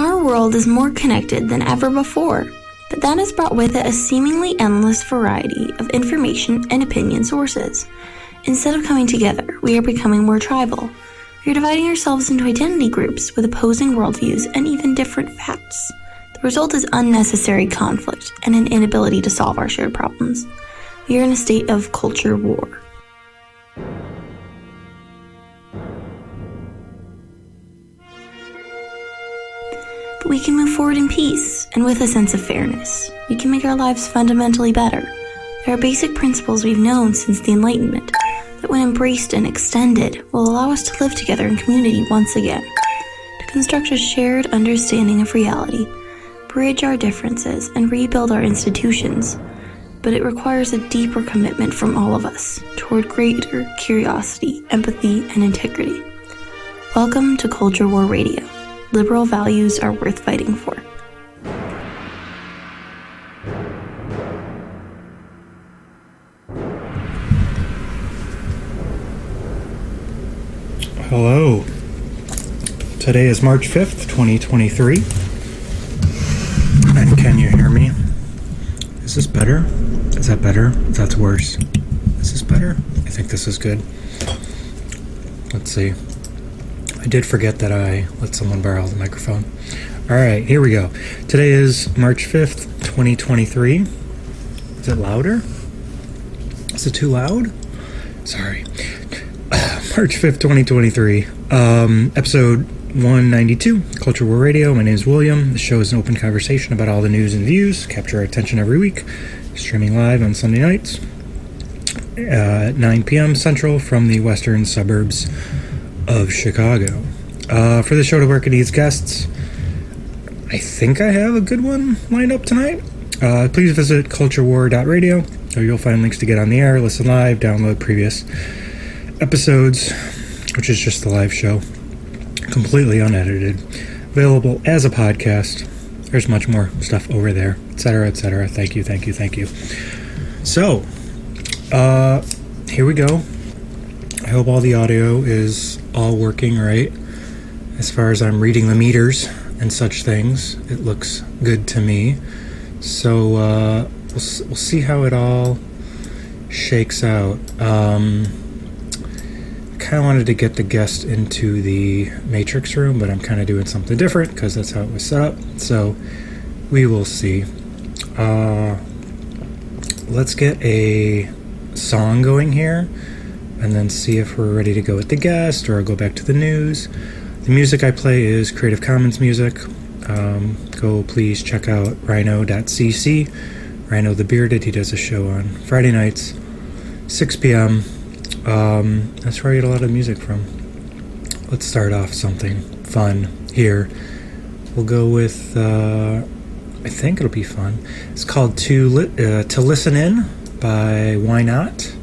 Our world is more connected than ever before, but that has brought with it a seemingly endless variety of information and opinion sources. Instead of coming together, we are becoming more tribal. We are dividing ourselves into identity groups with opposing worldviews and even different facts. The result is unnecessary conflict and an inability to solve our shared problems. We are in a state of culture war. But we can move forward in peace and with a sense of fairness. We can make our lives fundamentally better. There are basic principles we've known since the Enlightenment that, when embraced and extended, will allow us to live together in community once again, to construct a shared understanding of reality, bridge our differences, and rebuild our institutions. But it requires a deeper commitment from all of us toward greater curiosity, empathy, and integrity. Welcome to Culture War Radio. Liberal values are worth fighting for. Hello. Today is March 5th, 2023. And can you hear me? Is this better? Is that better? That's worse. Is this better? I think this is good. Let's see. I did forget that I let someone borrow the microphone. Alright, here we go. Today is March 5th, 2023. Is it louder? Is it too loud? Sorry. March 5th, 2023. Episode 192, Culture War Radio. My name is William. The show is an open conversation about all the news and views. Capture our attention every week. Streaming live on Sunday nights at 9 p.m. Central from the western suburbs of Chicago. For the show to work, it needs guests. I think I have a good one lined up tonight. Please visit culturewar.radio, where you'll find links to get on the air, listen live, download previous episodes, which is just the live show, completely unedited, available as a podcast. There's much more stuff over there, etc., etc. Thank you. So, here we go. I hope all the audio is all working right. As far as I'm reading the meters and such things, it looks good to me. So we'll see how it all shakes out. I kind of wanted to get the guest into the Matrix room, but I'm kind of doing something different because that's how it was set up. So we will see. Let's get a song going here, and then see if we're ready to go with the guest, or I'll go back to the news. The music I play is Creative Commons music. Go please check out rhino.cc. Rhino the Bearded, he does a show on Friday nights, 6 p.m. That's where I get a lot of music from. Let's start off something fun here. We'll go with, I think it'll be fun. It's called To Listen In by Why Not,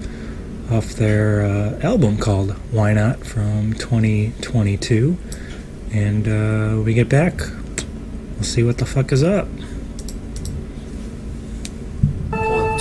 off their album called Why Not from 2022. And when we get back, we'll see what the fuck is up. Coming.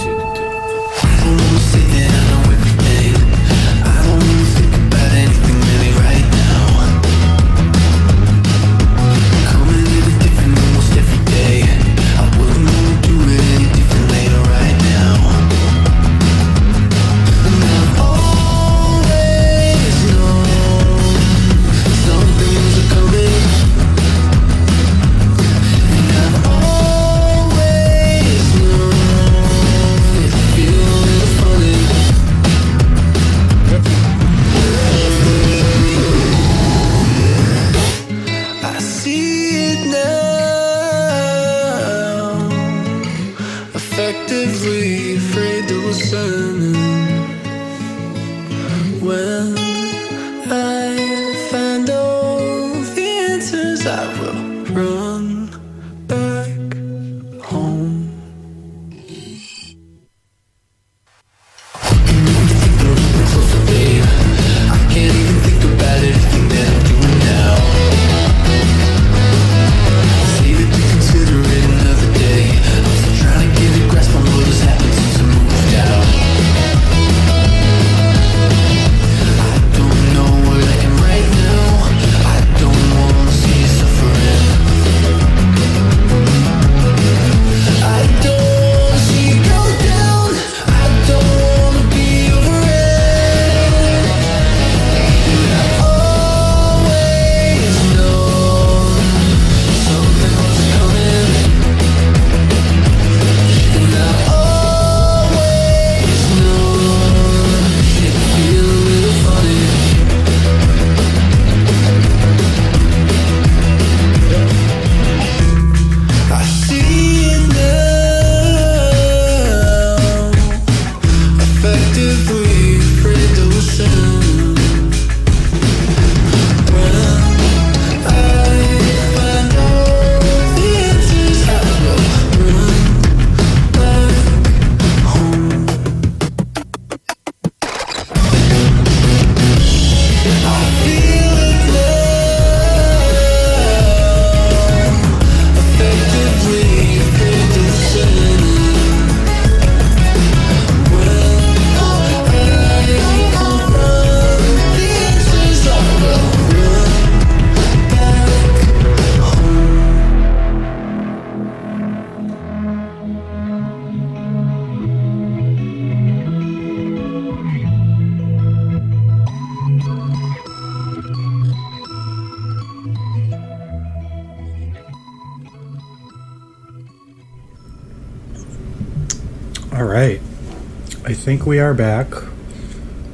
think we are back.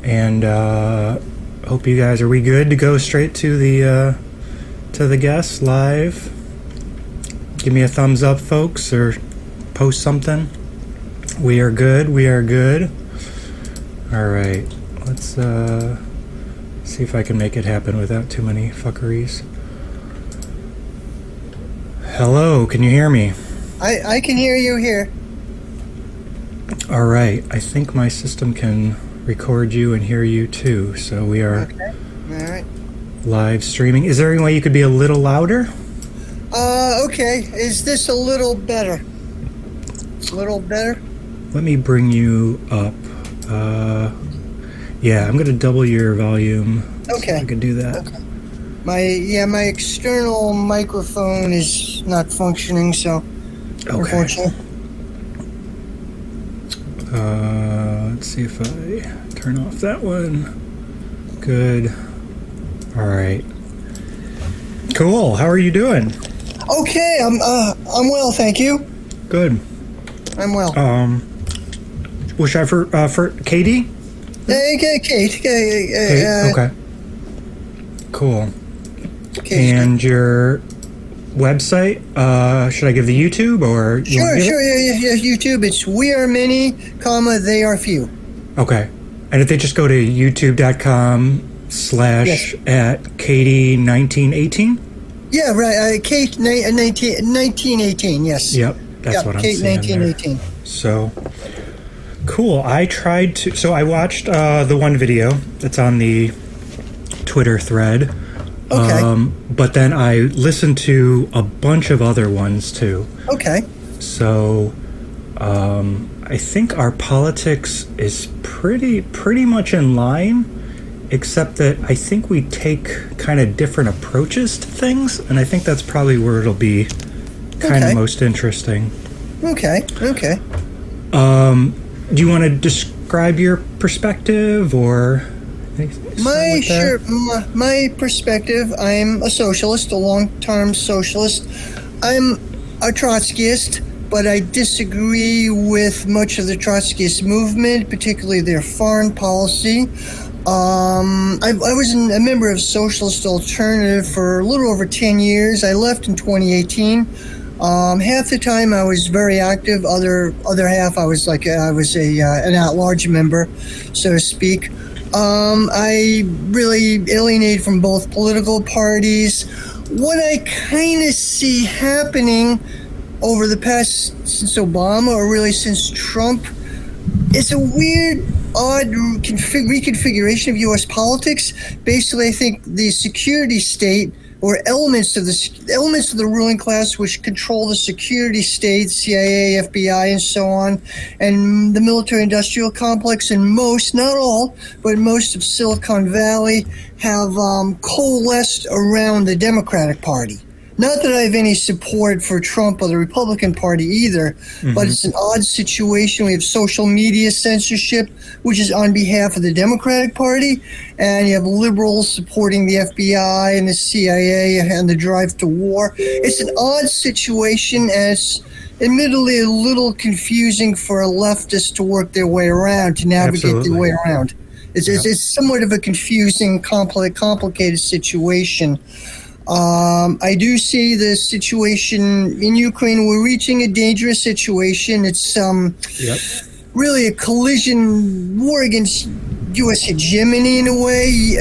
And hope you guys, are we good to go straight to the guests live? Give me a thumbs up, folks, or post something. We are good. We are good. All right. Let's see if I can make it happen without too many fuckeries. Hello, can you hear me? I can hear you here. All right. I think my system can record you and hear you too. So we are Okay. All right. live streaming. Is there any way you could be a little louder? Okay. Is this a little better? A little better? Let me bring you up. Yeah, I'm going to double your volume. Okay. So I could do that. Okay. My external microphone is not functioning, so unfortunately. Let's see if I turn off that one. Good. All right. Cool. How are you doing? Okay, I'm well, thank you. Good. I'm well. Was I for Katie? Hey, Kate. Okay. Cool. Kate. And your website? Should I give the YouTube or? Sure. Yeah. YouTube. It's we are many, they are few. Okay. And if they just go to youtube.com/@Katie1918? Yeah, right. Kate 1918. Yes. Yep. That's what I'm Kate seeing 1918. there. So cool. I watched the one video that's on the Twitter thread. Okay. But then I listened to a bunch of other ones too. Okay. So I think our politics is pretty much in line, except that I think we take kind of different approaches to things, and I think that's probably where it'll be kind of most interesting. Okay. Do you want to describe your perspective or my perspective? I'm a socialist, a long-term socialist. I'm a Trotskyist, but I disagree with much of the Trotskyist movement, particularly their foreign policy. I was a member of Socialist Alternative for a little over 10 years. I left in 2018. Half the time I was very active. Other half I was an at-large member, so to speak. I really alienated from both political parties. What I kind of see happening over the past, since Obama, or really since Trump, it's a weird, odd reconfiguration of U.S. politics. Basically, I think the security state, or elements of the ruling class, which control the security state, CIA, FBI, and so on, and the military-industrial complex, and most, not all, but most of Silicon Valley, have coalesced around the Democratic Party. Not that I have any support for Trump or the Republican Party either, but it's an odd situation. We have social media censorship, which is on behalf of the Democratic Party, and you have liberals supporting the FBI and the CIA and the drive to war. It's an odd situation, and it's admittedly a little confusing for a leftist to work their way around, to navigate their way around. It's somewhat of a confusing, complicated situation. I do see the situation in Ukraine. We're reaching a dangerous situation. It's really a collision war against U.S. hegemony in a way.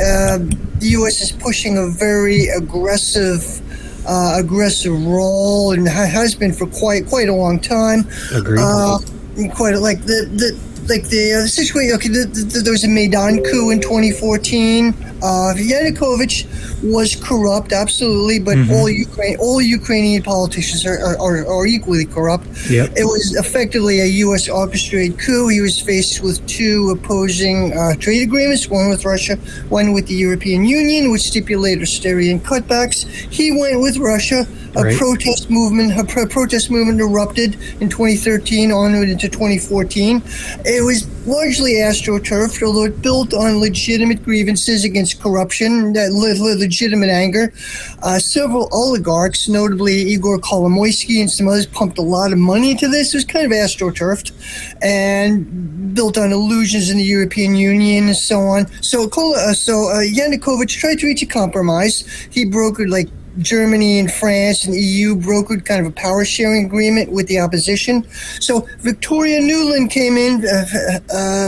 The U.S. is pushing a very aggressive role, and has been for quite a long time. Agreed. The situation. Okay, there was a Maidan coup in 2014. Yanukovych was corrupt, absolutely, but all Ukrainian politicians are equally corrupt. Yep. It was effectively a U.S. orchestrated coup. He was faced with two opposing trade agreements, one with Russia, one with the European Union, which stipulated austerity and cutbacks. He went with Russia. Right. protest movement erupted in 2013 onward into 2014. It was largely astroturfed, although it built on legitimate grievances against corruption, legitimate anger. Several oligarchs, notably Igor Kolomoisky and some others, pumped a lot of money into this. It was kind of astroturfed and built on illusions in the European Union and so on. So Yanukovych tried to reach a compromise. He brokered, like, Germany and France and EU brokered kind of a power-sharing agreement with the opposition. So Victoria Nuland came in,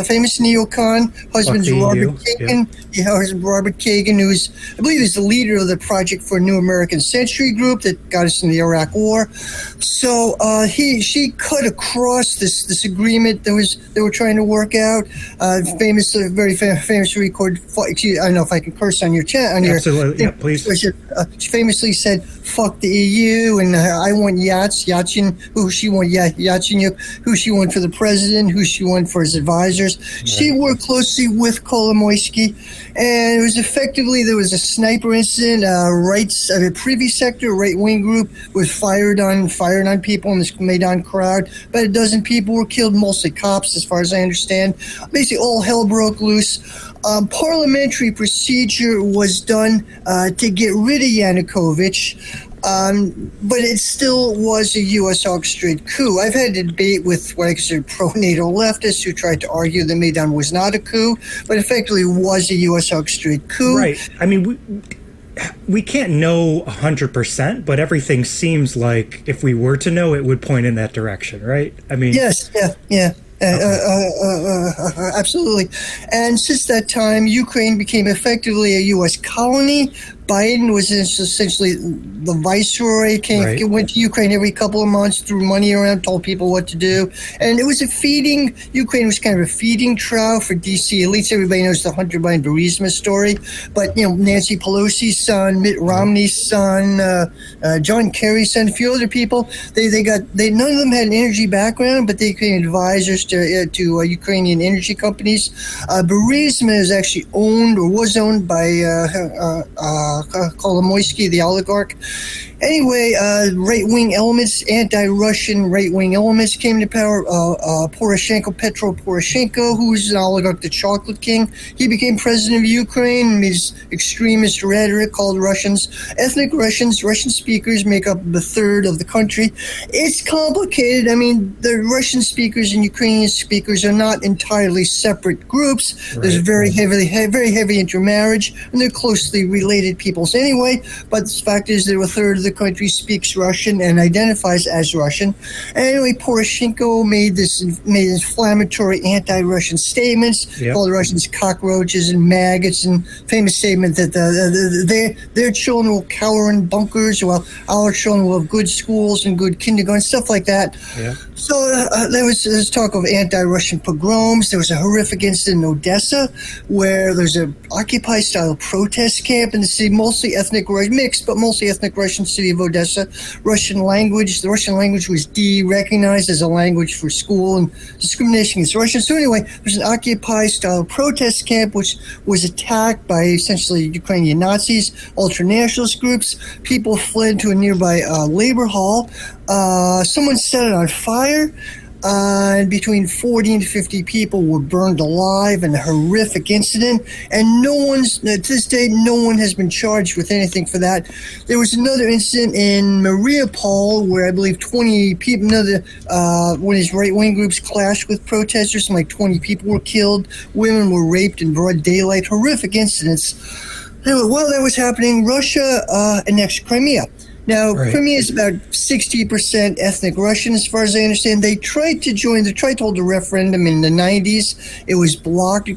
famous neocon, husband's Robert Kagan. Yeah, husband Robert Kagan, who's, I believe, is the leader of the Project for a New American Century group that got us in the Iraq War. So she cut across this agreement that they were trying to work out. Very famous record. I don't know if I can curse on your chat. Absolutely, yeah, please. She famously said, "Fuck the EU," and I want Yatsenyuk, who she wanted for the president, who she wanted for his advisors. Right. She worked closely with Kolomoisky, and it was effectively, there was a sniper incident. A Privy Sector right-wing group was fired on people in this Maidan crowd. About a dozen people were killed, mostly cops, as far as I understand. Basically, all hell broke loose. Parliamentary procedure was done to get rid of Yanukovych, but it still was a U.S. orchestrated coup. I've had a debate with what I consider pro-NATO leftists who tried to argue that Maidan was not a coup, but effectively was a U.S. orchestrated coup. Right. I mean, we can't know 100%, but everything seems like if we were to know, it would point in that direction, right? I mean, yes, yeah. Absolutely. And since that time, Ukraine became effectively a U.S. colony. Biden was essentially the viceroy, went to Ukraine every couple of months, threw money around, told people what to do. And it was Ukraine was kind of a feeding trough for D.C. elites. Everybody knows the Hunter Biden Burisma story. But, Nancy Pelosi's son, Mitt Romney's son, John Kerry's son, a few other people, none of them had an energy background, but they became advisors to Ukrainian energy companies. Burisma is actually was owned by Kolomoisky, the oligarch. Anyway, right-wing elements, anti-Russian right-wing elements came to power. Petro Poroshenko, who was an oligarch, the Chocolate King, he became president of Ukraine. His extremist rhetoric called Russians ethnic Russians. Russian speakers make up a third of the country. It's complicated. I mean, the Russian speakers and Ukrainian speakers are not entirely separate groups. Right. There's very heavy intermarriage, and they're closely related peoples anyway. But the fact is that a third of the country speaks Russian and identifies as Russian. Anyway, Poroshenko made inflammatory anti-Russian statements, called Russians cockroaches and maggots, and famous statement that their children will cower in bunkers while our children will have good schools and good kindergarten, stuff like that. Yeah. So there was talk of anti-Russian pogroms. There was a horrific incident in Odessa where there's an Occupy-style protest camp in the city, mostly ethnic, mixed, but mostly ethnic Russian city of Odessa. The Russian language was de-recognized as a language for school, and discrimination against Russians. So anyway, there's an Occupy-style protest camp which was attacked by essentially Ukrainian Nazis, ultranationalist groups. People fled to a nearby labor hall. Someone set it on fire. And between 40 and 50 people were burned alive in a horrific incident. And to this day, no one has been charged with anything for that. There was another incident in Mariupol where I believe 20 people, one of these right-wing groups clashed with protesters, and like 20 people were killed. Women were raped in broad daylight. Horrific incidents. Anyway, while that was happening, Russia annexed Crimea. Now, right. Crimea is about 60% ethnic Russian, as far as I understand. They tried to hold a referendum in the 90s. It was blocked.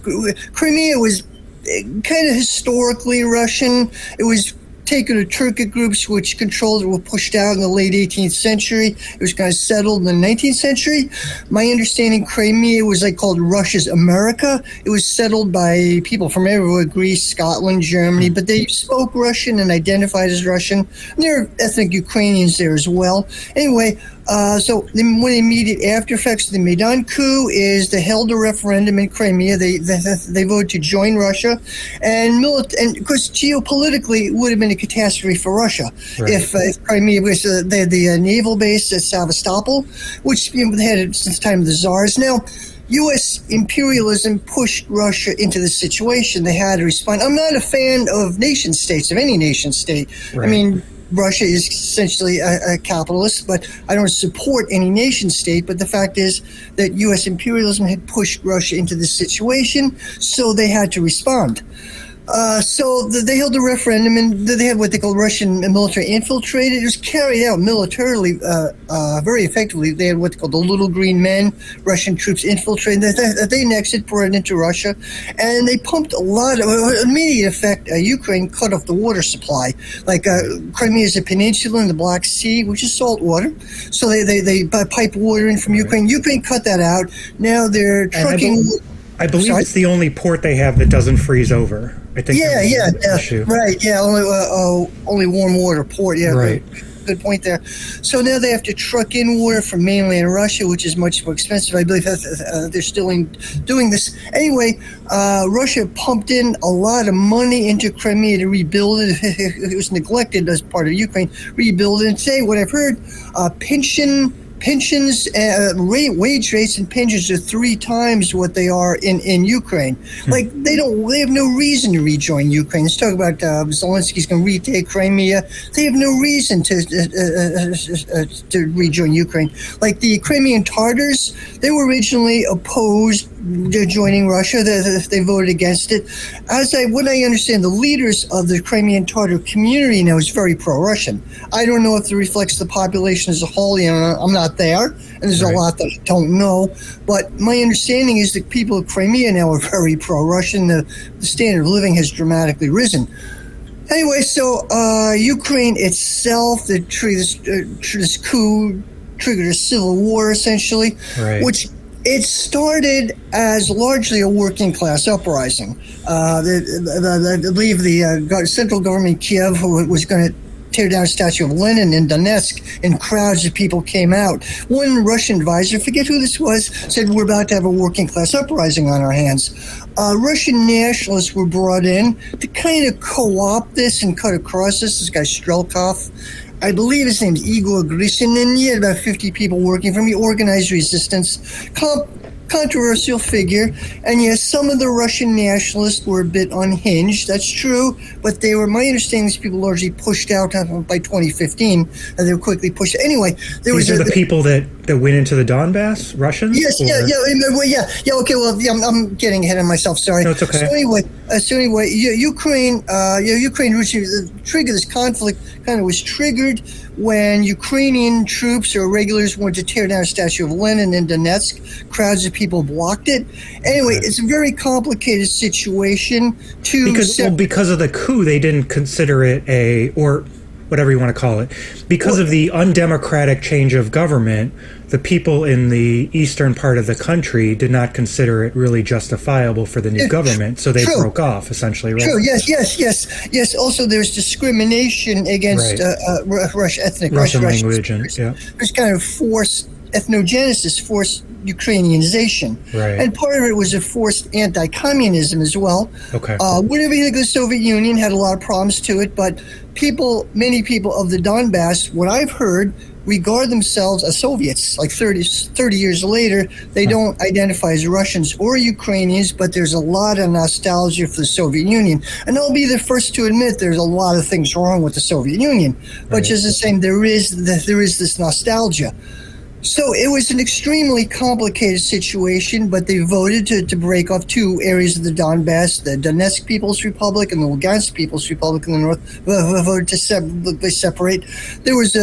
Crimea was kind of historically Russian. It was taken to Turkic groups which controlled it, were pushed out in the late 18th century. It was kind of settled in the 19th century. My understanding, Crimea was called Russia's America. It was settled by people from everywhere, Greece, Scotland, Germany, but they spoke Russian and identified as Russian. And there are ethnic Ukrainians there as well. Anyway, so one of the immediate after effects of the Maidan coup is they held a referendum in Crimea. They voted to join Russia, and of course geopolitically it would have been a catastrophe for Russia. Right. If Crimea, because they had the naval base at Sevastopol, which they had it since the time of the Tsars. Now, U.S. imperialism pushed Russia into this situation. They had to respond. I'm not a fan of nation states, of any nation state. Right. I mean, Russia is essentially a capitalist, but I don't support any nation state. But the fact is that U.S. imperialism had pushed Russia into this situation, so they had to respond. So they held a referendum, and they had what they call Russian military infiltrated. It was carried out militarily very effectively. They had what they called the Little Green Men, Russian troops infiltrated. They annexed it, brought it into Russia, and they pumped a lot of immediate effect. Ukraine cut off the water supply. Like Crimea is a peninsula in the Black Sea, which is salt water. So they pipe water in from Ukraine. Ukraine cut that out. Now they're trucking. I believe it's the only port they have that doesn't freeze over. I think. Right. Yeah, only warm water port. Yeah, right. Good point there. So now they have to truck in water from mainland Russia, which is much more expensive. I believe they're still doing this. Anyway, Russia pumped in a lot of money into Crimea to rebuild it. It was neglected as part of Ukraine. Rebuild it. And today, what I've heard, pensions, wage rates and pensions are 3 times what they are in Ukraine. Like they have no reason to rejoin Ukraine. Let's talk about Zelensky's going to retake Crimea. They have no reason to rejoin Ukraine. Like the Crimean Tatars, they were originally opposed to joining Russia. They voted against it. What I understand, the leaders of the Crimean Tatar community now is very pro-Russian. I don't know if it reflects the population as a whole. I'm not there, and there's a lot that I don't know. But my understanding is that people of Crimea now are very pro-Russian. The standard of living has dramatically risen. Anyway, so Ukraine itself, this coup triggered a civil war, essentially, which it started as largely a working class uprising. I believe the central government in Kiev, who was going to tear down a statue of Lenin in Donetsk, and crowds of people came out. One Russian advisor, forget who this was, said we're about to have a working class uprising on our hands. Russian nationalists were brought in to kind of co-opt this and cut across this. This guy Strelkov, I believe his name's Igor Grishin, and he had about 50 people working for him. He organized resistance. Controversial figure, and yes, some of the Russian nationalists were a bit unhinged. That's true, but my understanding is people largely pushed out by 2015, and they were quickly pushed. Anyway, These are the people that went into the Donbass, Russians? Yes, yeah. Okay, well, I'm getting ahead of myself. Sorry. No, it's okay. So anyway, Ukraine triggered this conflict. Kind of was triggered when Ukrainian troops or regulars wanted to tear down a statue of Lenin in Donetsk. Crowds of people blocked it. Anyway, it's a very complicated situation. Because of the coup, they didn't consider it or whatever you want to call it. Because of the undemocratic change of government, the people in the eastern part of the country did not consider it really justifiable for the new government, so they broke off, essentially, right? True, yes. Also, there's discrimination against Russian language, there's kind of forced ethnogenesis, forced Ukrainianization. Right. And part of it was a forced anti-communism as well. Okay. Whatever you think of the Soviet Union had a lot of problems to it, but many people of the Donbass, what I've heard, regard themselves as Soviets. Like 30 years later, they don't identify as Russians or Ukrainians, but there's a lot of nostalgia for the Soviet Union. And I'll be the first to admit there's a lot of things wrong with the Soviet Union. But just the same, there is this nostalgia. So it was an extremely complicated situation, but they voted to break off 2 areas of the Donbass, the Donetsk People's Republic and the Lugansk People's Republic in the north, voted to separate. There was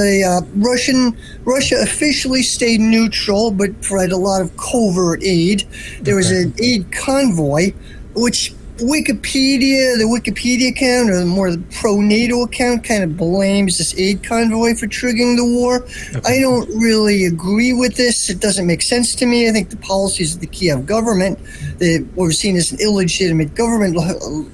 Russia officially stayed neutral, but provided a lot of covert aid. There was an aid convoy, which the Wikipedia account, or more the pro-NATO account, kind of blames this aid convoy for triggering the war. I don't really agree with this. It doesn't make sense to me. I think the policies of the Kiev government, what were seen as an illegitimate government,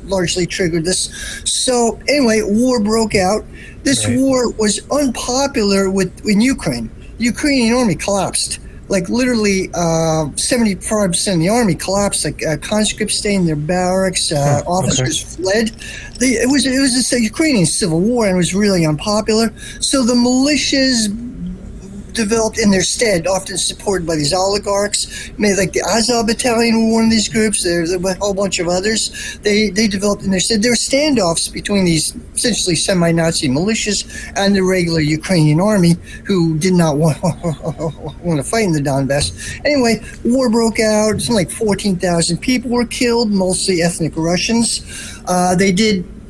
largely triggered this. So anyway, war broke out. This war was unpopular in Ukraine. The Ukrainian army collapsed. like literally 75% of the army collapsed. Like conscripts stayed in their barracks, officers fled. It was a Ukrainian civil war, and it was really unpopular. So the militias developed in their stead, often supported by these oligarchs. Maybe like the Azov Battalion were one of these groups. There's a whole bunch of others. They developed in their stead. There were standoffs between these essentially semi-Nazi militias and the regular Ukrainian army, who did not want to fight in the Donbass. Anyway, war broke out. Something like 14,000 people were killed, mostly ethnic Russians.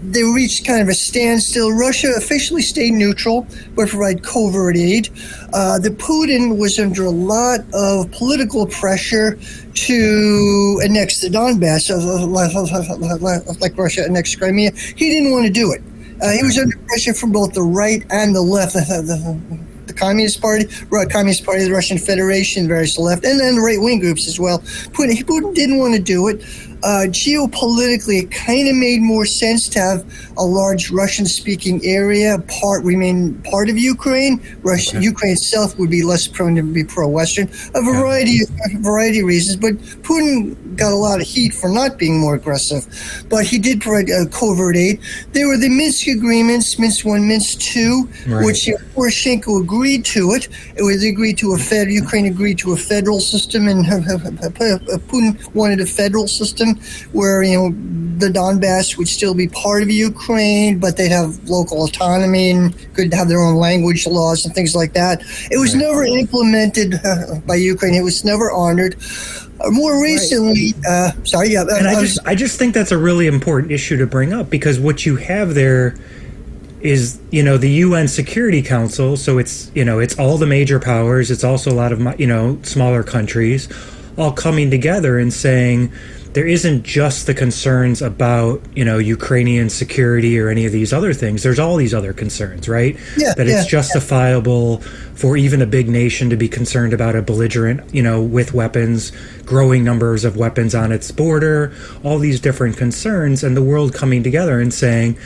They reached kind of a standstill. Russia officially stayed neutral, but provided covert aid. The Putin was under a lot of political pressure to annex the Donbass, like Russia annexed Crimea. He didn't want to do it. He was under pressure from both the right and the left. The Communist Party, the Russian Federation, various left, and then the right-wing groups as well. Putin didn't want to do it. Geopolitically, it kind of made more sense to have a large Russian-speaking area remain part of Ukraine. Ukraine itself would be less prone to be pro-Western, a variety of reasons. But Putin got a lot of heat for not being more aggressive. But he did provide covert aid. There were the Minsk agreements, Minsk I, Minsk II, which Poroshenko agreed to it. It was agreed to Ukraine agreed to a federal system, and Putin wanted a federal system where, the Donbass would still be part of Ukraine, but they'd have local autonomy and could have their own language laws and things like that. It was never implemented by Ukraine. It was never honored. More recently, I just think that's a really important issue to bring up, because what you have there is, the UN Security Council. So it's all the major powers. It's also a lot of, smaller countries all coming together and saying, there isn't just the concerns about, Ukrainian security or any of these other things. There's all these other concerns, right? It's justifiable for even a big nation to be concerned about a belligerent, with weapons, growing numbers of weapons on its border, all these different concerns, and the world coming together and saying,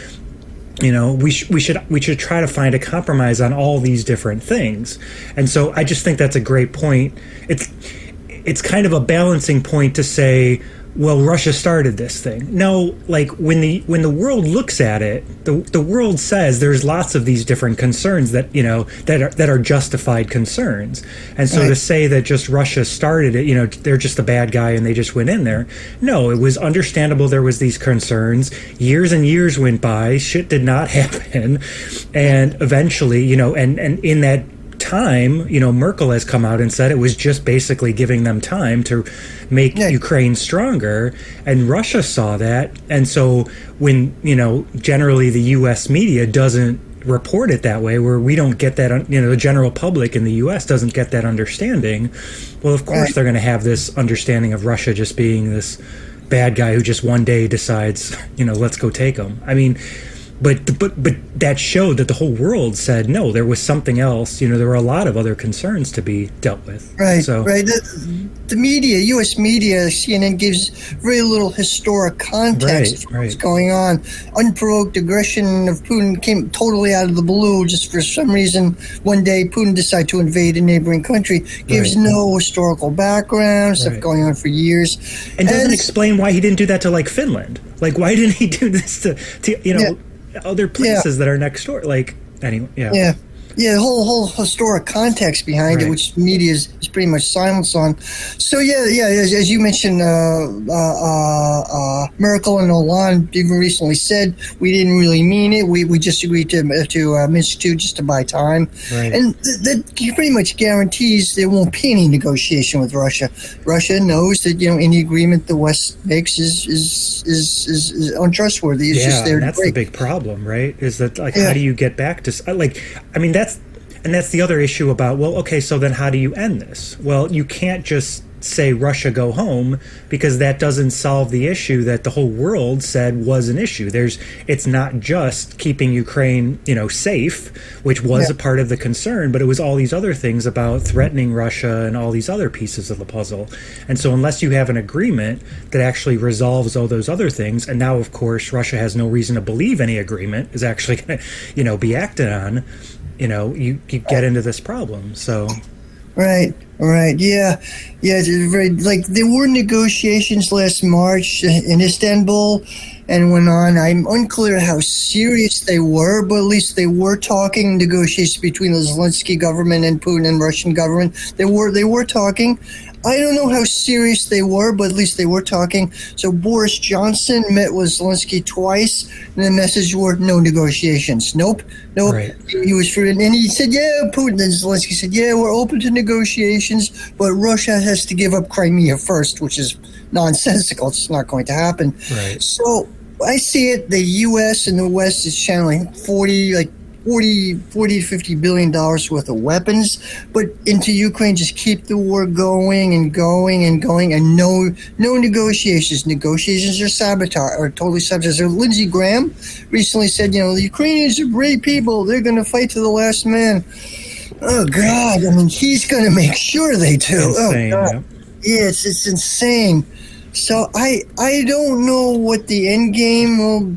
we should try to find a compromise on all these different things. And so I just think that's a great point. It's kind of a balancing point to say, well, Russia started this thing. No, like when the world looks at it, the world says there's lots of these different concerns that that are justified concerns. And so to say that just Russia started it, they're just a bad guy and they just went in there. No, it was understandable there was these concerns. Years and years went by, shit did not happen, and eventually, and in that time, Merkel has come out and said it was just basically giving them time to make Ukraine stronger, and Russia saw that. And so when, generally the US media doesn't report it that way, where we don't get that, the general public in the US doesn't get that understanding, well, of course they're going to have this understanding of Russia just being this bad guy who just one day decides, let's go take them. I mean, But that showed that the whole world said, no, there was something else. There were a lot of other concerns to be dealt with. Right, so, right. The media, U.S. media, CNN gives very little historic context for what's going on. Unprovoked aggression of Putin came totally out of the blue. Just for some reason, one day Putin decided to invade a neighboring country. Gives no historical background, stuff going on for years. And doesn't explain why he didn't do that to, like, Finland. Like, why didn't he do this to other places that are next door? Like, anyway, the whole historic context behind it, which media is pretty much silence on. So as you mentioned, Merkel and Hollande even recently said we didn't really mean it. We just agreed to Minsk II just to buy time, and that pretty much guarantees there won't be any negotiation with Russia. Russia knows that any agreement the West makes is untrustworthy. It's just there. That's the big problem, right? Is that how do you get back to that's the other issue about, well, okay, so then how do you end this? Well, you can't just say Russia go home, because that doesn't solve the issue that the whole world said was an issue. It's not just keeping Ukraine, safe, which was a part of the concern, but it was all these other things about threatening Russia and all these other pieces of the puzzle. And so unless you have an agreement that actually resolves all those other things, and now of course Russia has no reason to believe any agreement is actually going to, be acted on, you get into this problem. So Right. Yeah. It's very like there were negotiations last March in Istanbul, and went on. I'm unclear how serious they were, but at least they were talking negotiations between the Zelensky government and Putin and Russian government. They were talking. I don't know how serious they were, but at least they were talking. So Boris Johnson met with Zelensky twice, and the message were no negotiations. Nope. Right. He was free, and he said, "Yeah, Putin." And Zelensky said, "Yeah, we're open to negotiations, but Russia has to give up Crimea first," which is nonsensical. It's not going to happen. Right. So I see it. The U.S. and the West is channeling 40 to $50 billion worth of weapons, but into Ukraine, just keep the war going and going and going, and no negotiations. Negotiations are sabotage, or totally sabotage. So Lindsey Graham recently said, the Ukrainians are brave people. They're going to fight to the last man. Oh, God. I mean, he's going to make sure they do. Insane, oh, God. Yeah. It's insane. So I don't know what the end game will.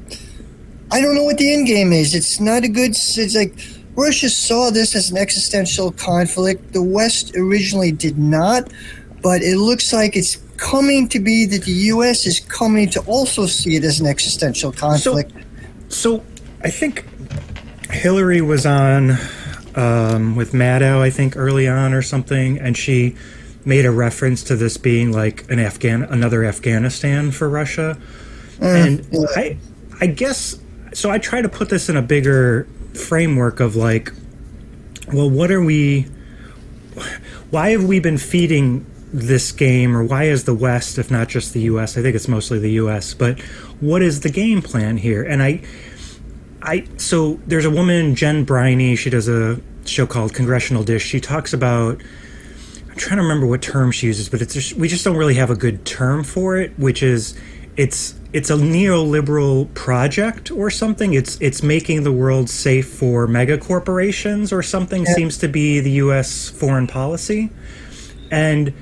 I don't know what the end game is. It's not a good. It's like Russia saw this as an existential conflict. The West originally did not, but it looks like it's coming to be that the U.S. is coming to also see it as an existential conflict. So I think Hillary was on with Maddow, I think, early on or something, and she made a reference to this being like another Afghanistan for Russia. And I guess, so I try to put this in a bigger framework of like, well, why have we been feeding this game, or why is the West, if not just the US, I think it's mostly the US, but what is the game plan here? And so there's a woman, Jen Briney, she does a show called Congressional Dish. She talks about, I'm trying to remember what term she uses, but we just don't really have a good term for it, which is it's a neoliberal project or something. It's making the world safe for mega corporations or something, seems to be the U.S. foreign policy. And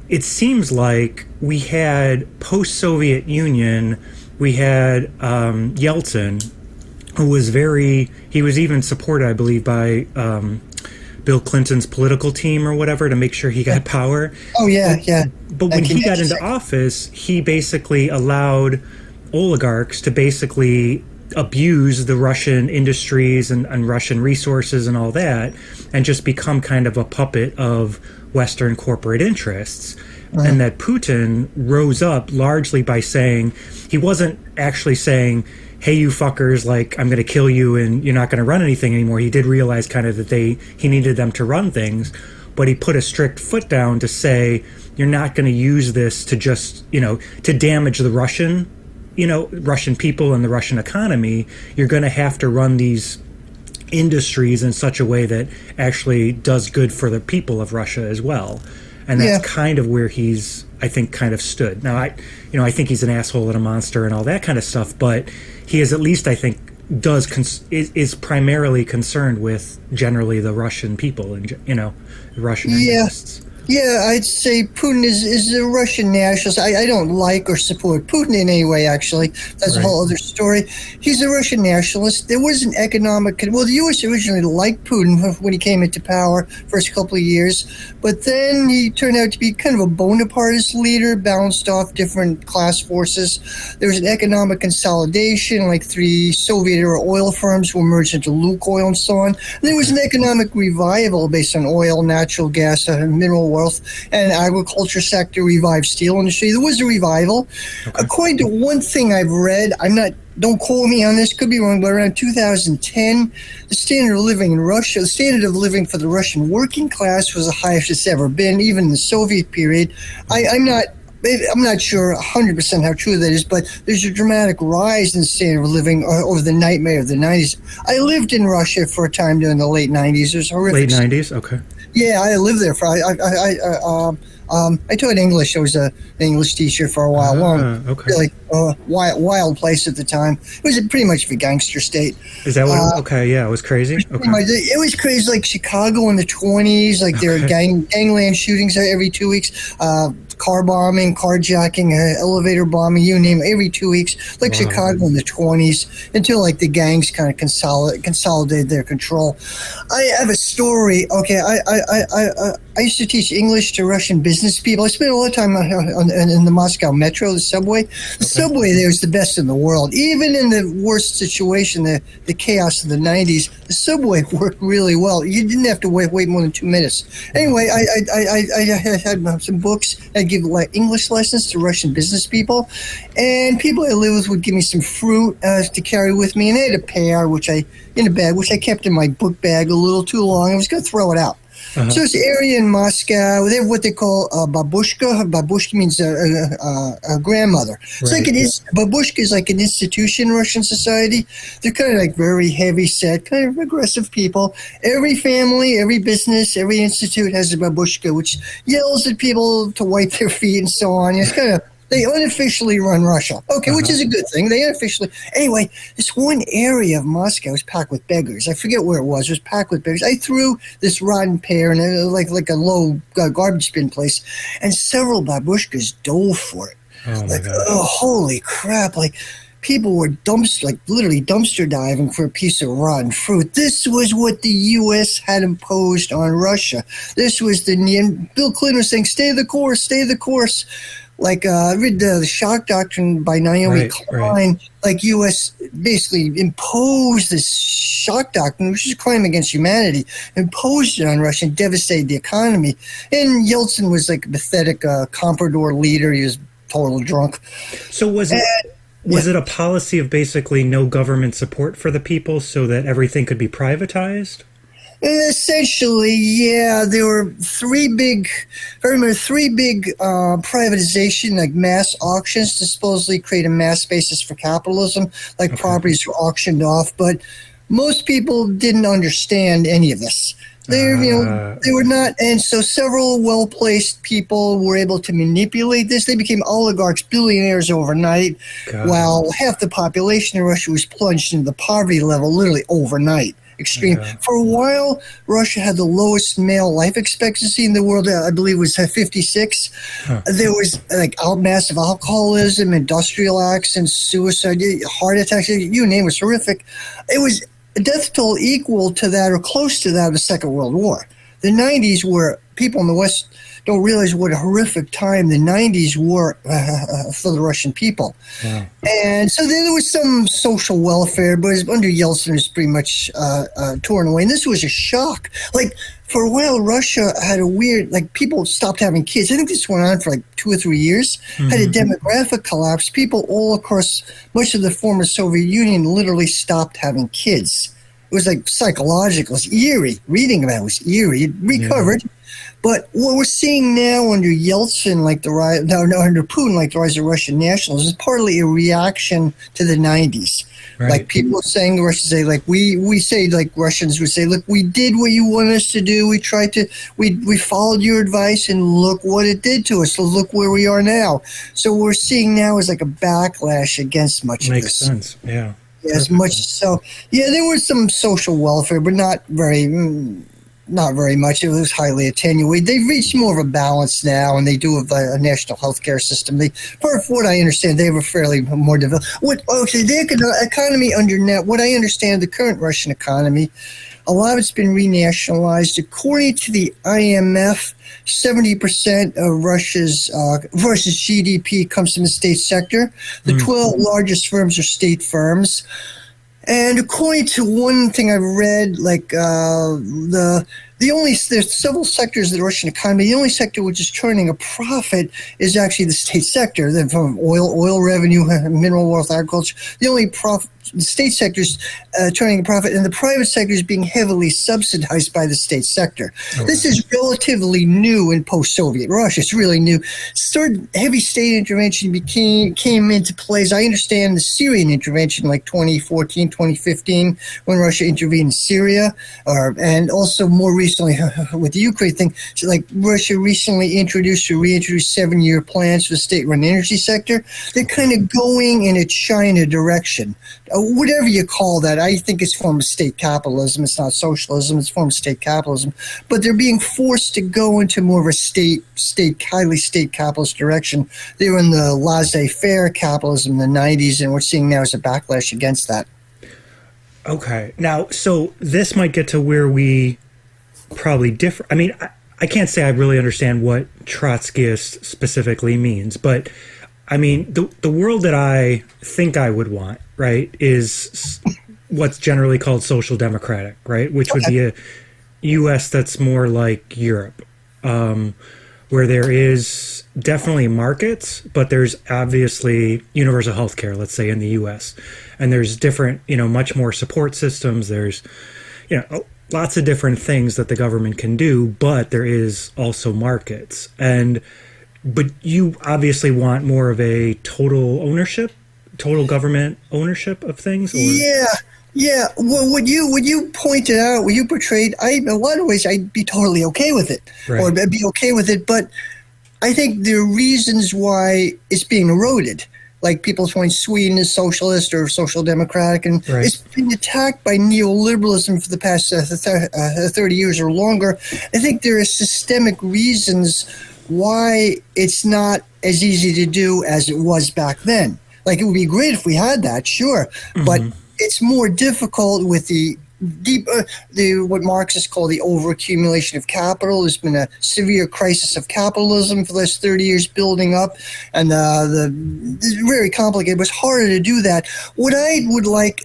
it seems like we had post-Soviet Union, we had Yeltsin, who was he was even supported, I believe, by Bill Clinton's political team or whatever to make sure he got power. Oh, yeah. But when he got into office, he basically allowed oligarchs to basically abuse the Russian industries and Russian resources and all that, and just become kind of a puppet of Western corporate interests. And that Putin rose up largely by saying, he wasn't actually saying, hey, you fuckers, like, I'm going to kill you and you're not going to run anything anymore. He did realize kind of that he needed them to run things, but he put a strict foot down to say, you're not going to use this to just, to damage the Russian people and the Russian economy. You're going to have to run these industries in such a way that actually does good for the people of Russia as well. And that's kind of where he's, I think, kind of stood. Now, I think he's an asshole and a monster and all that kind of stuff, but he is at least, I think, is primarily concerned with generally the Russian people and, Russian interests. Yeah, I'd say Putin is a Russian nationalist. I don't like or support Putin in any way, actually. That's a whole other story. He's a Russian nationalist. There was an economic... Well, the U.S. originally liked Putin when he came into power, first couple of years. But then he turned out to be kind of a Bonapartist leader, balanced off different class forces. There was an economic consolidation, like 3 Soviet-era oil firms were merged into Lukoil and so on. And there was an economic revival based on oil, natural gas, and mineral wealth, and agriculture sector, revived steel industry. There was a revival. Okay. According to one thing I've read, don't quote me on this, could be wrong, but around 2010, the standard of living in Russia, the standard of living for the Russian working class was the highest it's ever been, even in the Soviet period. I'm not sure 100% how true that is, but there's a dramatic rise in the standard of living over the nightmare of the 90s. I lived in Russia for a time during the late 90s. It was horrific. Late 90s? Okay. Yeah, I lived there for. I taught English. I was an English teacher for a while. Okay. Really wild place at the time. It was pretty much a gangster state. Is that what? Okay, yeah, it was crazy. Okay. It was crazy, like Chicago in the 20s. Like there were gangland shootings every 2 weeks. Car bombing, carjacking, elevator bombing, you name it, every 2 weeks, like Chicago in the 20s, until like the gangs kind of consolidated their control. I have a story. Okay, I used to teach English to Russian business people. I spent a lot of time in the Moscow metro, the subway. The subway there is the best in the world. Even in the worst situation, the chaos of the 90s, the subway worked really well. You didn't have to wait more than 2 minutes. Anyway, I had some books. I'd give English lessons to Russian business people, and people I lived with would give me some fruit to carry with me, and I had a pear, in a bag, which I kept in my book bag a little too long. I was going to throw it out. So it's an area in Moscow. They have what they call babushka. Babushka means a grandmother. It's like babushka is like an institution in Russian society. They're kind of like very heavy set, kind of aggressive people. Every family, every business, every institute has a babushka, which yells at people to wipe their feet and so on. It's kind of, they unofficially run Russia. Okay, which is a good thing. They unofficially. Anyway, this one area of Moscow was packed with beggars. I forget where it was. It was packed with beggars. I threw this rotten pear in like a low garbage bin place, and several babushkas dove for it. Oh my God. Oh, holy crap! Like, people were literally dumpster diving for a piece of rotten fruit. This was what the U.S. had imposed on Russia. This was Bill Clinton was saying, "Stay the course, stay the course." Like, read the Shock Doctrine by Naomi Klein. Right. Like, U.S. basically imposed this shock doctrine, which is a crime against humanity, imposed it on Russia and devastated the economy. And Yeltsin was like a pathetic comprador leader. He was total drunk. So was it a policy of basically no government support for the people so that everything could be privatized? Essentially, yeah. There were three big privatization, like mass auctions to supposedly create a mass basis for capitalism, like properties were auctioned off. But most people didn't understand any of this. They were not, and so several well-placed people were able to manipulate this. They became oligarchs, billionaires overnight, while half the population in Russia was plunged into the poverty level literally overnight. Extreme. For a while, Russia had the lowest male life expectancy in the world. I believe it was 56. There was like massive alcoholism, industrial accidents, suicide, heart attacks. You name it, was horrific. It was a death toll equal to that or close to that of the Second World War. The 90s were, people in the West don't realize what a horrific time the 90s were for the Russian people. Yeah. And so there was some social welfare, but under Yeltsin it was pretty much torn away. And this was a shock. Like, for a while, Russia had a weird, like, people stopped having kids. I think this went on for like 2 or 3 years. Had a demographic collapse. People all across much of the former Soviet Union literally stopped having kids. It was like psychological. It was eerie. Reading about it was eerie. It recovered. But what we're seeing now under Yeltsin, like the rise, under Putin, like the rise of Russian nationalism, is partly a reaction to the 90s. Right. Like people saying, the Russians say, like we say, like Russians would say, look, we did what you wanted us to do. We tried to, we followed your advice, and look what it did to us. So look where we are now. So what we're seeing now is like a backlash against much of this. Makes sense, yeah. Yes, much so. Yeah, there was some social welfare, but not very much. It was highly attenuated. They've reached more of a balance now, and they do have a national healthcare system. For what I understand, they have a fairly more developed. The economy under net. What I understand, the current Russian economy, a lot of it's been renationalized. According to the IMF, 70% of Russia's GDP comes from the state sector. The 12 largest firms are state firms. And according to one thing I've read, like there's several sectors of the Russian economy. The only sector which is turning a profit is actually the state sector. Then from oil revenue, mineral wealth, agriculture. The state sector is turning a profit, and the private sector is being heavily subsidized by the state sector. Okay. This is relatively new in post-Soviet Russia. It's really new. Heavy state intervention came into play. As I understand, the Syrian intervention, like 2014, 2015, when Russia intervened in Syria, and also more recently recently with the Ukraine thing, so like Russia recently reintroduced 7-year plans for the state-run energy sector. They're kind of going in a China direction. Whatever you call that, I think it's a form of state capitalism. It's not socialism. It's a form of state capitalism. But they're being forced to go into more of a highly state capitalist direction. They were in the laissez-faire capitalism in the 90s, and we're seeing now is a backlash against that. Okay. Now, so this might get to where we probably differ. I mean, I can't say I really understand what Trotskyist specifically means, but I mean, the world that I think I would want, right, is what's generally called social democratic, right, which would be a U.S. that's more like Europe, where there is definitely markets, but there's obviously universal health care, let's say, in the U.S., and there's different, much more support systems. There's, lots of different things that the government can do, but there is also markets. But you obviously want more of a total government ownership of things? Or? Yeah. Well, what you pointed out, what you portrayed, in a lot of ways, I'd be totally okay with it, right. Or I'd be okay with it. But I think there are reasons why it's being eroded. Like people point Sweden is socialist or social democratic, and right. It's been attacked by neoliberalism for the past 30 years or longer. I think there are systemic reasons why it's not as easy to do as it was back then. Like, it would be great if we had that, sure, but it's more difficult with the deep, what Marxists call the overaccumulation of capital. There's been a severe crisis of capitalism for the last 30 years building up, and it's very complicated. But it's harder to do that. What I would like,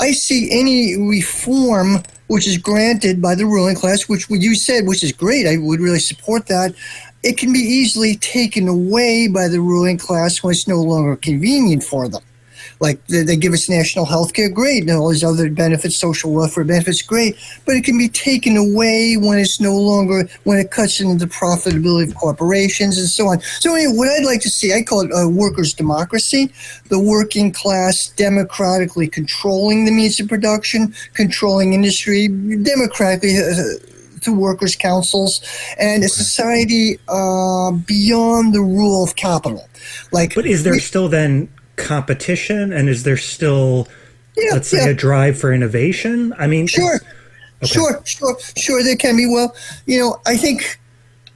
I see any reform which is granted by the ruling class, which you said, which is great. I would really support that. It can be easily taken away by the ruling class when it's no longer convenient for them. Like they give us national health care, great, and all these other benefits, social welfare benefits, great, but it can be taken away when it's no longer, when it cuts into the profitability of corporations and so on. So anyway, what I'd like to see, I call it workers' democracy, the working class democratically controlling the means of production, controlling industry, democratically through workers' councils, and a society beyond the rule of capital. But is there still then competition, and is there still, let's say, a drive for innovation? I mean, sure, there can be. Well, I think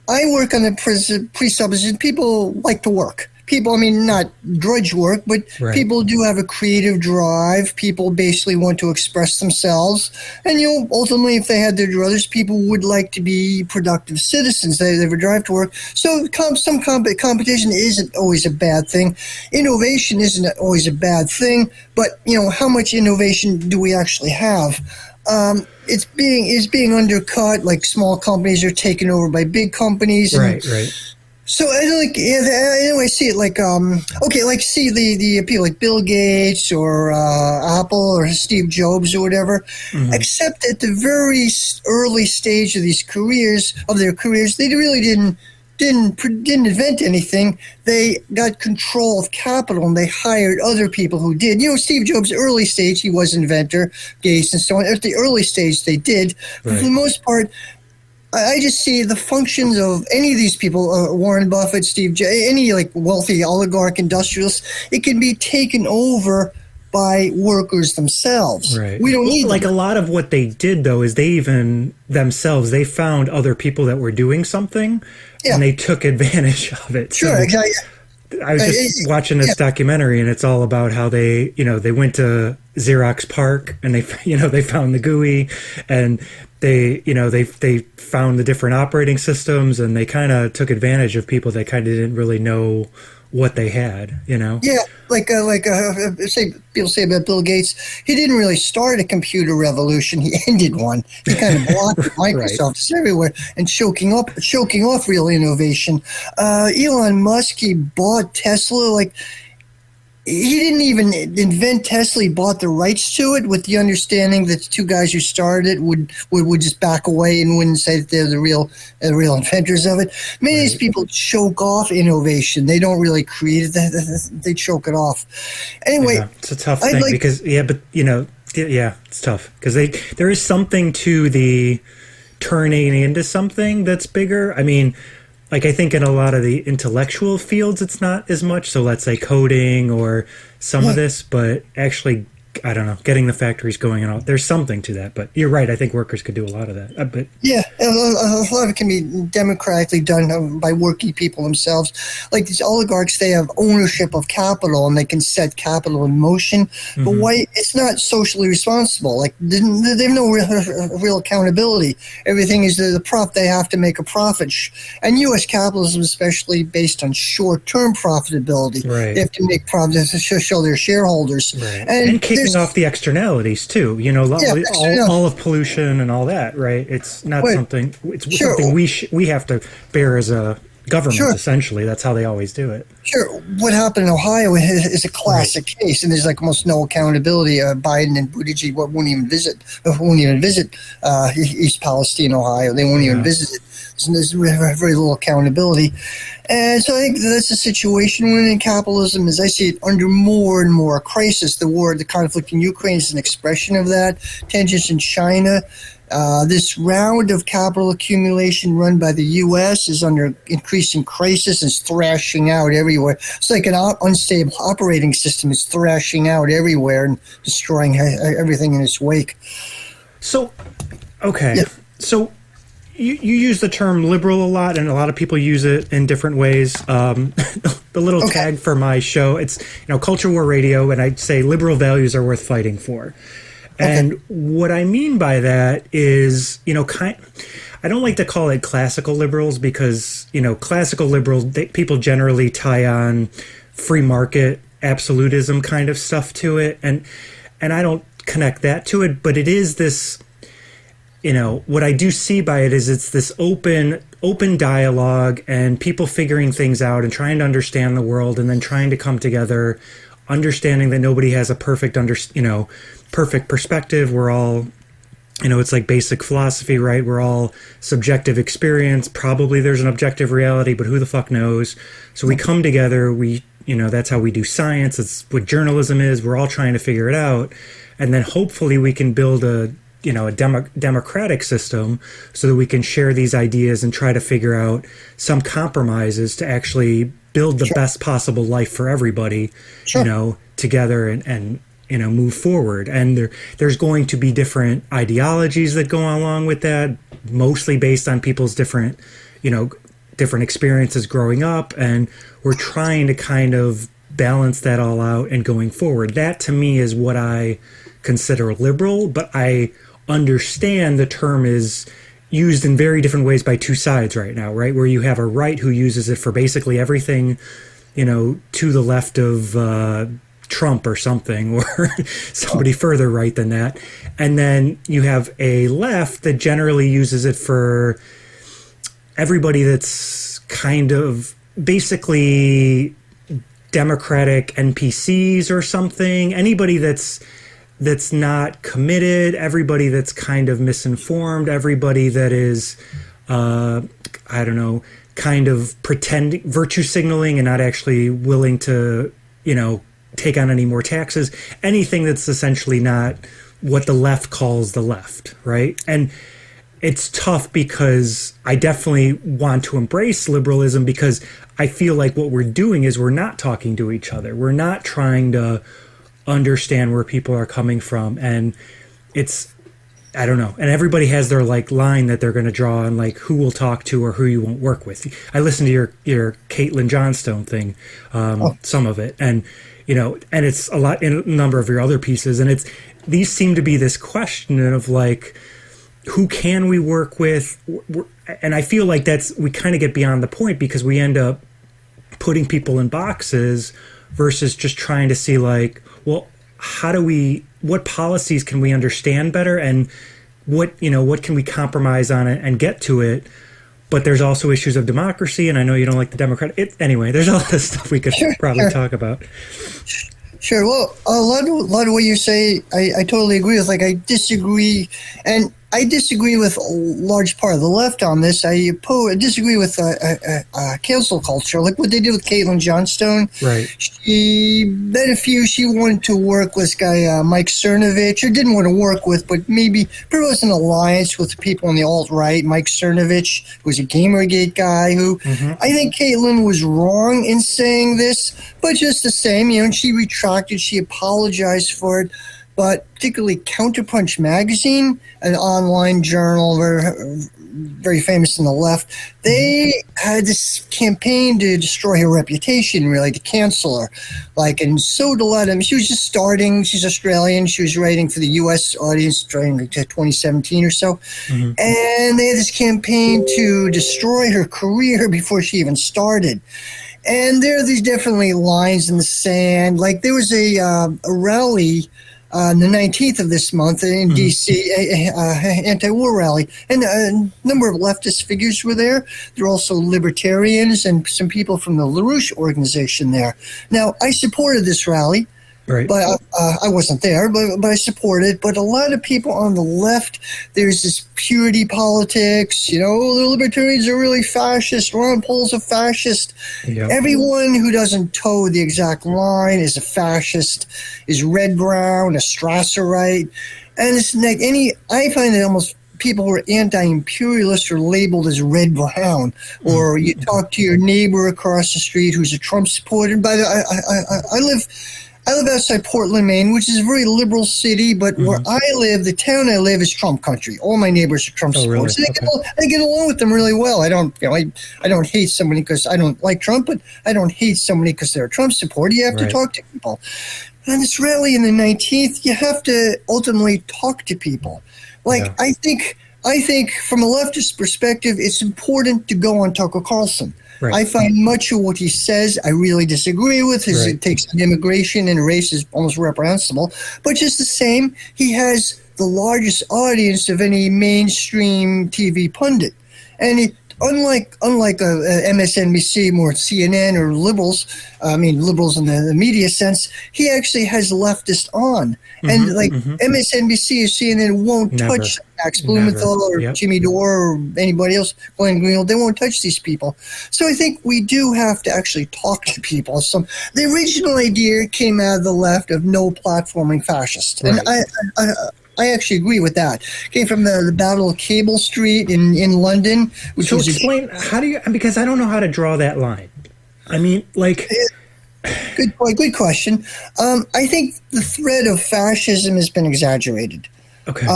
I work on the presupposition people like to work. People, I mean, not drudge work, but right. People do have a creative drive. People basically want to express themselves. And, ultimately, if they had their druthers, people would like to be productive citizens. They have a drive to work. So some competition isn't always a bad thing. Innovation isn't always a bad thing. But, how much innovation do we actually have? It's being undercut. Like, small companies are taken over by big companies. Right. So I see it like see the appeal like Bill Gates or Apple or Steve Jobs or whatever. Except at the very early stage of their careers, they really didn't invent anything. They got control of capital and they hired other people who did. Steve Jobs' early stage, he was an inventor, Gates and so on. At the early stage, they did. But for the most part, I just see the functions of any of these people, Warren Buffett, Steve Jobs, any like wealthy oligarch industrialists, it can be taken over by workers themselves. Right. We don't need like a lot of what they did though is they found other people that were doing something, and they took advantage of it. Sure, so, exactly. I was just watching this documentary, and it's all about how they went to Xerox PARC and they found the GUI, and they found the different operating systems, and they kind of took advantage of people that kind of didn't really know what they had, Yeah, say people say about Bill Gates, he didn't really start a computer revolution. He ended one. He kind of blocked Microsoft everywhere and choking off real innovation. Elon Musk, he bought Tesla. He didn't even invent Tesla. He bought the rights to it with the understanding that the two guys who started it would just back away and wouldn't say that they're the real inventors of it. Many of these people choke off innovation. They don't really create it. They choke it off. Anyway, it's a tough thing because it's tough because there is something to the turning into something that's bigger. I mean, like I think in a lot of the intellectual fields, it's not as much. So let's say coding or some of this, but actually, I don't know, getting the factories going and all. There's something to that, but you're right. I think workers could do a lot of that. But yeah, a lot of it can be democratically done by working people themselves. Like these oligarchs, they have ownership of capital and they can set capital in motion. But why? It's not socially responsible. Like they have no real accountability. Everything is the profit. They have to make a profit. And U.S. capitalism, especially based on short-term profitability, they have to make profits to show their shareholders. And kicking off the externalities too, you know, all of pollution and all that, right? It's not something. It's something we have to bear as a government. Essentially, that's how they always do it. Sure. What happened in Ohio is a classic case, and there's like almost no accountability. Biden and Buttigieg won't even visit East Palestine, Ohio. They won't even visit it. So there's very little accountability. And so I think that's a situation when capitalism, as I see it, under more and more crisis. The conflict in Ukraine is an expression of that. Tensions in China. This round of capital accumulation run by the U.S. is under increasing crisis and is thrashing out everywhere. It's like an unstable operating system. It's thrashing out everywhere and destroying everything in its wake. So, okay. Yeah. So you use the term liberal a lot, and a lot of people use it in different ways. The little tag for my show, it's Culture War Radio, and I'd say liberal values are worth fighting for. And what I mean by that is, I don't like to call it classical liberals because, classical liberals, people generally tie on free market absolutism kind of stuff to it. And I don't connect that to it, but it is this, what I do see by it is it's this open dialogue and people figuring things out and trying to understand the world and then trying to come together, understanding that nobody has a perfect perfect perspective. We're all, it's like basic philosophy, right? We're all subjective experience. Probably there's an objective reality, but who the fuck knows? So we come together, that's how we do science. It's what journalism is. We're all trying to figure it out. And then hopefully we can build a democratic system so that we can share these ideas and try to figure out some compromises to actually build the best possible life for everybody, together and move forward. And there's going to be different ideologies that go along with that, mostly based on people's different experiences growing up. And we're trying to kind of balance that all out and going forward. That to me is what I consider liberal, but I understand the term is used in very different ways by two sides right now, right? Where you have a right who uses it for basically everything, to the left of Trump or something, or somebody further right than that. And then you have a left that generally uses it for everybody that's kind of basically democratic NPCs or something, anybody that's not committed, everybody that's kind of misinformed, everybody that is, kind of pretending, virtue signaling and not actually willing to, take on any more taxes, anything that's essentially not what the left calls the left, right? And it's tough because I definitely want to embrace liberalism because I feel like what we're doing is we're not talking to each other. We're not trying to understand where people are coming from. And it's, I don't know. And everybody has their line that they're going to draw on who we'll talk to or who you won't work with. I listened to your Caitlyn Johnstone thing, some of it. And, and it's a lot in a number of your other pieces. And these seem to be this question of who can we work with? And I feel like we kind of get beyond the point because we end up putting people in boxes versus just trying to see what policies can we understand better and what can we compromise on it and get to it. But there's also issues of democracy, and I know you don't like the Democrat. Anyway, there's a lot of stuff we could probably talk about. Sure. Well, a lot of what you say, I totally agree with. I disagree, and I disagree with a large part of the left on this. I disagree with cancel culture, like what they did with Caitlyn Johnstone. Right. She wanted to work with this guy Mike Cernovich, or didn't want to work with, but maybe there was an alliance with people on the alt-right. Mike Cernovich, who was a Gamergate guy, who I think Caitlyn was wrong in saying this, but just the same, and she retracted, she apologized for it. But particularly Counterpunch Magazine, an online journal, very famous on the left, they had this campaign to destroy her reputation, really, to cancel her. And so to let him, she was just starting, she's Australian, she was writing for the U.S. audience during 2017 or so. And they had this campaign to destroy her career before she even started. And there are these definitely lines in the sand. There was a rally on the 19th of this month in D.C., anti-war rally. And a number of leftist figures were there. There were also libertarians and some people from the LaRouche organization there. Now, I supported this rally. Right. But I wasn't there, but I support it. But a lot of people on the left, there's this purity politics. The libertarians are really fascist. Ron Paul's a fascist. Yep. Everyone who doesn't toe the exact line is a fascist, is red-brown, a Strasserite. And it's like I find that almost people who are anti-imperialist are labeled as red-brown. Or you talk to your neighbor across the street who's a Trump supporter. And by the way, I live outside Portland, Maine, which is a very liberal city, but where I live, the town I live is Trump country. All my neighbors are Trump supporters. Really? I get along with them really well. I don't hate somebody because I don't like Trump, but I don't hate somebody because they're a Trump supporter. You have to talk to people. And this rally in the 19th, you have to ultimately talk to people. I think from a leftist perspective, it's important to go on Tucker Carlson. Right. I find much of what he says I really disagree with. His takes on immigration and race is almost reprehensible. But just the same, he has the largest audience of any mainstream TV pundit. And unlike MSNBC or CNN or liberals in the media sense, he actually has leftists on. And MSNBC or CNN won't touch Max Blumenthal or Jimmy Dore or anybody else, Glenn Greenwald. They won't touch these people. So I think we do have to actually talk to people. The original idea came out of the left of no platforming fascists. And I actually agree with that. Came from the Battle of Cable Street in London. So explain, how do you, because I don't know how to draw that line. Good question. I think the threat of fascism has been exaggerated. Okay.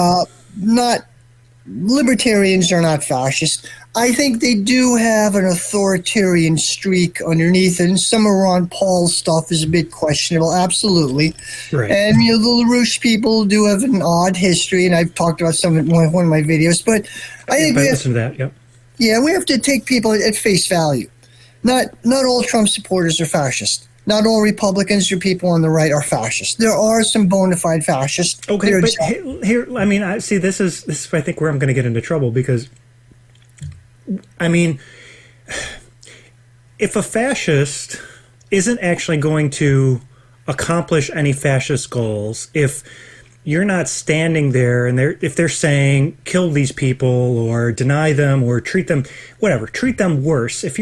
Libertarians are not fascist. I think they do have an authoritarian streak underneath it, and some of Ron Paul's stuff is a bit questionable, absolutely. Right. And, the LaRouche people do have an odd history, and I've talked about some of it in one of my videos, but I think we have, we have to take people at face value. Not all Trump supporters are fascist. Not all Republicans or people on the right are fascists. There are some bona fide fascists. Okay, but here, I see this is I think where I'm going to get into trouble because, if a fascist isn't actually going to accomplish any fascist goals, if you're not standing there and if they're saying kill these people or deny them or treat them worse, if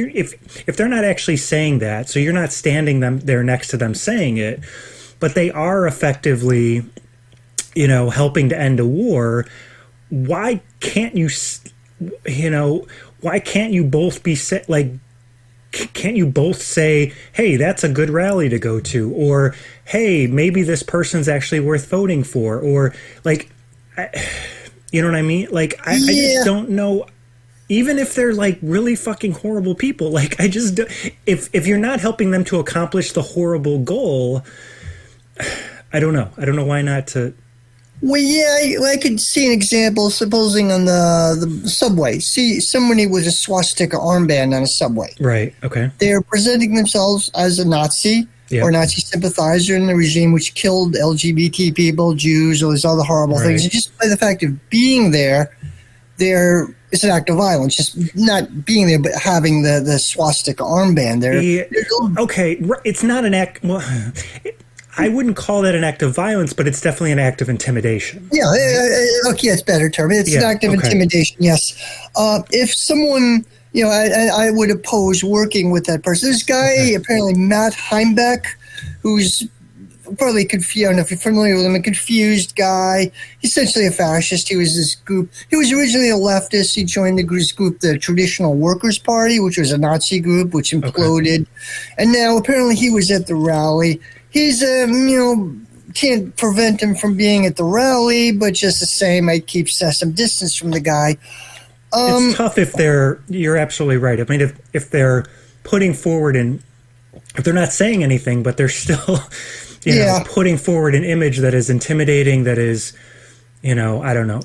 they're not actually saying that, so you're not standing there next to them saying it, but they are effectively helping to end a war, why can't you both be can't you both say, hey, that's a good rally to go to, or hey, maybe this person's actually worth voting for, or you know what I mean? I just don't know. Even if they're really fucking horrible people, I just don't, if you're not helping them to accomplish the horrible goal, I don't know why not to. Well, I could see an example, supposing on the subway. See somebody with a swastika armband on a subway. Right, okay. They're presenting themselves as a Nazi or Nazi sympathizer in the regime which killed LGBT people, Jews, all these other horrible things. And just by the fact of being there, it's an act of violence. Just not being there, but having the swastika armband there. Yeah, okay, it's not an act. Well, I wouldn't call that an act of violence, but it's definitely an act of intimidation. Yeah, okay, that's a better term. It's an act of intimidation, yes. If someone, I would oppose working with that person. This guy, apparently Matt Heimbeck, who's probably confused. I don't know if you're familiar with him, a confused guy. Essentially a fascist. He was this group. He was originally a leftist. He joined the group, the Traditional Workers' Party, which was a Nazi group, which imploded. And now apparently he was at the rally. He's, can't prevent him from being at the rally, but just the same, I keep some distance from the guy. It's tough if you're absolutely right. I mean, if they're putting forward if they're not saying anything, but they're still, putting forward an image that is intimidating, that is, I don't know.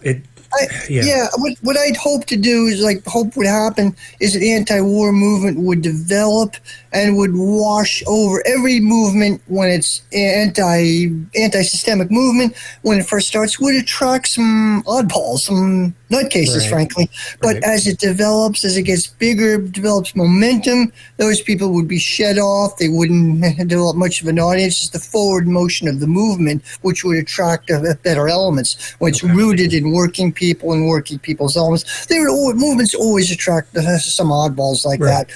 What I'd hope to do is hope would happen is an anti-war movement would develop and would wash over every movement when it's anti-systemic movement. When it first starts, would attract some oddballs, some nutcases, frankly. But as it develops, as it gets bigger, develops momentum, those people would be shed off. They wouldn't develop much of an audience. It's the forward motion of the movement, which would attract better elements. When it's rooted in working people and working people's elements, movements always attract some oddballs like that.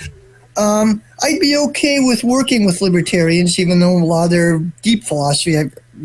I'd be okay with working with libertarians, even though a lot of their deep philosophy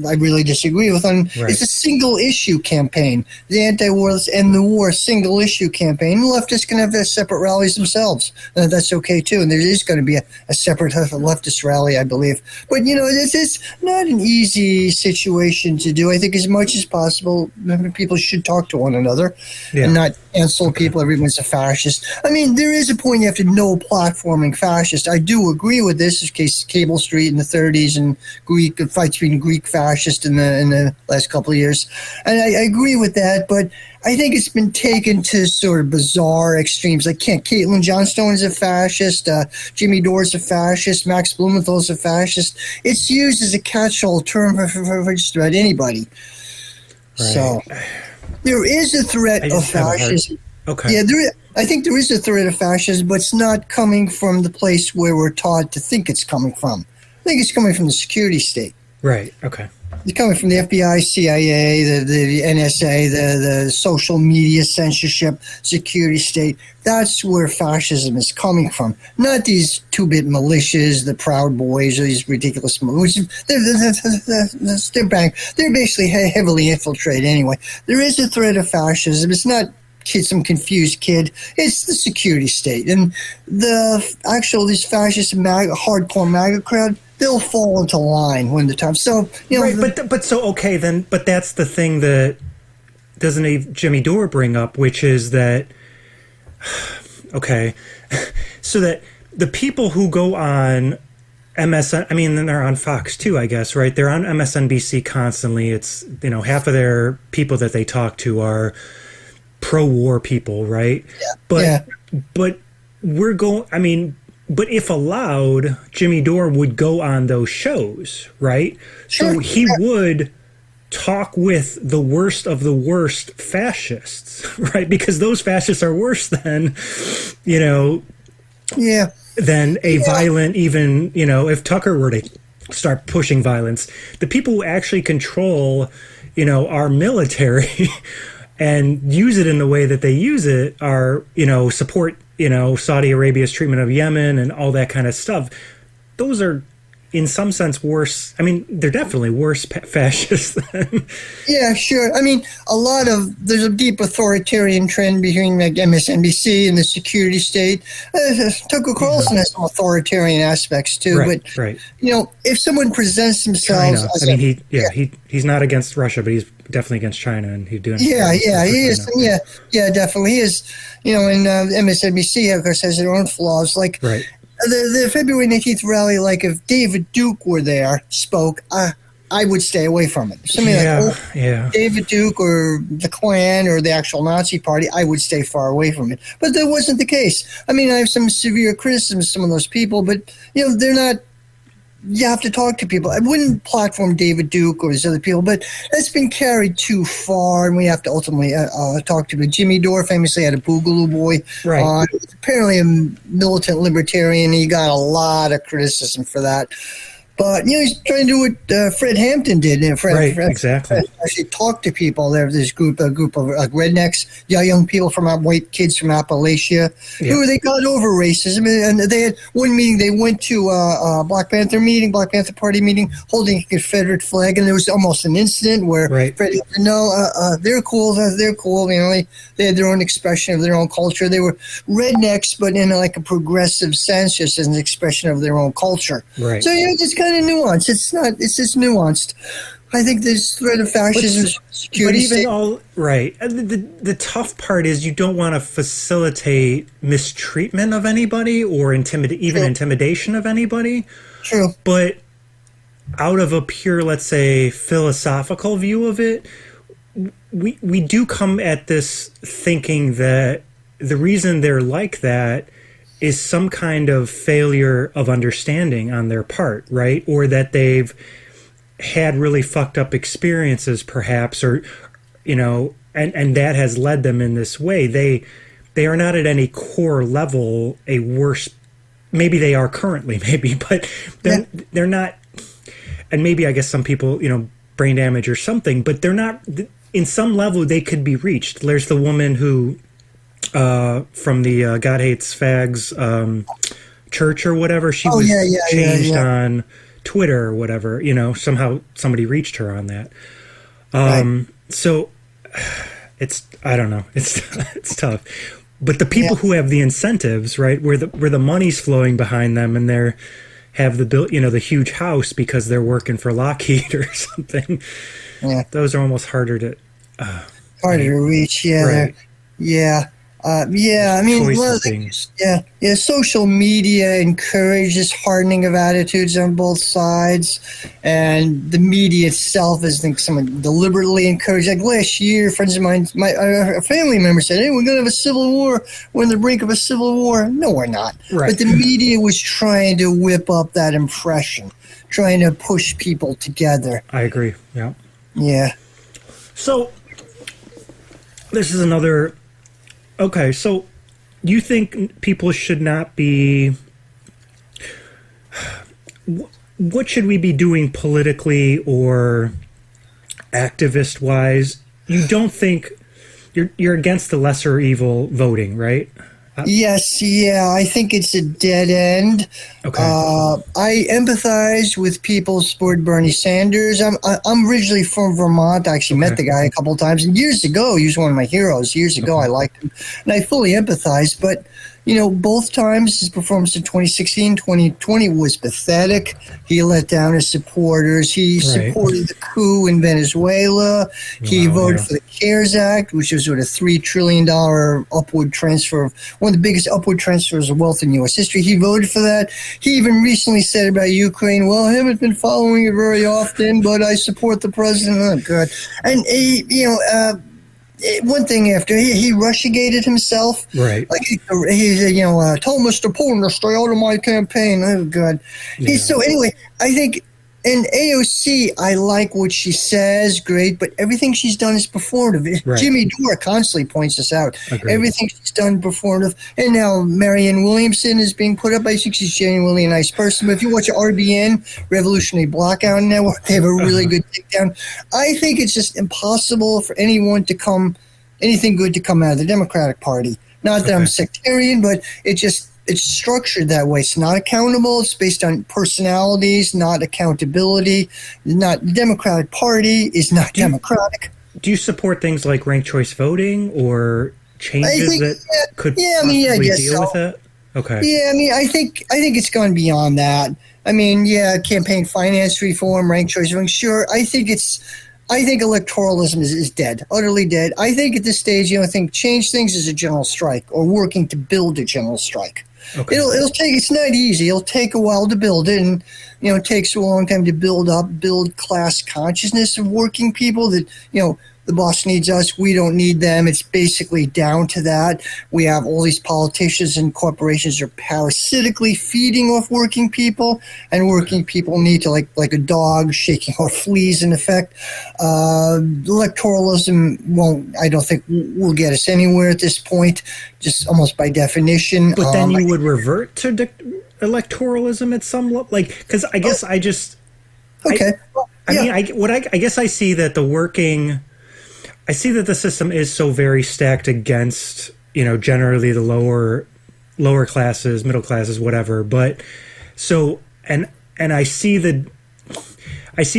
I really disagree with. It's a single-issue campaign. The anti-wars and the war single-issue campaign. Leftists can have their separate rallies themselves. That's okay, too. And there is going to be a separate leftist rally, I believe. But, it's not an easy situation to do. I think as much as possible, people should talk to one another and not cancel people. Everyone's a fascist. I mean, there is a point you have to know platforming fascist. I do agree with this. In case Cable Street in the 30s and Greek fights between Greek fascists in the last couple of years. And I agree with that, but I think it's been taken to sort of bizarre extremes. Like Caitlyn Johnstone is a fascist, Jimmy Dore is a fascist, Max Blumenthal is a fascist. It's used as a catch-all term for just about anybody. So there is a threat of fascism. Okay. Yeah, I think there is a threat of fascism, but it's not coming from the place where we're taught to think it's coming from. I think it's coming from the security state. Right. Okay. It's coming from the FBI, CIA, the NSA, the social media censorship, security state. That's where fascism is coming from. Not these two-bit militias, the Proud Boys, or these ridiculous militias. They're basically heavily infiltrated anyway. There is a threat of fascism. It's not some confused kid. It's the security state. And these fascist hardcore MAGA crowd, they'll fall into line when the time. So, but that's the thing that Jimmy Dore bring up, which is that, so that the people who go on MSN, I mean, then they're on Fox too, I guess, right? They're on MSNBC constantly. It's, half of their people that they talk to are pro-war people, right? But but if allowed, Jimmy Dore would go on those shows, right? So he would talk with the worst of the worst fascists, right? Because those fascists are worse than, than a violent, even, if Tucker were to start pushing violence. The people who actually control, our military and use it in the way that they use it are, support, Saudi Arabia's treatment of Yemen and all that kind of stuff. Those are, in some sense, worse. I mean, they're definitely worse fascists than. Yeah, sure. I mean, there's a deep authoritarian trend between MSNBC and the security state. Tucker Carlson has some authoritarian aspects too. But if someone presents themselves China. He's not against Russia, but he's definitely against China, and he's doing. He is. Yeah, definitely he is. And MSNBC, of course, has their own flaws. The February 19th rally, if David Duke were there, spoke, I would stay away from it. David Duke or the Klan or the actual Nazi party, I would stay far away from it. But that wasn't the case. I mean, I have some severe criticism of some of those people, but, they're not. You have to talk to people. I wouldn't platform David Duke or these other people, but that's been carried too far, and we have to ultimately talk to them. Jimmy Dore famously had a Boogaloo Boy. Right. Apparently a militant libertarian. He got a lot of criticism for that. But, he's trying to do what Fred Hampton did. And Fred exactly. actually talked to people. There was this group of rednecks, young people white kids from Appalachia, who they got over racism. And they had one meeting. They went to a Black Panther Party meeting, holding a Confederate flag. And there was almost an incident where Fred said, no, they're cool. They're cool. They had their own expression of their own culture. They were rednecks, but in like a progressive sense, just as an expression of their own culture. Right. So, it's kind of nuanced. It's just nuanced. I think this threat of fascism, security. But even the tough part is you don't want to facilitate mistreatment of anybody or intimidation of anybody. True. But out of a pure, let's say, philosophical view of it, we do come at this thinking that the reason they're like that is some kind of failure of understanding on their part, right? Or that they've had really fucked up experiences, perhaps, or, and that has led them in this way. They are not at any core level a worse, maybe they are currently, but they're not, and maybe I guess some people, brain damage or something, but they're not, in some level they could be reached. There's the woman who, from the God Hates Fags church or whatever, she was changed on Twitter or whatever, somehow somebody reached her on that. So I don't know, it's tough. But the people who have the incentives, right, where the money's flowing behind them and they're have the huge house because they're working for Lockheed or something. Yeah. Those are almost harder to reach. I mean, social media encourages hardening of attitudes on both sides, and the media itself is, I think, someone deliberately encouraged. Like last year, friends of mine, a family member said, "Hey, we're going to have a civil war. We're on the brink of a civil war." No, we're not. Right. But the media was trying to whip up that impression, trying to push people together. I agree. Yeah. Yeah. So this is another. Okay, so you think people should not be... What should we be doing politically or activist-wise? You don't think... You're against the lesser evil voting, right? Yes, I think it's a dead end. Okay. I empathize with people who support Bernie Sanders. I'm originally from Vermont. I actually met the guy a couple of times. And years ago, he was one of my heroes. Years ago, I liked him. And I fully empathize. But, both times, his performance in 2016, 2020 was pathetic. He let down his supporters. He supported the coup in Venezuela. He voted for the CARES Act, which was sort of $3 trillion upward transfer, one of the biggest upward transfers of wealth in U.S. history. He voted for that. He even recently said about Ukraine, well, I haven't been following it very often, but I support the president. Oh, God. And, one thing after, he Russiagated himself. Right. Like, he told Mr. Putin to stay out of my campaign. Oh, God. Yeah. So, anyway, I think... And AOC, I like what she says, great, but everything she's done is performative. Right. Jimmy Dore constantly points this out. Agreed. Everything she's done performative. And now Marianne Williamson is being put up. I think she's genuinely a nice person. But if you watch RBN, Revolutionary Blackout Network, they have a really good takedown. I think it's just impossible for anything good to come out of the Democratic Party. Not that I'm sectarian, but it's structured that way. It's not accountable. It's based on personalities, not accountability. The Democratic Party is not democratic. Do you support things like ranked choice voting or changes that could possibly deal with that? Okay. Yeah, I think it's gone beyond that. Campaign finance reform, ranked choice voting, sure. I think electoralism is dead, utterly dead. I think at this stage, change things is a general strike or working to build a general strike. Okay. It's not easy. It'll take a while to build it, and it takes a long time to build class consciousness of working people that the boss needs us, we don't need them. It's basically down to that. We have all these politicians and corporations are parasitically feeding off working people, and working people need to, like a dog shaking off fleas, in effect. Electoralism I don't think will get us anywhere at this point, just almost by definition. But then you would revert to electoralism at some like, because I guess I just Okay. I guess I see that I see that the system is so very stacked against, generally the lower classes, middle classes, whatever. But so, and I see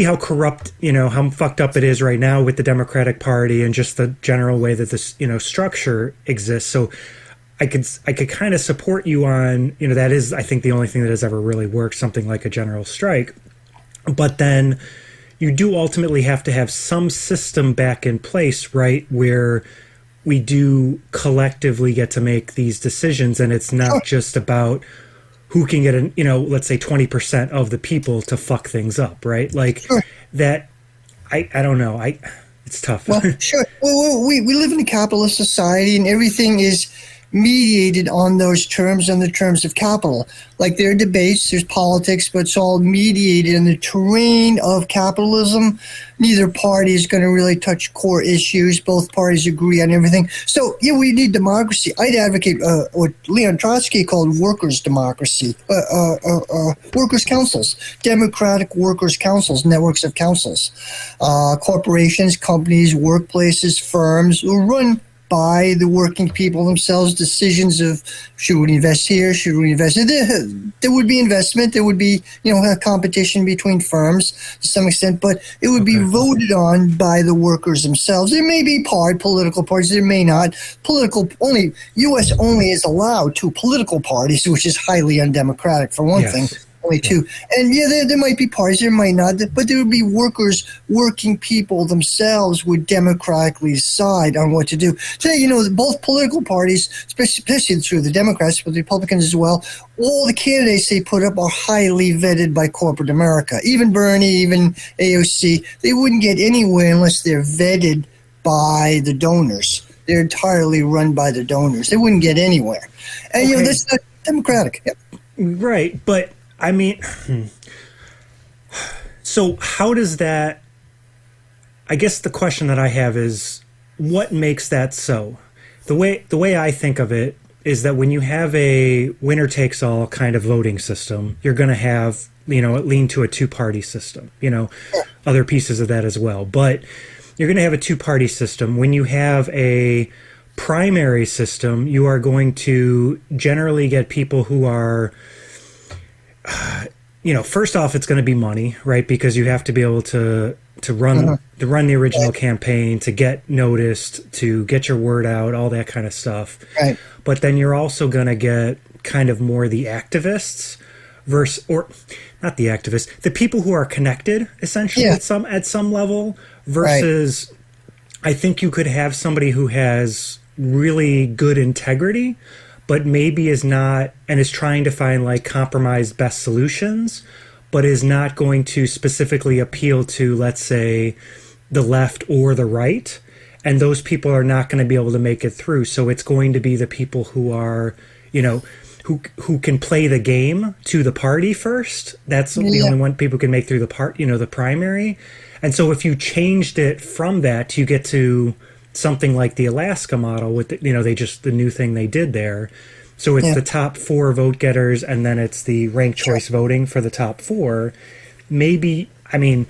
how corrupt, how fucked up it is right now with the Democratic Party and just the general way that this, structure exists. So I could kind of support you on, that is, I think, the only thing that has ever really worked, something like a general strike. But then you do ultimately have to have some system back in place, right, where we do collectively get to make these decisions, and it's not just about who can get let's say 20% of the people to fuck things up, right? Like that. I don't know. It's tough. Well, sure. Well, we live in a capitalist society, and everything is mediated on those terms, on the terms of capital. Like there are debates, there's politics, but it's all mediated in the terrain of capitalism. Neither party is going to really touch core issues. Both parties agree on everything. So, yeah, we need democracy. I'd advocate what Leon Trotsky called workers' democracy, workers' councils, democratic workers' councils, networks of councils. Corporations, companies, workplaces, firms will run by the working people themselves, decisions of should we invest here, should we invest there. There would be investment, there would be a competition between firms to some extent, but it would be voted on by the workers themselves. There may be political parties, there may not. U.S. only is allowed 2 political parties, which is highly undemocratic for one thing. Only 2. And there might be parties, there might not, but there would be working people themselves would democratically decide on what to do. Today, both political parties, especially through the Democrats, but the Republicans as well, all the candidates they put up are highly vetted by corporate America. Even Bernie, even AOC, they wouldn't get anywhere unless they're vetted by the donors. They're entirely run by the donors. They wouldn't get anywhere. And, that's not democratic. Yep. Right, but I mean, so how does that, I guess the question that I have is, what makes that so? The way I think of it is that when you have a winner-takes-all kind of voting system, you're going to have, lean to a 2-party system, other pieces of that as well. But you're going to have a 2-party system. When you have a primary system, you are going to generally get people who are... first off, it's going to be money, right? Because you have to be able to run the original campaign, to get noticed, to get your word out, all that kind of stuff. Right. But then you're also going to get kind of more the activists or not the activists, the people who are connected essentially at some level versus I think you could have somebody who has really good integrity, but maybe is not, and is trying to find like compromised best solutions, but is not going to specifically appeal to, let's say, the left or the right. And those people are not going to be able to make it through. So it's going to be the people who are, who can play the game to the party first. That's the only one people can make through the primary. And so if you changed it from that, you get to something like the Alaska model with the new thing they did there. So it's the top 4 vote getters, and then it's the ranked choice voting for the top 4. Maybe, I mean,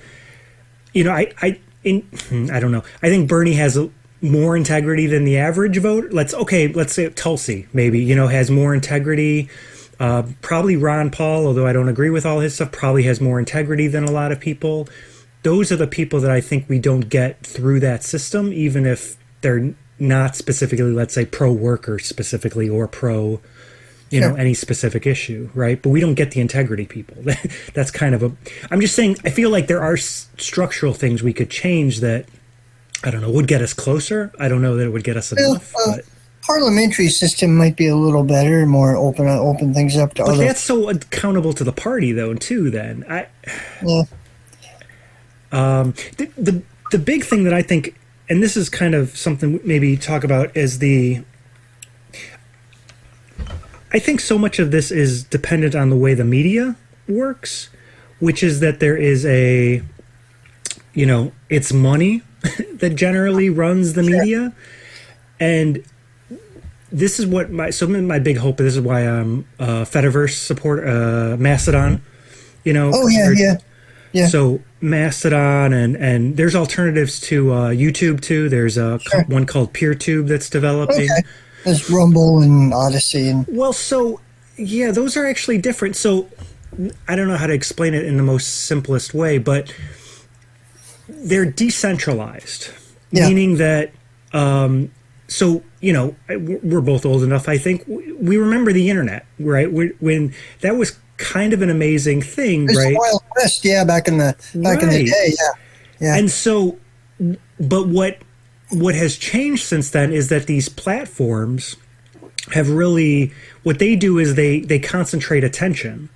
I don't know. I think Bernie has more integrity than the average vote. Let's say Tulsi maybe, has more integrity. Probably Ron Paul, although I don't agree with all his stuff, probably has more integrity than a lot of people. Those are the people that I think we don't get through that system, even if they're not specifically, let's say, pro-worker specifically or pro, any specific issue, right? But we don't get the integrity people. That's kind of I'm just saying, I feel like there are structural things we could change that, I don't know, would get us closer. I don't know that it would get us enough. But parliamentary system might be a little better, more open things up to but other. That's so accountable to the party, though, too, then. The big thing that I think, and this is kind of something maybe talk about, is I think so much of this is dependent on the way the media works, which is that there is it's money that generally runs the media. And this is what my big hope. This is why I'm Fediverse support Mastodon. Yeah. So Mastodon and there's alternatives to YouTube too. There's one called PeerTube that's developing. Okay. There's Rumble and Odyssey and. Well, so yeah, those are actually different. So I don't know how to explain it in the most simplest way, but they're decentralized, meaning that. So, we're both old enough, I think. We remember the internet, right? When that was kind of an amazing thing, right? The Wild West, back in the day, yeah. And so, but what has changed since then is that these platforms have really, what they do is they concentrate attention.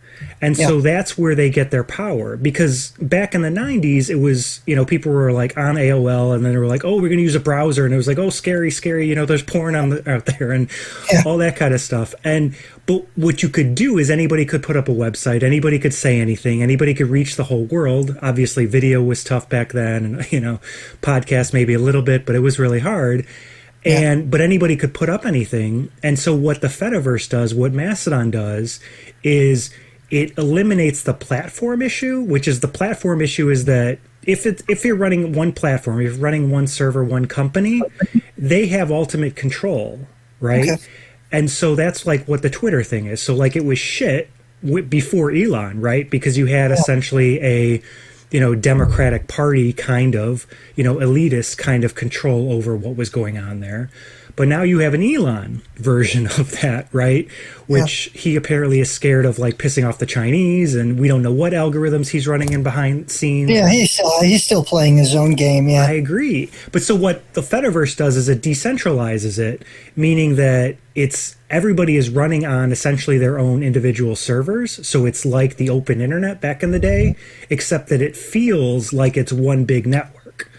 And so that's where they get their power, because back in the 90s, it was, people were like on AOL and then they were like, oh, we're going to use a browser. And it was like, oh, scary, there's porn out there and all that kind of stuff. But what you could do is anybody could put up a website. Anybody could say anything. Anybody could reach the whole world. Obviously, video was tough back then. And, podcast maybe a little bit, but it was really hard. But anybody could put up anything. And so what the Fediverse does, what Mastodon does is it eliminates the platform issue, which is the platform issue is that if you're running one platform, if you're running one server, one company, they have ultimate control, right? Okay. And so that's like what the Twitter thing is. So like it was shit before Elon, right? Because you had essentially a Democratic Party kind of, elitist kind of control over what was going on there. But now you have an Elon version of that, right? Which he apparently is scared of, like pissing off the Chinese, and we don't know what algorithms he's running in behind the scenes. Yeah, he's still playing his own game. Yeah, I agree. But so what the Fediverse does is it decentralizes it, meaning that everybody is running on essentially their own individual servers. So it's like the open internet back in the day, except that it feels like it's one big network,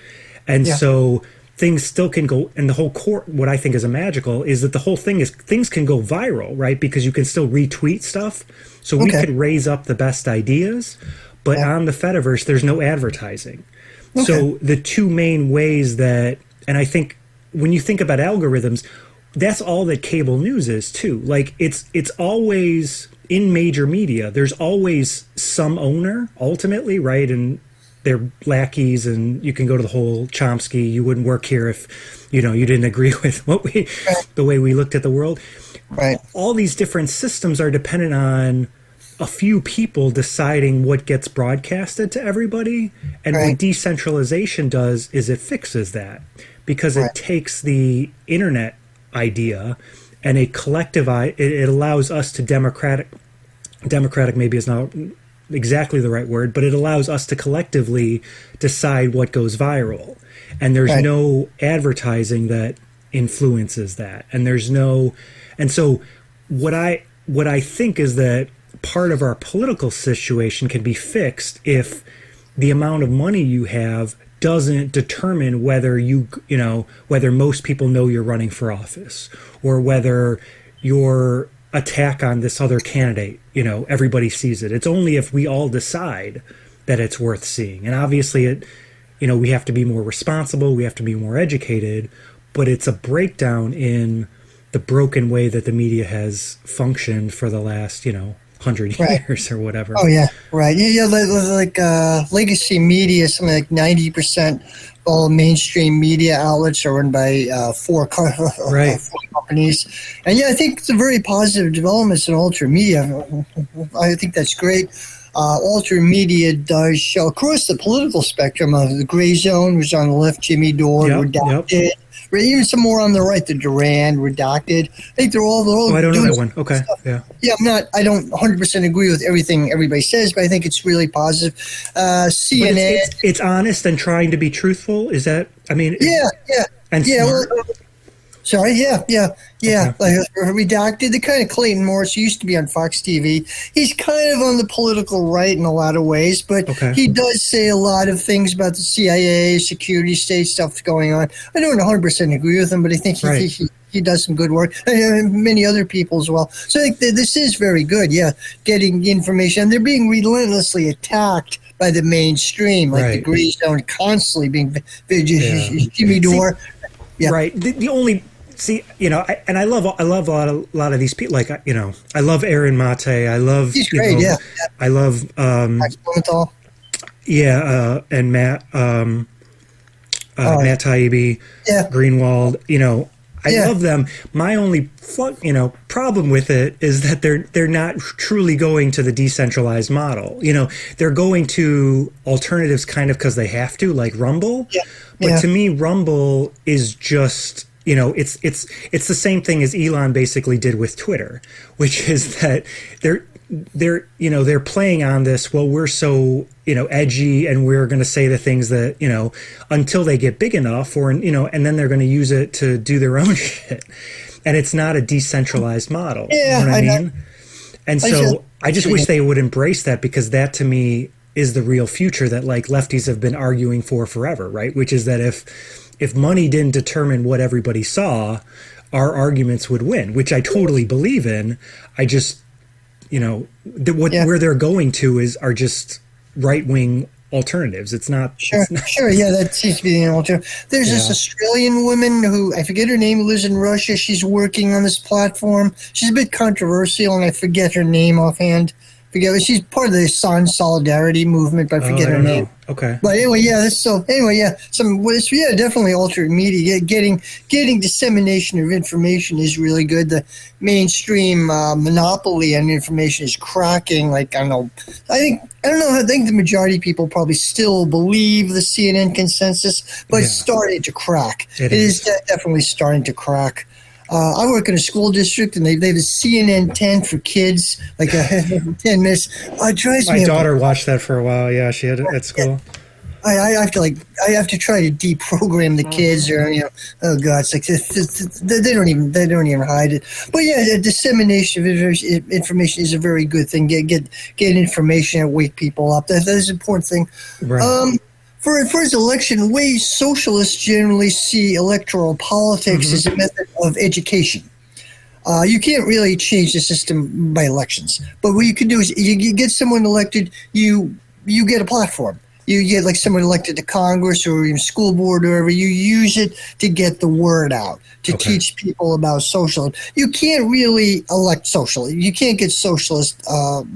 and so things still can go, and the whole core, what I think is a magical, is that the whole thing is things can go viral, right? Because you can still retweet stuff. So we could raise up the best ideas, but on the Fediverse, there's no advertising. Okay. So the two main ways that, and I think when you think about algorithms, that's all that cable news is too. Like it's always in major media, there's always some owner ultimately, right? And they're lackeys, and you can go to the whole Chomsky, you wouldn't work here if, you didn't agree with the way we looked at the world. Right. All these different systems are dependent on a few people deciding what gets broadcasted to everybody. And what decentralization does is it fixes that, because it takes the internet idea and it allows us to democratic maybe is not exactly the right word, but it allows us to collectively decide what goes viral. And there's no advertising that influences that. And so what I think is that part of our political situation can be fixed if the amount of money you have doesn't determine whether whether most people know you're running for office, or whether your attack on this other candidate, everybody sees it. It's only if we all decide that it's worth seeing. And obviously we have to be more responsible, we have to be more educated, but it's a breakdown in the broken way that the media has functioned for the last, 100 years or whatever. Oh yeah, right. Yeah, like legacy media, something like 90% of all mainstream media outlets are run by four companies. And I think it's a very positive developments in ultra media. I think that's great. Ultra media does show across the political spectrum of the gray zone, was on the left, Jimmy Dore, redacted. Even some more on the right, the Duran, redacted. I think they're all I don't know that one. Okay. Stuff. Yeah. I don't 100% agree with everything everybody says, but I think it's really positive. CNN. It's honest and trying to be truthful. Is that, Yeah. And smart. Sorry, yeah. Okay. Like redacted, the kind of Clayton Morris who used to be on Fox TV. He's kind of on the political right in a lot of ways, but he does say a lot of things about the CIA, security state stuff going on. I don't 100% agree with him, but I think he does some good work, and many other people as well. So I think this is very good, getting information. And they're being relentlessly attacked by the mainstream, like the Gray Zone constantly being Jimmy Dore. Right. The only See, I love a lot of these people. Like, I love Aaron Mate. I love, He's great, yeah. I love, Max Blumenthal. and Matt, Matt Taibbi, Yeah. Greenwald. I Yeah. love them. My only, problem with it is that they're not truly going to the decentralized model. They're going to alternatives kind of because they have to, like Rumble. Yeah. But Yeah. to me, Rumble is just, it's the same thing as Elon basically did with Twitter, which is that they're playing on this. Well, we're so edgy, and we're going to say the things that until they get big enough, or and then they're going to use it to do their own shit. And it's not a decentralized model. Yeah, you know what I mean? know. And so I just wish they would embrace that, because that to me is the real future that like lefties have been arguing for forever, right? Which is that if money didn't determine what everybody saw, our arguments would win, which I totally believe in. I just, where they're going to are just right-wing alternatives. It's not. Sure, it's not, sure. Yeah, that seems to be the alternative. There's this Australian woman who, I forget her name, lives in Russia. She's working on this platform. She's a bit controversial, and I forget her name offhand. She's part of the San Solidarity movement, but I forget her name. Okay. But anyway, definitely alternate media. Getting dissemination of information is really good. The mainstream monopoly on information is cracking. Like, I think the majority of people probably still believe the CNN consensus, but it's starting to crack. It is definitely starting to crack. I work in a school district, and they have a CNN 10 for kids, like 10 minutes. It drives me. My daughter watched that for a while. Yeah, she had it at school. I have to try to deprogram the kids, or oh god, it's like they don't even hide it. But yeah, the dissemination of information is a very good thing. Get information and wake people up. That is an important thing. Right. For his election, the way socialists generally see electoral politics is a method of education. You can't really change the system by elections, but what you can do is you get someone elected, you get a platform. You get like someone elected to Congress or even school board or whatever. You use it to get the word out, to teach people about socialism. You can't really elect socialists. You can't get socialist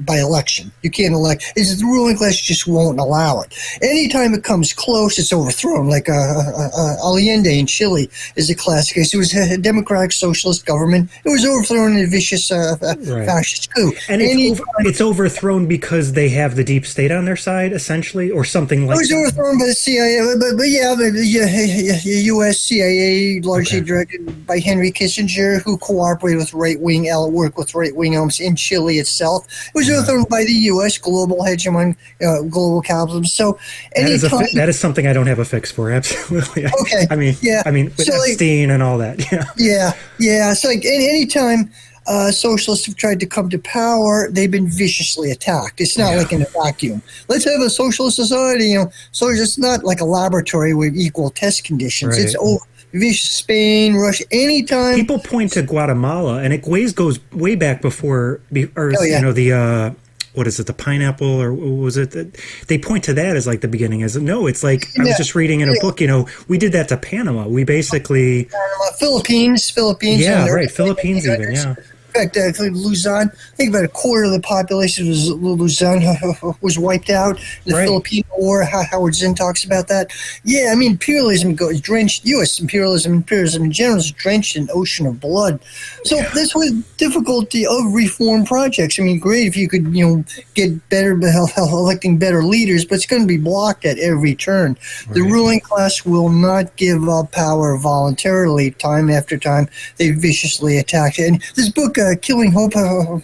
by election. You can't elect. The ruling class just won't allow it. Anytime it comes close, it's overthrown. Like Allende in Chile is a classic case. It was a democratic socialist government. It was overthrown in a vicious fascist coup. And it's overthrown because they have the deep state on their side, essentially, or something like that. It was overthrown by the CIA, but U.S. CIA, largely directed by Henry Kissinger, who cooperated with worked with right-wing elements in Chile itself. It was overthrown by the U.S. global hegemon, global capitalism. So that is something I don't have a fix for. Absolutely. Okay. I mean, with Epstein and all that. Yeah. So like anytime socialists have tried to come to power, they've been viciously attacked. It's not like in a vacuum. Let's have a socialist society, so it's not like a laboratory with equal test conditions. It's vicious. Spain, Russia, anytime. People point to Guatemala, and it goes way back before, what is it, the pineapple, or what was it? They point to that as like the beginning. It's like, I was just reading in a book, we did that to Panama. We basically... Philippines. Yeah, right, Philippines even, yeah. In fact, Luzon, I think about a quarter of the population was Luzon was wiped out. The Philippine War, Howard Zinn talks about that. Yeah, I mean, imperialism goes drenched. U.S. imperialism in general is drenched in an ocean of blood. So that's what the difficulty of reform projects. I mean, great if you could, get better, electing better leaders, but it's going to be blocked at every turn. The ruling class will not give up power voluntarily. Time after time, they viciously attack it. And this book, Killing Hope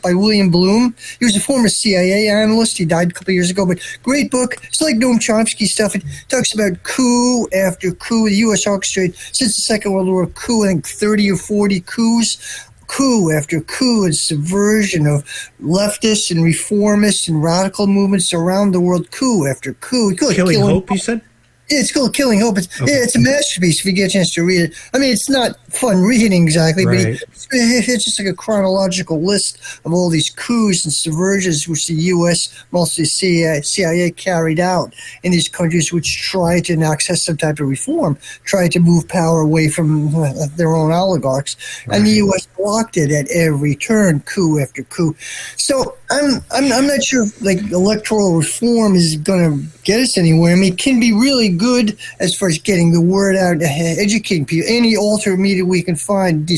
by William Bloom. He was a former CIA analyst. He died a couple of years ago, but great book. It's like Noam Chomsky stuff. It talks about coup after coup. The U.S. orchestrated since the Second World War coup, I think 30 or 40 coups. Coup after coup and subversion of leftists and reformists and radical movements around the world. Coup after coup. Killing Hope, you said? It's called Killing Hope. It's a masterpiece if you get a chance to read it. I mean, it's not fun reading exactly, Right. but it's just like a chronological list of all these coups and subversions which the U.S., mostly CIA, carried out in these countries which tried to access some type of reform, tried to move power away from their own oligarchs. Right. And the U.S. blocked it at every turn, coup after coup. So I'm not sure if, like, electoral reform is going to get us anywhere. I mean, it can be really good as far as getting the word out, educating people. Any alternate media we can find,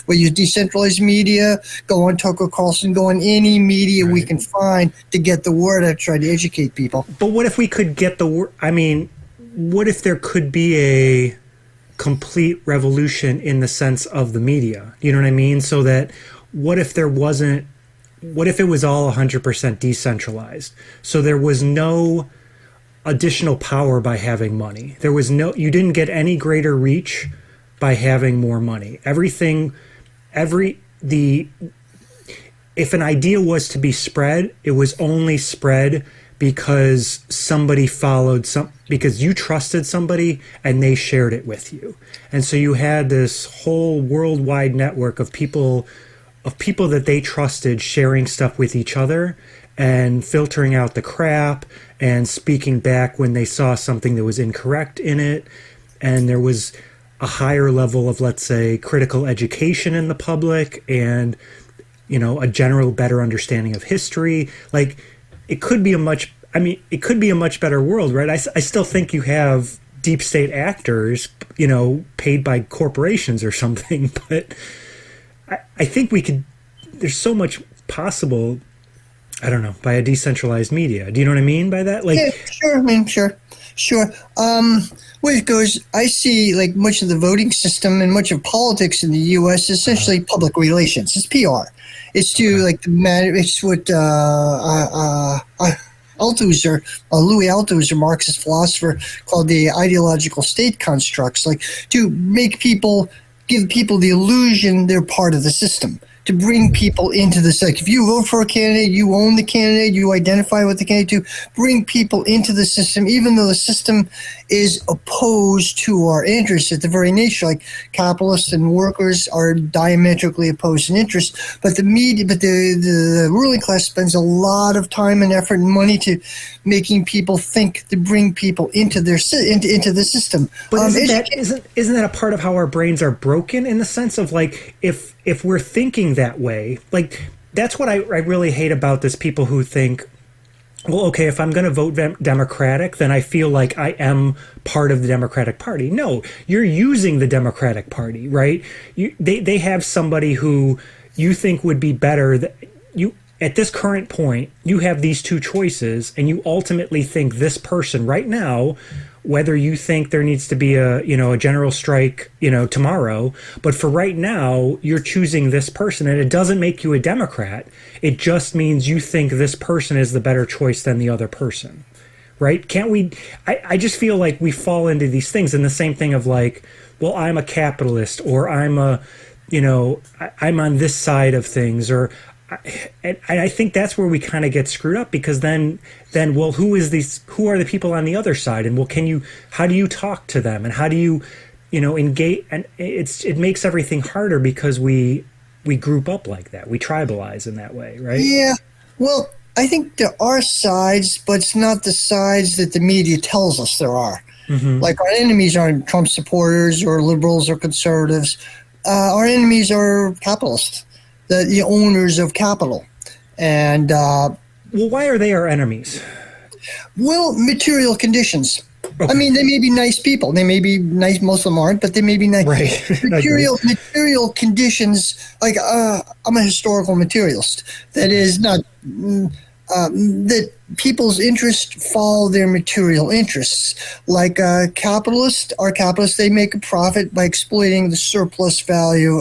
we use decentralized media, go on Tucker Carlson, go on any media we can find to get the word out, try to educate people. But what if we could get the word? I mean, what if there could be a complete revolution in the sense of the media? You know what I mean? So that what if there wasn't? What if it was all 100% decentralized? So there was no additional power by having money. There was no, you didn't get any greater reach by having more money. If an idea was to be spread, it was only spread because somebody because you trusted somebody and they shared it with you. And so you had this whole worldwide network of people that they trusted sharing stuff with each other and filtering out the crap and speaking back when they saw something that was incorrect in it. And there was a higher level of, let's say, critical education in the public and, a general better understanding of history. Like, it could be a much better world, right? I still think you have deep state actors, paid by corporations or something, but I think there's so much possible, I don't know, by a decentralized media. Do you know what I mean by that? Like, yeah, sure. I mean, sure. Where it goes, I see, like, much of the voting system and much of politics in the U.S. is essentially public relations. It's PR. It's it's what Louis Althusser, Marxist philosopher, called the ideological state constructs, like to give people the illusion they're part of the system, to bring people into this. Like, if you vote for a candidate, you own the candidate, you identify with the candidate, to bring people into the system, even though the system is opposed to our interests at the very nature. Like, capitalists and workers are diametrically opposed in interests, but the ruling class spends a lot of time and effort and money to making people think, to bring people into their into the system. But isn't that a part of how our brains are broken, in the sense of, like, if we're thinking that way, like, that's what I really hate about this, people who think, well, okay, if I'm going to vote Democratic, then I feel like I am part of the Democratic Party. No, you're using the Democratic Party, right? They have somebody who you think would be better. At this current point, you have these two choices, and you ultimately think this person right now, whether you think there needs to be a general strike, tomorrow, but for right now, you're choosing this person, and it doesn't make you a Democrat. It just means you think this person is the better choice than the other person, right? Can't we? I just feel like we fall into these things, and the same thing of, like, well, I'm a capitalist, or I'm I'm on this side of things, or. And I think that's where we kind of get screwed up, because then, well, who are the people on the other side? And, well, how do you talk to them? And how do you, engage? And it makes everything harder because we group up like that. We tribalize in that way, right? Yeah. Well, I think there are sides, but it's not the sides that the media tells us there are. Mm-hmm. Like, our enemies aren't Trump supporters or liberals or conservatives. Our enemies are capitalists. The owners of capital. And well, why are they our enemies? Well, material conditions. Okay. I mean, they may be nice people. They may be nice. Most of them aren't, but they may be nice. Right. Material conditions. Like, I'm a historical materialist. That is not that people's interests follow their material interests. Like, capitalists, they make a profit by exploiting the surplus value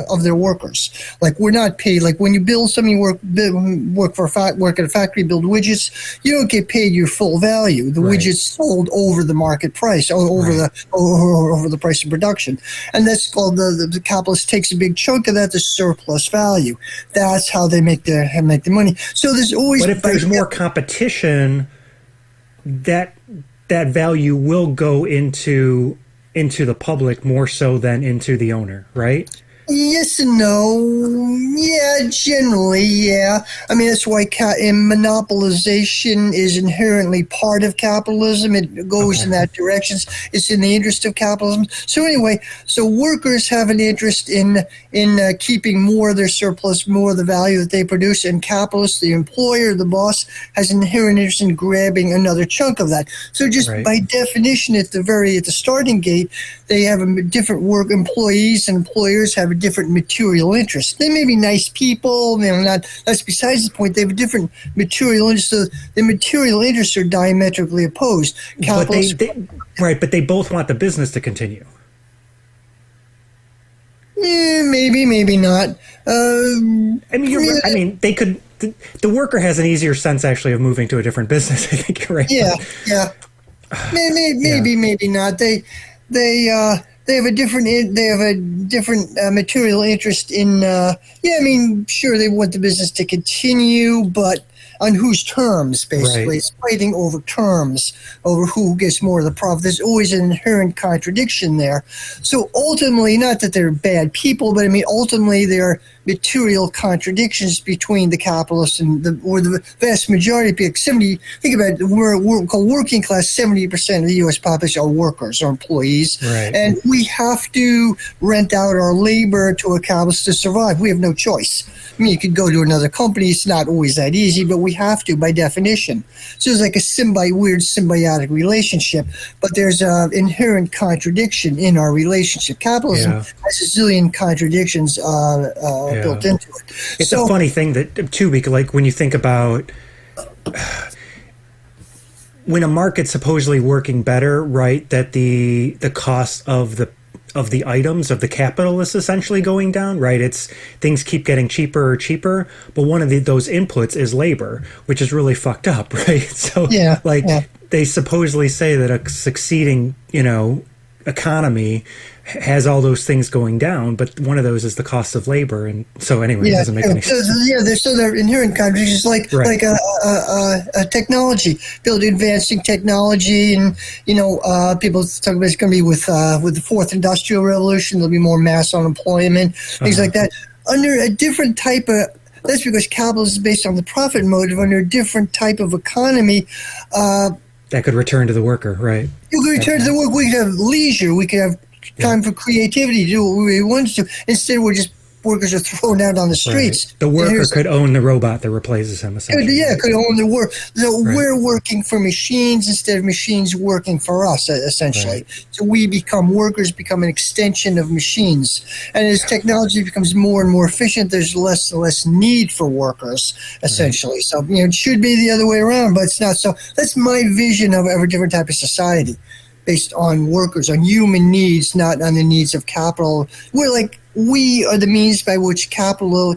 of their workers. Like, we're not paid. Like, when you build something, work at a factory, build widgets, you don't get paid your full value. The widget's sold over the market price, or over the price of production, and that's called the capitalist takes a big chunk of that, the surplus value. That's how they make their money. So there's always. But if there's more competition, that that value will go into the public more so than into the owner, right? Yes and no. Yeah, generally, yeah. I mean, that's why monopolization is inherently part of capitalism. It goes in that direction. It's in the interest of capitalism. So anyway, so workers have an interest in keeping more of their surplus, more of the value that they produce, and capitalists, the employer, the boss, has an inherent interest in grabbing another chunk of that. So just by definition, at the starting gate, they have a different work. Employees and employers have a different material interest. They may be nice people, that's besides the point. They have a different material interest. So the material interests are diametrically opposed. But they both want the business to continue. Yeah, maybe not. They could. The worker has an easier sense actually of moving to a different business. I think you're right. Yeah. Maybe not. They have a different material interest in. Sure, they want the business to continue, but on whose terms, basically. Right. It's fighting over terms, over who gets more of the profit. There's always an inherent contradiction there. So ultimately, not that they're bad people, but ultimately there are material contradictions between the capitalists and the vast majority of people. Think about it, we're called working class. 70% of the U.S. population are workers or employees, right. And we have to rent out our labor to a capitalist to survive. We have no choice. You could go to another company. It's not always that easy, but we have to by definition. So it's like a weird symbiotic relationship, but there's an inherent contradiction in our relationship. Capitalism has a zillion contradictions built into it. It's a funny thing that too, because like when you think about when a market's supposedly working better, right? That the cost of the items of the capital is essentially going down, right? It's things keep getting cheaper, but one of those inputs is labor, which is really fucked up, right? So they supposedly say that a succeeding, economy has all those things going down, but one of those is the cost of labor, and so anyway, it doesn't make any sense. They're inherent contradictions, like a technology, advancing technology, and people talk about it's going to be with the fourth industrial revolution. There'll be more mass unemployment, things like that. Under a different type of that's because capitalism is based on the profit motive. Under a different type of economy, that could return to the worker, right? You could return to the work. We could have leisure. We could have time for creativity to do what we want to. Instead, workers are thrown out on the streets. Right. The worker could own the robot that replaces him, essentially. Could own the work. So we're working for machines instead of machines working for us, essentially. Right. So we become workers, become an extension of machines. And as technology becomes more and more efficient, there's less and less need for workers, essentially. Right. So it should be the other way around, but it's not. So that's my vision of a different type of society, based on workers, on human needs, not on the needs of capital. We are the means by which capital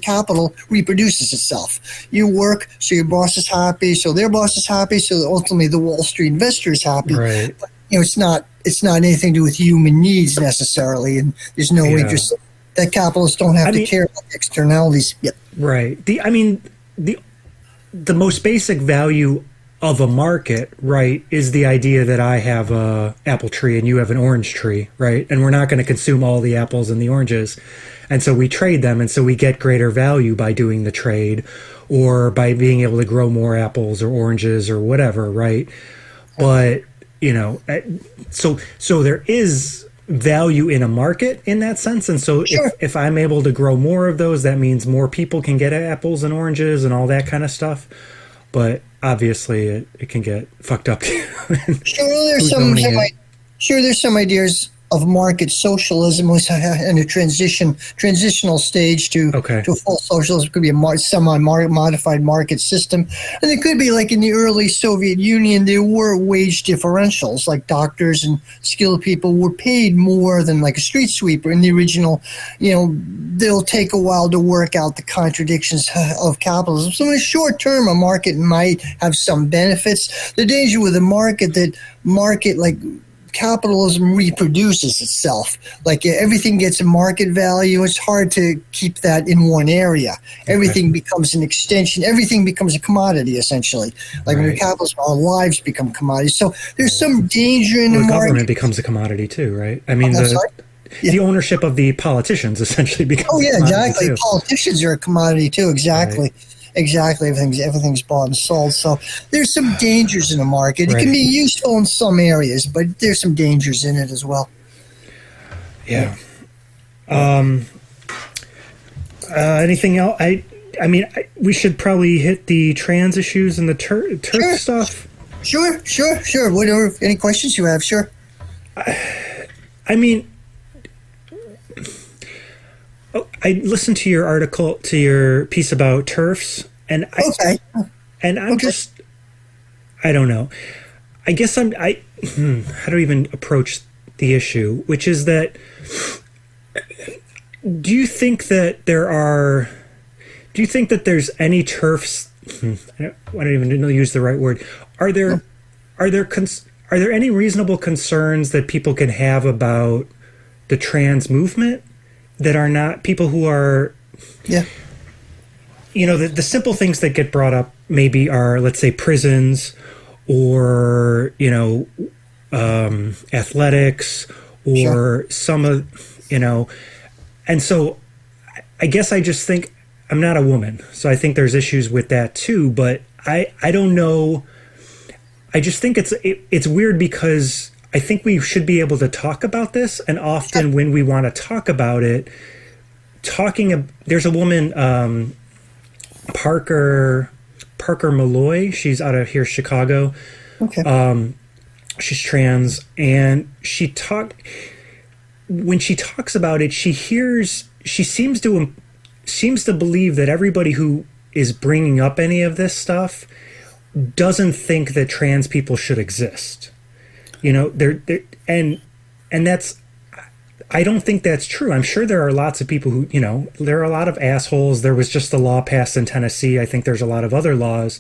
reproduces itself. You work, so your boss is happy, so their boss is happy, so ultimately the Wall Street investor is happy. Right. But, it's not anything to do with human needs necessarily, and there's no interest that capitalists don't have to care about the externalities. Yep. Right. The most basic value of a market, right, is the idea that I have a apple tree and you have an orange tree, right? And we're not going to consume all the apples and the oranges. And so we trade them, and so we get greater value by doing the trade or by being able to grow more apples or oranges or whatever, right? But, so there is value in a market in that sense. And so if I'm able to grow more of those, that means more people can get apples and oranges and all that kind of stuff. But obviously, it can get fucked up. There's some ideas of market socialism was in a transitional stage to full socialism. It could be a semi-modified market system. And it could be like in the early Soviet Union, there were wage differentials, like doctors and skilled people were paid more than like a street sweeper. In the original, they'll take a while to work out the contradictions of capitalism. So in the short term, a market might have some benefits. The danger with a market capitalism reproduces itself. Like everything gets a market value. It's hard to keep that in one area. Everything becomes an extension. Everything becomes a commodity, essentially. Like under capitalism, our lives become commodities. So there's some danger in the market. Government becomes a commodity too, right? I mean, the ownership of the politicians essentially becomes. Oh yeah, a commodity exactly. too. Politicians are a commodity too. Exactly. Right. Exactly. Everything's bought and sold. So there's some dangers in the market. It can be useful in some areas, but there's some dangers in it as well. Yeah. Anything else? I mean, we should probably hit the trans issues and the turf stuff. Sure. Whatever. Any questions you have? Sure. I mean, I listened to your article, to your piece about turfs, and I'm just, I don't know. I guess how do I even approach the issue? Which is that, do you think that there's any turfs? I don't even use the right word. Are there any reasonable concerns that people can have about the trans movement that are not people who are, the simple things that get brought up maybe are, let's say, prisons or, athletics or some of, and so I guess I just think I'm not a woman. So I think there's issues with that too, but I don't know. I just think it's weird because I think we should be able to talk about this, and often when we want to talk about it, there's a woman, Parker Malloy. She's out of here, Chicago. Okay. She's trans, and when she talks about it, she seems to believe that everybody who is bringing up any of this stuff doesn't think that trans people should exist. And that's, I don't think that's true. I'm sure there are lots of people who, there are a lot of assholes. There was just a law passed in Tennessee. I think there's a lot of other laws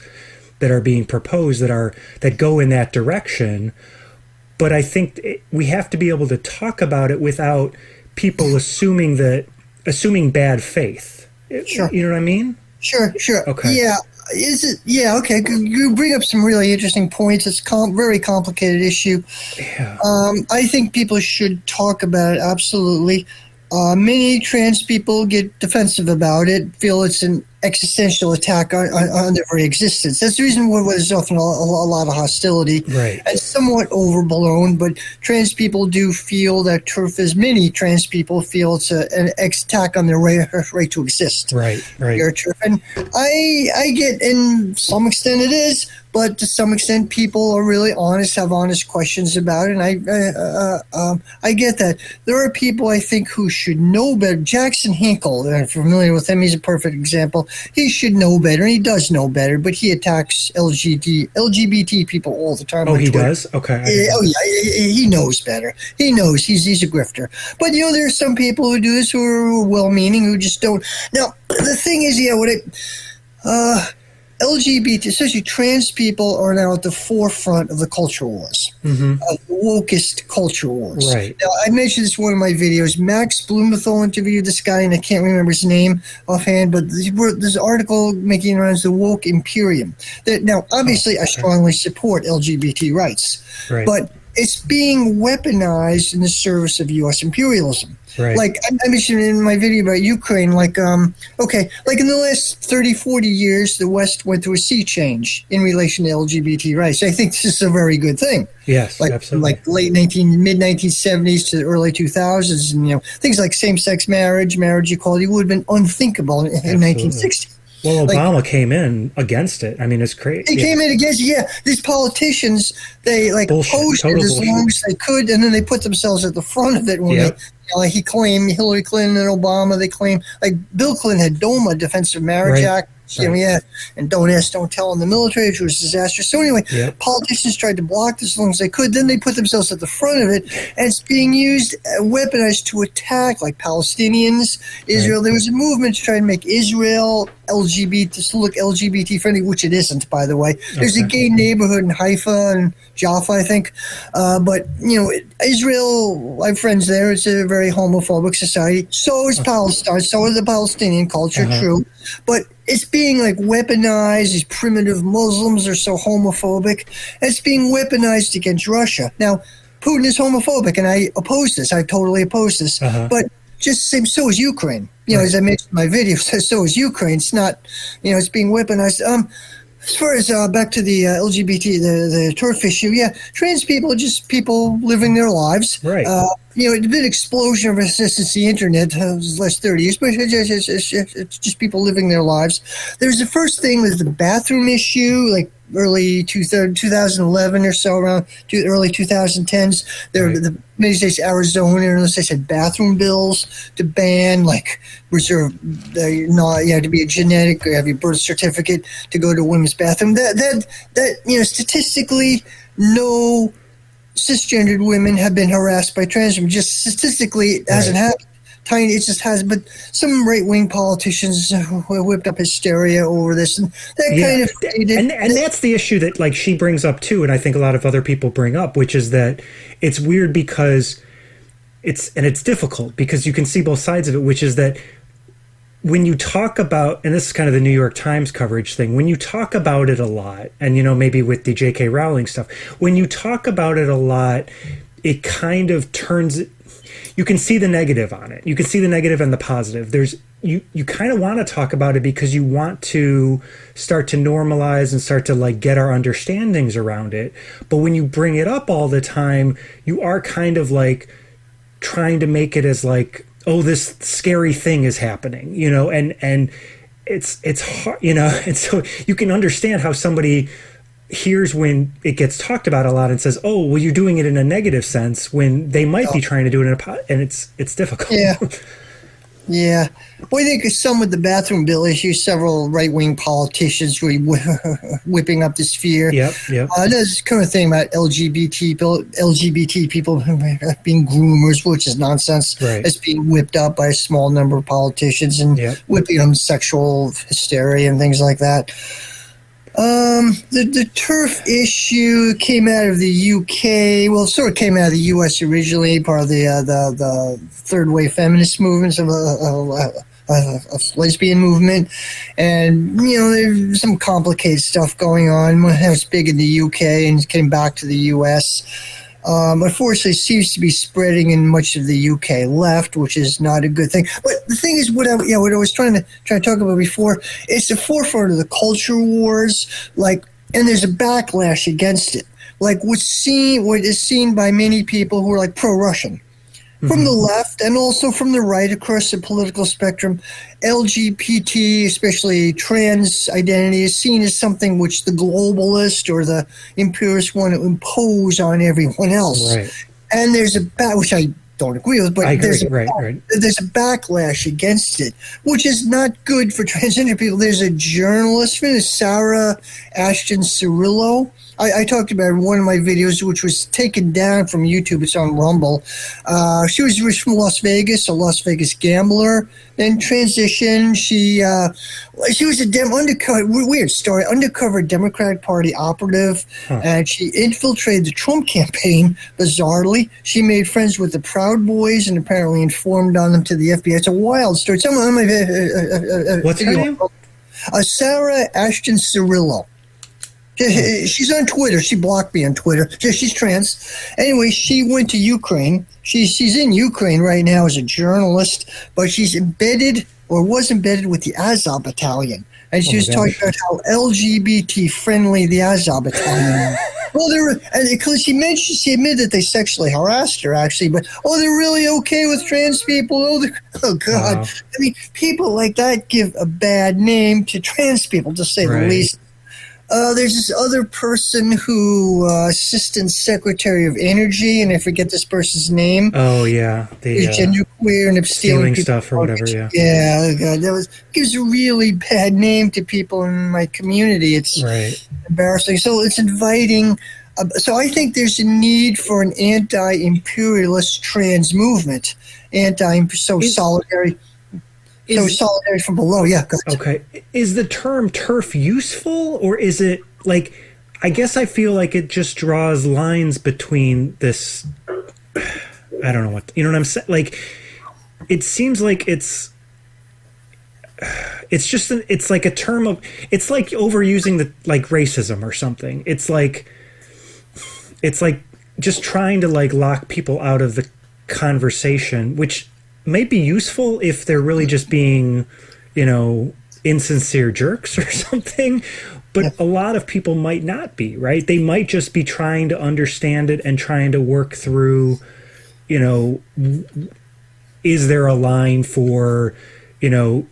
that are being proposed that go in that direction. But I think we have to be able to talk about it without people assuming bad faith. Sure. You know what I mean? Sure. Okay. Yeah. Okay. You bring up some really interesting points. It's very complicated issue. Yeah. I think people should talk about it, absolutely. Many trans people get defensive about it, feel it's an existential attack on their very existence. That's the reason why there's often a lot of hostility. Right. It's somewhat overblown, but trans people do feel that turf, as many trans people feel, it's an attack on their right to exist. Right. Turf. And I get, in some extent it is, but to some extent people are really honest, have honest questions about it, and I get that. There are people, I think, who should know better. Jackson Hinkle, if you're familiar with him, he's a perfect example. He should know better, and he does know better, but he attacks LGBT people all the time. Oh, he Twitter. does? Okay. He knows better. He knows he's a grifter. But, there are some people who do this who are well-meaning, who just don't. Now, the thing is, LGBT, especially trans people, are now at the forefront of the culture wars, the wokest culture wars. Right. Now, I mentioned this in one of my videos. Max Blumenthal interviewed this guy, and I can't remember his name offhand, but there's an article making around the woke imperium. Now, obviously, I strongly support LGBT rights, but it's being weaponized in the service of U.S. imperialism. Right. Like I mentioned in my video about Ukraine, like in the last 30, 40 years, the West went through a sea change in relation to LGBT rights. I think this is a very good thing. Yes, absolutely. Like mid-1970s to the early 2000s, and things like same-sex marriage equality would have been unthinkable in 1960. Well, Obama came in against it. I mean, it's crazy. He came in against these politicians, they opposed it as long as they could, and then they put themselves at the front of it when he claimed Hillary Clinton and Obama. They claimed, Bill Clinton had DOMA, Defense of Marriage Act, and don't ask, don't tell in the military, which was disastrous. So anyway, politicians tried to block this as long as they could. Then they put themselves at the front of it, and it's being used, weaponized to attack, like Palestinians, Israel. There was a movement to try to make Israel LGBT friendly, which it isn't, by the way. There's a gay neighborhood in Haifa and Jaffa, I think. But, Israel, I have friends there. It's a very homophobic society. So is Palestine. So is the Palestinian culture, true. But it's being weaponized. These primitive Muslims are so homophobic. It's being weaponized against Russia. Now, Putin is homophobic, and I oppose this. I totally oppose this. But just the same, so is Ukraine. As I mentioned in my video, so is Ukraine. It's not, it's being weaponized. As far as back to the LGBT, the turf issue, trans people are just people living their lives. Right. It's been an explosion ever since the internet, the last 30 years, but it's just people living their lives. There's the first thing was the bathroom issue, early 2011 or so, around early 2010s. The many states, Arizona, and they said bathroom bills to ban, reserve, to be a genetic, or have your birth certificate to go to a women's bathroom. That statistically, no cisgendered women have been harassed by trans women. Just statistically, it hasn't happened. Tiny, it just has, but some right-wing politicians whipped up hysteria over this, and that kind of and that's the issue that she brings up too, and I think a lot of other people bring up, which is that it's weird because it's difficult because you can see both sides of it, which is that when you talk about, and this is kind of the New York Times coverage thing, when you talk about it a lot, and maybe with the J.K. Rowling stuff, when you talk about it a lot, it kind of turns it. You can see the negative on it. You can see the negative and the positive. You kind of want to talk about it because you want to start to normalize and start to get our understandings around it. But when you bring it up all the time, you are kind of trying to make it as oh, this scary thing is happening, and it's hard, and so you can understand how somebody here's when it gets talked about a lot and says, oh, well, you're doing it in a negative sense when they might be trying to do it in and it's difficult. Yeah. Well, I think some with the bathroom bill issue, several right-wing politicians really whipping up this fear. Yep. There's kind of thing about LGBT people being groomers, which is nonsense. Right. It's being whipped up by a small number of politicians and whipping them sexual hysteria and things like that. The turf issue came out of the UK. Well, it sort of came out of the US originally, part of the third wave feminist movements of a lesbian movement, and there's some complicated stuff going on. It was big in the UK and came back to the US. Unfortunately, it seems to be spreading in much of the UK left, which is not a good thing. But the thing is, what I was trying to talk about before, it's the forefront of the culture wars, and there's a backlash against it. What is seen by many people who are pro-Russian. From the left and also from the right across the political spectrum, LGBT, especially trans identity, is seen as something which the globalist or the imperialist want to impose on everyone else. Right. And there's which I don't agree with, but there's a backlash against it, which is not good for transgender people. There's a journalist, Sarah Ashton Cirillo. I talked about in one of my videos, which was taken down from YouTube. It's on Rumble. She was from Las Vegas, a Las Vegas gambler. Then transitioned. She was a weird story, undercover Democratic Party operative, and she infiltrated the Trump campaign. Bizarrely, she made friends with the Proud Boys and apparently informed on them to the FBI. It's a wild story. What's her name? Sarah Ashton Cirillo. She's on Twitter. She blocked me on Twitter. She's trans. Anyway, she went to Ukraine. She's in Ukraine right now as a journalist, but she's was embedded with the Azov Battalion. And she was talking about how LGBT friendly the Azov Battalion is. Well, because she admitted that they sexually harassed her, actually, but they're really okay with trans people. Oh God! Wow. I mean, people like that give a bad name to trans people, to say the least. There's this other person who, Assistant Secretary of Energy, and I forget this person's name. Oh yeah, He's genderqueer and stealing stuff or whatever. Yeah. Yeah, God, that gives a really bad name to people in my community. It's embarrassing. So it's inviting. So I think there's a need for an anti-imperialist trans movement. Solidarity. Solidarity from below, yeah. Okay. Is the term TERF useful, or is it like, I guess I feel like it just draws lines between this, I don't know what, you know what I'm saying? Like, it seems like it's just, it's like a term of, it's like overusing the, like racism or something. It's like just trying to like lock people out of the conversation, which may be useful if they're really just being, you know, insincere jerks or something, but a lot of people might not be, right? They might just be trying to understand it and trying to work through, you know, is there a line for, you know,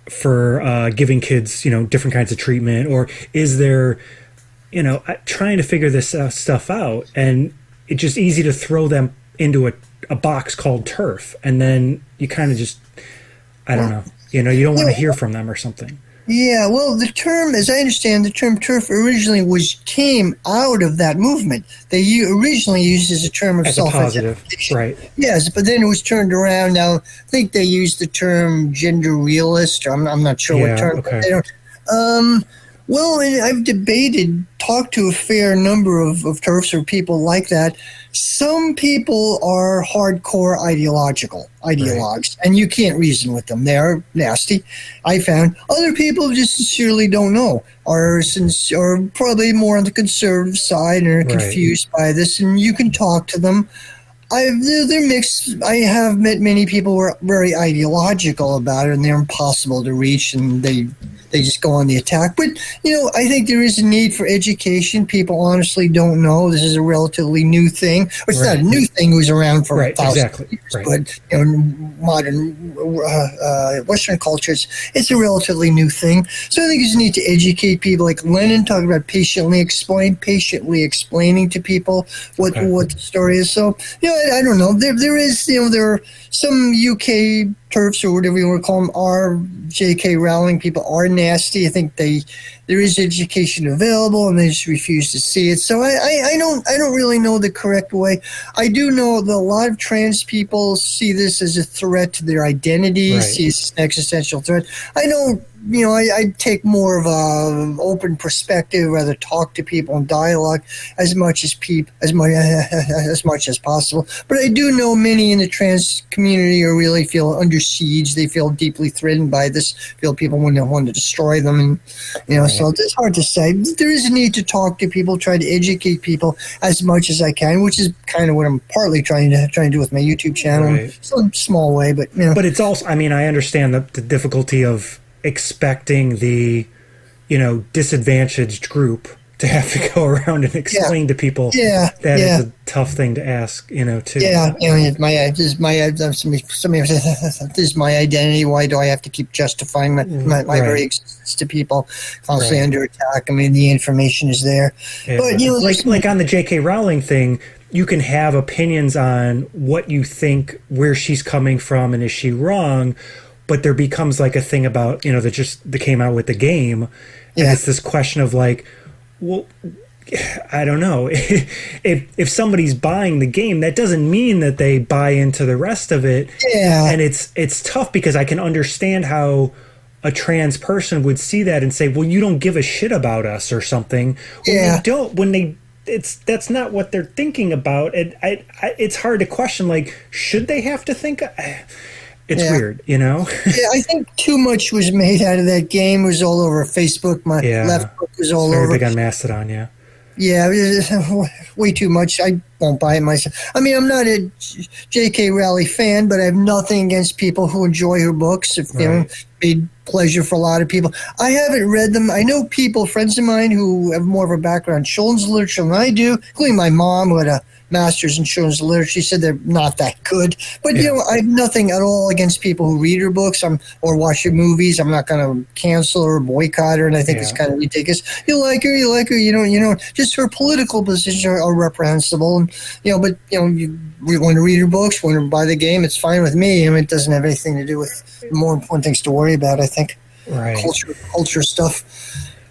for giving kids, you know, different kinds of treatment, or is there, you know, trying to figure this stuff out, and it's just easy to throw them into a box called TERF, and then you kind of just, I don't know, you know, you don't want to hear from them or something. Yeah, well, the term, as I understand, the term TERF originally came out of that movement. They originally used it as a term of self-identification. Right. Yes, but then it was turned around. Now, I think they used the term gender realist, or I'm not sure what term. Okay. They don't. Well, I've talked to a fair number of TERFs or people like that. Some people are hardcore ideologues, and you can't reason with them. They're nasty, I found. Other people just sincerely don't know, are probably more on the conservative side and are confused by this, and you can talk to them. They're mixed. I have met many people who are very ideological about it, and they're impossible to reach, and they just go on the attack. But, you know, I think there is a need for education. People honestly don't know. This is a relatively new thing. It's not a new thing. It was around for thousands of years. But, you know, modern Western cultures, it's a relatively new thing. So I think there's a need to educate people. Like Lenin talked about patiently explaining to people what the story is. So, you know, I don't know. There is, you know, there are some UK TERFs, or whatever you want to call them, are J.K. Rowling people, are nasty. I think there is education available, and they just refuse to see it. So I don't really know the correct way. I do know that a lot of trans people see this as a threat to their identity, see it as an existential threat. I don't. You know, I take more of a open perspective, rather talk to people and dialogue as much as possible. But I do know many in the trans community who really feel under siege. They feel deeply threatened by this. Feel people want to destroy them, and you know. So it's hard to say. There is a need to talk to people, try to educate people as much as I can, which is kind of what I'm partly trying to do with my YouTube channel, in some small way. But you know. But it's also, I mean, I understand the difficulty of expecting the, you know, disadvantaged group to have to go around and explain to people that it's a tough thing to ask, you know, too. Yeah, you know, this is my identity. Why do I have to keep justifying my very existence to people constantly under attack? I mean, the information is there. Yeah. But, you know, like on the J.K. Rowling thing, you can have opinions on what you think, where she's coming from, and is she wrong, but there becomes like a thing about, you know, that came out with the game, and it's this question of like, well, I don't know, if somebody's buying the game, that doesn't mean that they buy into the rest of it. And it's tough, because I can understand how a trans person would see that and say, well, you don't give a shit about us or something. That's not what they're thinking about. And it's hard to question, like, should they have to think? It's weird, you know? I think too much was made out of that game. It was all over Facebook. My left book was all over. Very big on Mastodon, Yeah, way too much. I won't buy it myself. I mean, I'm not a J.K. Rowling fan, but I have nothing against people who enjoy her books. If you know, made pleasure for a lot of people. I haven't read them. I know people, friends of mine, who have more of a background in children's literature than I do, including my mom, who had a master's in children's literature. She said they're not that good. But, I have nothing at all against people who read her books or watch her movies. I'm not going to cancel her or boycott her, and I think it's kind of ridiculous. You like her, you don't, just her political positions are reprehensible. And, but, you want to read her books, want to buy the game, it's fine with me. It doesn't have anything to do with more important things to worry about, I think. Right. Culture stuff.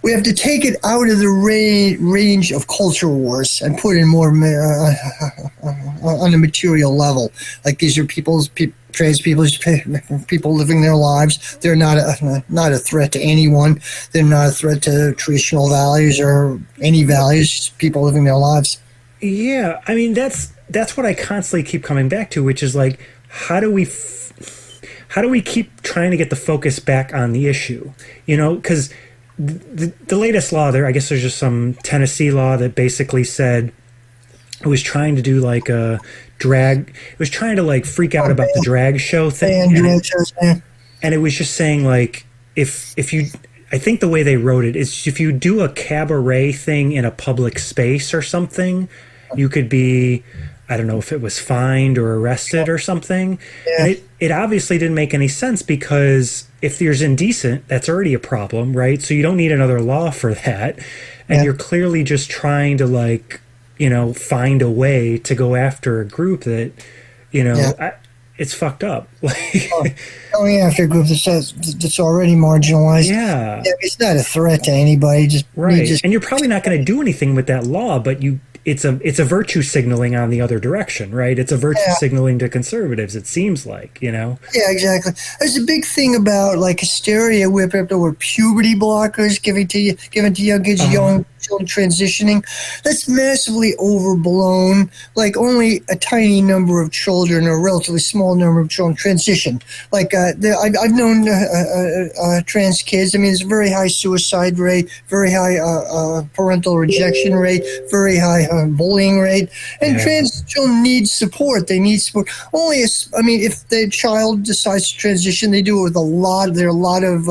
We have to take it out of the range of culture wars and put it more on a material level. Like these are trans people living their lives. They're not a threat to anyone. They're not a threat to traditional values or any values. Just people living their lives. Yeah, I mean that's what I constantly keep coming back to, which is like, how do we keep trying to get the focus back on the issue? Because the latest law there, I guess there's just some Tennessee law that basically said it was trying to do like a drag. It was trying to like freak out about the drag show thing. And it was just saying like, if you, I think the way they wrote it is if you do a cabaret thing in a public space or something, you could be, I don't know if it was fined or arrested or something. Yeah. And it obviously didn't make any sense, because if there's indecent, that's already a problem, right? So you don't need another law for that. And you're clearly just trying to like, find a way to go after a group that, it's fucked up. Going after a group that's already marginalized. Yeah. It's not a threat to anybody. And you're probably not going to do anything with that law, but it's a virtue signaling on the other direction, right? It's a virtue signaling to conservatives, it seems like, Yeah, exactly. There's a big thing about like hysteria whipped up over puberty blockers given to young kids, young children transitioning. That's massively overblown. Like only a tiny number of children, or a relatively small number of children, transition. Like I've known trans kids. I mean, there's a very high suicide rate, very high parental rejection rate, very high bullying rate, and trans children need support. They need support. If the child decides to transition, they do it with a lot of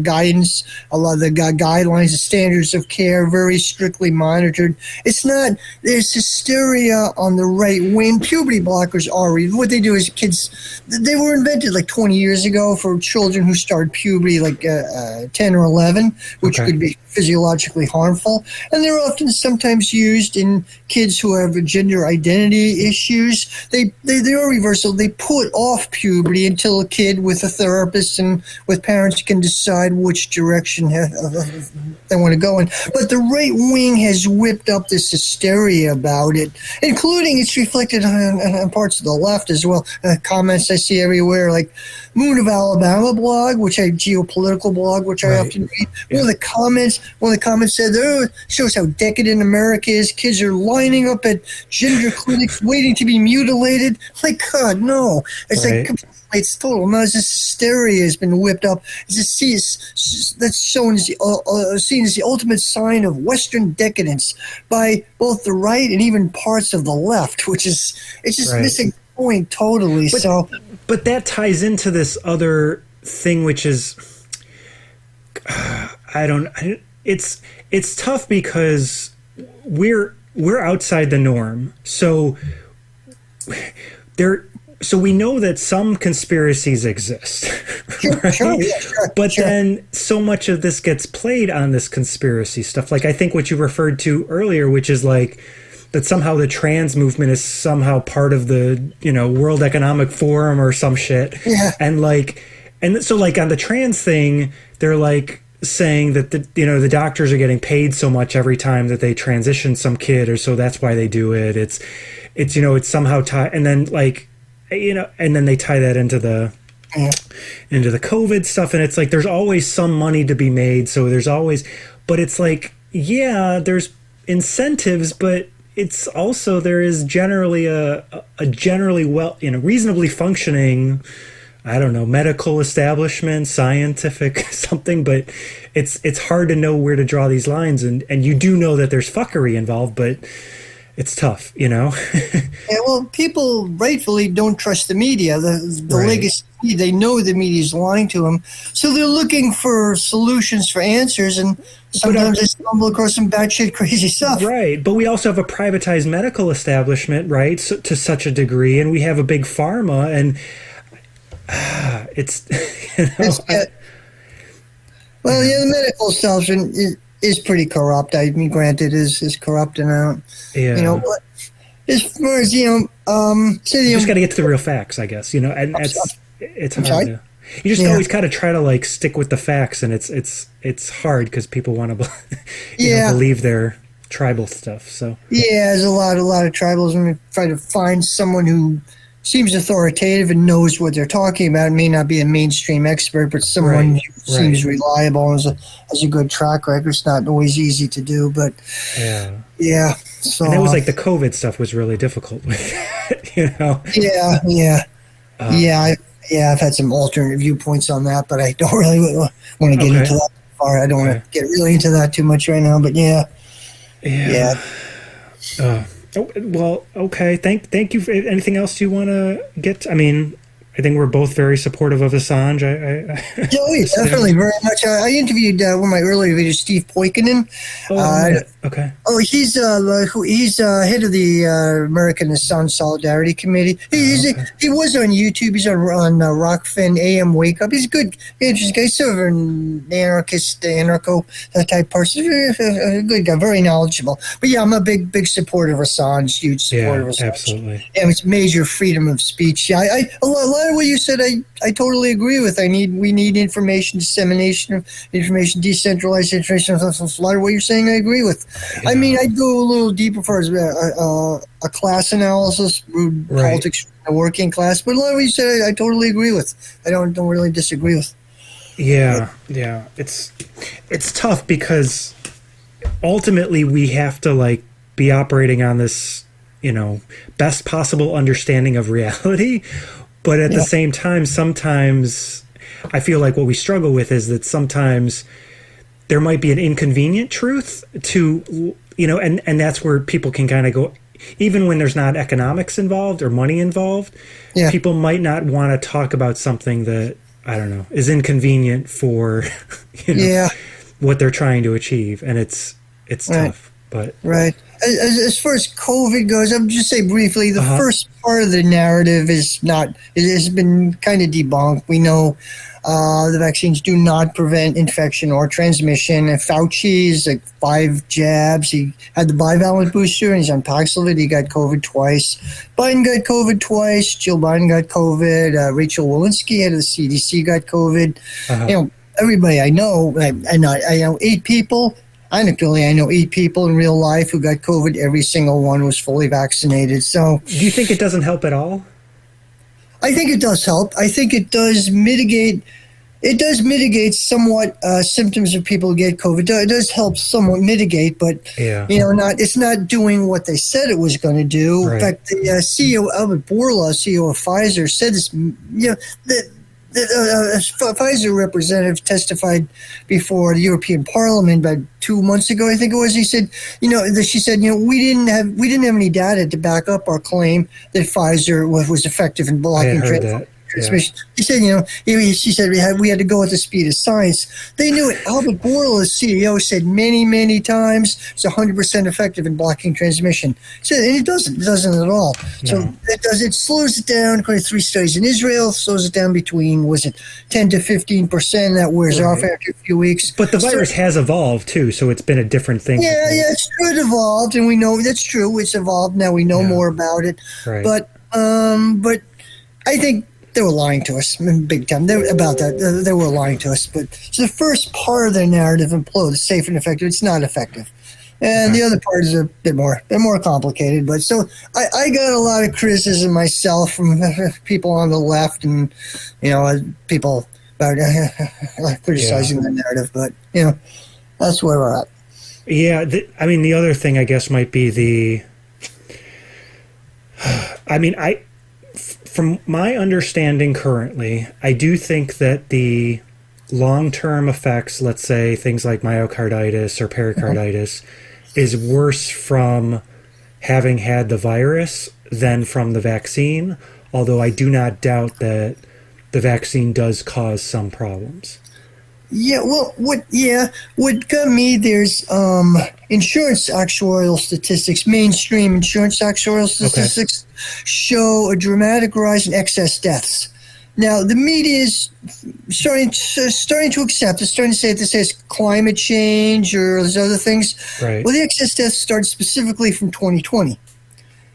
guidance, a lot of the guidelines, the standards of care, very strictly monitored. There's hysteria on the right wing. Puberty blockers are, what they do is they were invented like 20 years ago for children who start puberty like 10 or 11, which could be physiologically harmful, and they're often sometimes used in kids who have gender identity issues. They are reversal. They put off puberty until a kid with a therapist and with parents can decide which direction they want to go in. But the right wing has whipped up this hysteria about it, including it's reflected on parts of the left as well. Comments I see everywhere, like Moon of Alabama blog, geopolitical blog, which I often read. One of the comments said, shows how decadent America is. Kids are lining up at gender clinics waiting to be mutilated. Like, God, no. It's total nonsense. This hysteria has been whipped up. That's seen as the ultimate sign of Western decadence by both the right and even parts of the left, which is missing the point totally. But that ties into this other thing, which is, it's tough because we're outside the norm. So we know that some conspiracies exist, right? Sure. Then so much of this gets played on this conspiracy stuff. Like I think what you referred to earlier, which is like that somehow the trans movement is somehow part of the, World Economic Forum or some shit. Yeah. And so like on the trans thing, they're like saying that the doctors are getting paid so much every time that they transition some kid, or so that's why they do it. It's somehow tied, and then and then they tie that into the COVID stuff, and it's like there's always some money to be made. So there's always, but it's like, there's incentives, but it's also there is generally a generally reasonably functioning, I don't know, medical establishment, scientific something, but it's hard to know where to draw these lines, and you do know that there's fuckery involved, but it's tough, you know? Yeah, well, people rightfully don't trust the media. The Right. legacy, they know the media is lying to them. So they're looking for solutions, for answers, and sometimes they stumble across some batshit crazy stuff. Right, but we also have a privatized medical establishment, right, so, to such a degree, and we have a big pharma, and it's, you know, The medical establishment is pretty corrupt. I mean, granted, is corrupt, and yeah. you know, but as far as You just got to get to the real facts, I guess, you know, and it's hard to. You just always got to try to like stick with the facts, and it's hard because people want to, believe their tribal stuff. So there's a lot of tribals, and we try to find someone who seems authoritative and knows what they're talking about. It may not be a mainstream expert, but someone who seems reliable and has a good track record. It's not always easy to do, but yeah. So and that was like the COVID stuff was really difficult with that, you know. I've had some alternate viewpoints on that, but I don't really want to get into that too far. I don't want to get really into that too much right now, but yeah. Well, okay. Thank you. Anything else you want to get? I mean, I think we're both very supportive of Assange. Definitely, very much. I interviewed one of my earlier videos, Steve Poikonen. Okay. Oh, he's head of the American Assange Solidarity Committee. He was on YouTube. He's on Rockfin AM Wake Up. He's a good, interesting guy. Sort of an anarchist, anarcho type person. A good guy, very knowledgeable. But yeah, I'm a big supporter of Assange. Huge supporter of Assange. Absolutely. Yeah, it's major freedom of speech. Yeah, a lot of what you said, I totally agree with. We need information dissemination of information, decentralized information. A lot of what you're saying, I agree with. Yeah. I mean, I'd go a little deeper for a class analysis, politics, the working class. But a lot of what you said, I totally agree with. I don't really disagree with. Yeah. It's tough because ultimately we have to like be operating on this, best possible understanding of reality. But at the same time, sometimes I feel like what we struggle with is that sometimes there might be an inconvenient truth to, and that's where people can kind of go, even when there's not economics involved or money involved, people might not want to talk about something that, I don't know, is inconvenient for, what they're trying to achieve. And it's tough, but. Right. As far as COVID goes, I'll just say briefly, the first part of the narrative has been kind of debunked. We know the vaccines do not prevent infection or transmission. And Fauci's like 5 jabs. He had the bivalent booster, and he's on Paxlovid. He got COVID twice. Biden got COVID twice. Jill Biden got COVID. Rachel Walensky, head of the CDC, got COVID. Everybody I know, I know 8 people. Anecdotally, I know 8 people in real life who got COVID. Every single one was fully vaccinated. So, do you think it doesn't help at all? I think it does help. I think it does mitigate. It does mitigate somewhat symptoms of people who get COVID. It does help somewhat mitigate, but it's not doing what they said it was going to do. Right. In fact, the CEO Albert Bourla, CEO of Pfizer, said this. The Pfizer representative testified before the European Parliament about 2 months ago, I think it was. He said, she said, we didn't have any data to back up our claim that Pfizer was effective in blocking transmission. He said, she said we had to go at the speed of science. They knew it. Albert Bourla, CEO, said many times it's 100% effective in blocking transmission. And it doesn't at all. No. So it slows it down. According to 3 studies in Israel, slows it down between 10 to 15%. That wears off after a few weeks. But the virus has evolved too, so it's been a different thing. Yeah, it's true. It evolved, and we know that's true. It's evolved. Now we know more about it. Right. But I think they were lying to us big time. They were lying to us. But so the first part of their narrative implode is safe and effective. It's not effective. And the other part is a bit more complicated. But so I got a lot of criticism myself from people on the left and, people about criticizing the narrative. But, that's where we're at. Yeah. The other thing I guess might be from my understanding currently, I do think that the long-term effects, let's say things like myocarditis or pericarditis, is worse from having had the virus than from the vaccine, although I do not doubt that the vaccine does cause some problems. Yeah, well, what got me, there's insurance actuarial statistics, mainstream insurance actuarial statistics show a dramatic rise in excess deaths. Now, the media is starting to accept, it's starting to say this is climate change or there's other things. Right. Well, the excess deaths started specifically from 2020.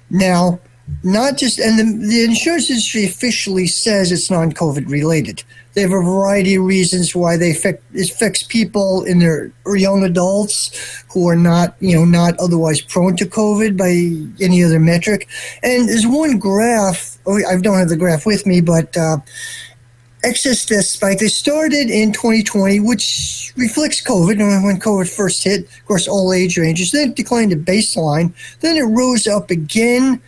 Now, not just, and the insurance industry officially says it's non-COVID related. They have a variety of reasons why it affects people in their young adults who are not otherwise prone to COVID by any other metric. And there's one graph, I don't have the graph with me, but excess death spike. They started in 2020, which reflects COVID, when COVID first hit, of course, all age ranges. Then it declined to baseline. Then it rose up again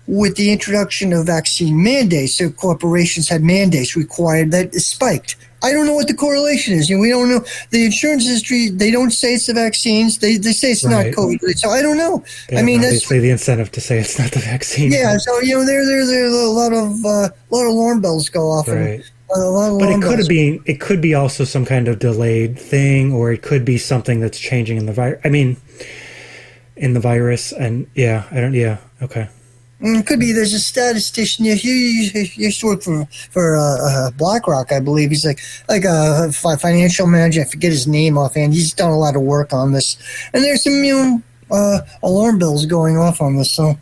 with the introduction of vaccine mandates. So corporations had mandates required that it spiked. I don't know what the correlation is. We don't know. The insurance industry, they don't say it's the vaccines. They say it's not COVID. So I don't know. They have obviously the incentive to say it's not the vaccine. Yeah, so there's a lot of alarm bells go off. Right. But it could be also some kind of delayed thing, or it could be something that's changing in the virus. I mean, in the virus, and okay. It could be. There's a statistician. He used to work for BlackRock, I believe. He's like a financial manager. I forget his name offhand. He's done a lot of work on this, and there's some alarm bells going off on this. So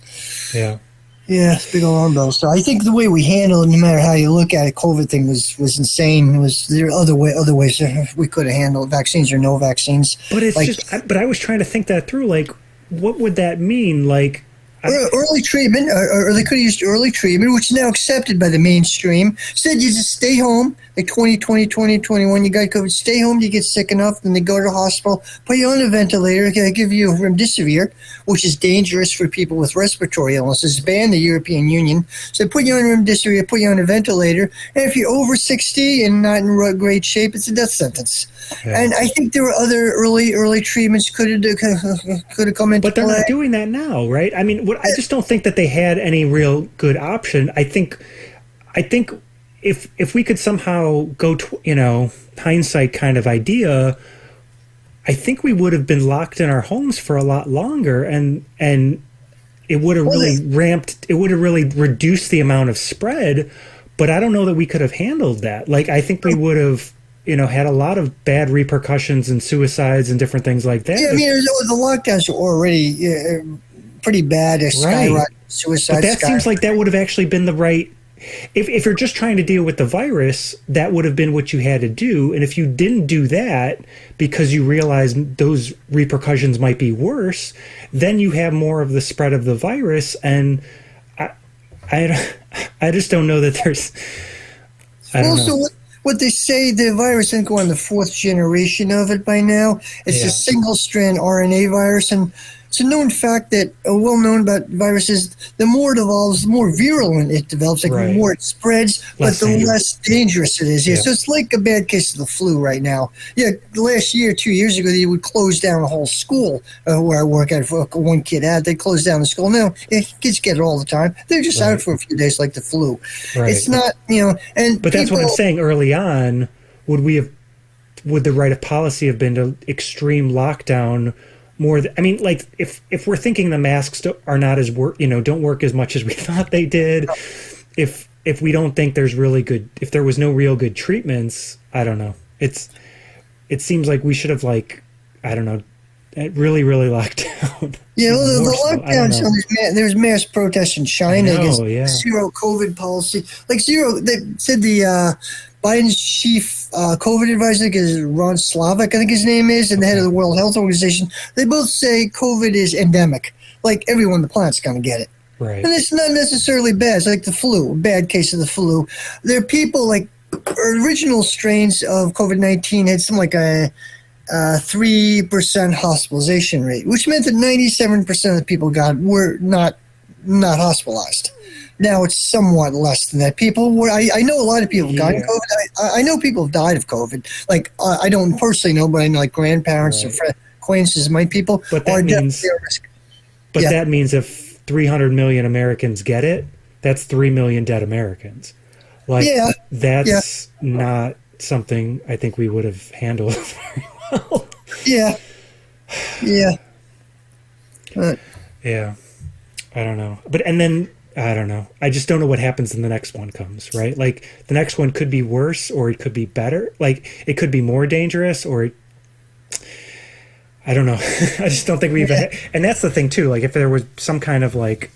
yeah, it's big alarm bells. So I think the way we handle it, no matter how you look at it, COVID thing was insane. There other ways we could have handled vaccines or no vaccines. But it's but I was trying to think that through. Like, what would that mean? Like, early treatment, or they could have used early treatment, which is now accepted by the mainstream. Said you just stay home, like 2020, 2021, you got COVID, stay home, you get sick enough, then they go to the hospital, put you on a ventilator, give you remdesivir, which is dangerous for people with respiratory illnesses, banned the European Union. So they put you on remdesivir, put you on a ventilator, and if you're over 60 and not in great shape, it's a death sentence. Yeah. And I think there were other early treatments could have come into play. But they're not doing that now, right? I mean, I just don't think that they had any real good option. I think if we could somehow go to, hindsight kind of idea, I think we would have been locked in our homes for a lot longer, and it would have really reduced the amount of spread. But I don't know that we could have handled that. Like, I think we would have, had a lot of bad repercussions and suicides and different things like that. Yeah, I mean, the lockdowns were already pretty bad. Skyrocketing suicide. But that seems like that would have actually been the right. If you're just trying to deal with the virus, that would have been what you had to do. And if you didn't do that because you realized those repercussions might be worse, then you have more of the spread of the virus. And I just don't know that there's. I don't know. What they say, the virus didn't go on the 4th generation of it by now. It's a single-strand RNA virus, and it's a known fact that, well known about viruses, the more it evolves, the more virulent it develops, the more it spreads, but the less dangerous it is. Yeah. So it's like a bad case of the flu right now. Yeah, last year, 2 years ago, they would close down a whole school where I work at. One kid they'd close down the school. Now, kids get it all the time. They're just out for a few days like the flu. Right. It's not, But that's what I'm saying. Early on, would the right of policy have been to extreme lockdown? Like if we're thinking the masks are not as don't work as much as we thought they did, if we don't think there's really good, if there was no real good treatments, I don't know. It seems like we should have really locked down. Yeah, the lockdowns. There's mass protests in China against zero COVID policy. Like zero, they said the Biden's chief COVID advisor is Ron Slavik, I think his name is, and the head of the World Health Organization. They both say COVID is endemic. Like everyone on the planet's going to get it. Right. And it's not necessarily bad. It's like the flu, a bad case of the flu. There are people like original strains of COVID-19 had something like a 3% hospitalization rate, which meant that 97% of the people were not hospitalized. Now it's somewhat less than that. I know a lot of people have gotten COVID. I know people have died of COVID. Like, I don't personally know, but I know like grandparents or acquaintances of my people. But that means, that means if 300 million Americans get it, that's 3 million dead Americans. Like, Yeah. that's not something I think we would have handled very well. Yeah. Yeah. Yeah. I don't know. But, and then, I don't know. I just don't know what happens when the next one comes, right? Like, the next one could be worse or it could be better. Like, it could be more dangerous or I don't know. I just don't think we've... And that's the thing, too. Like, if there was some kind of, like...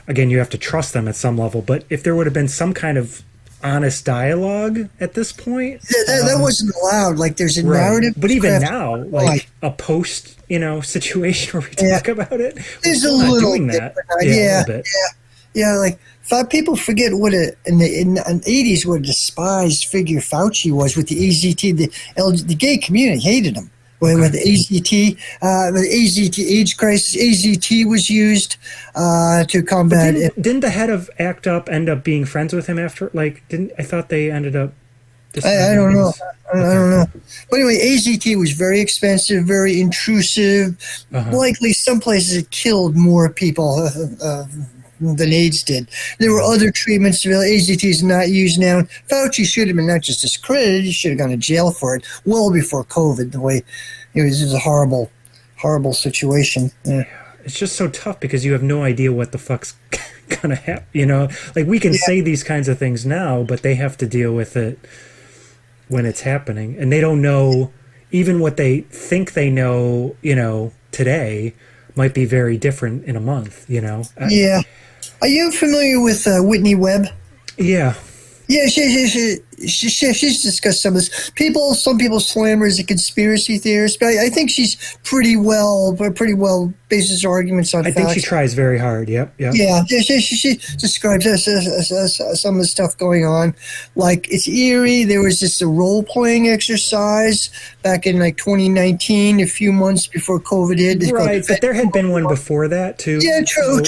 Again, you have to trust them at some level. But if there would have been some kind of honest dialogue at this point... That wasn't allowed. Like, there's a narrative... But even now, like, a post, situation where we talk about it, there's we're a not little doing bit. that. Yeah, a little bit. like, people forget what in the 80s what a despised figure Fauci was with the AZT. The gay community hated him. With the AZT, the AZT AIDS crisis, AZT was used to combat it. Didn't the head of ACT UP end up being friends with him after? Like, I thought they ended up... I don't know. I don't know. But anyway, AZT was very expensive, very intrusive. Likely some places it killed more people than AIDS did. There were other treatments. AZT is not used now. Fauci should have been not just discredited, he should have gone to jail for it well before COVID. The way it was a horrible, horrible situation. Yeah. It's just so tough because you have no idea what the fuck's gonna happen. Like, we can say these kinds of things now, but they have to deal with it when it's happening, and they don't know. Even what they think they know, today might be very different in a month. Yeah. Are you familiar with Whitney Webb? Yeah. Yeah, she's discussed some of this. Some people slam her as a conspiracy theorist, but I think she's pretty well bases her arguments on facts. I think she tries very hard. Yep. Yeah, she describes some of the stuff going on. Like, it's eerie. There was just a role-playing exercise back in, like, 2019, a few months before COVID hit. Right, but there had been one before that, too. Yeah, true.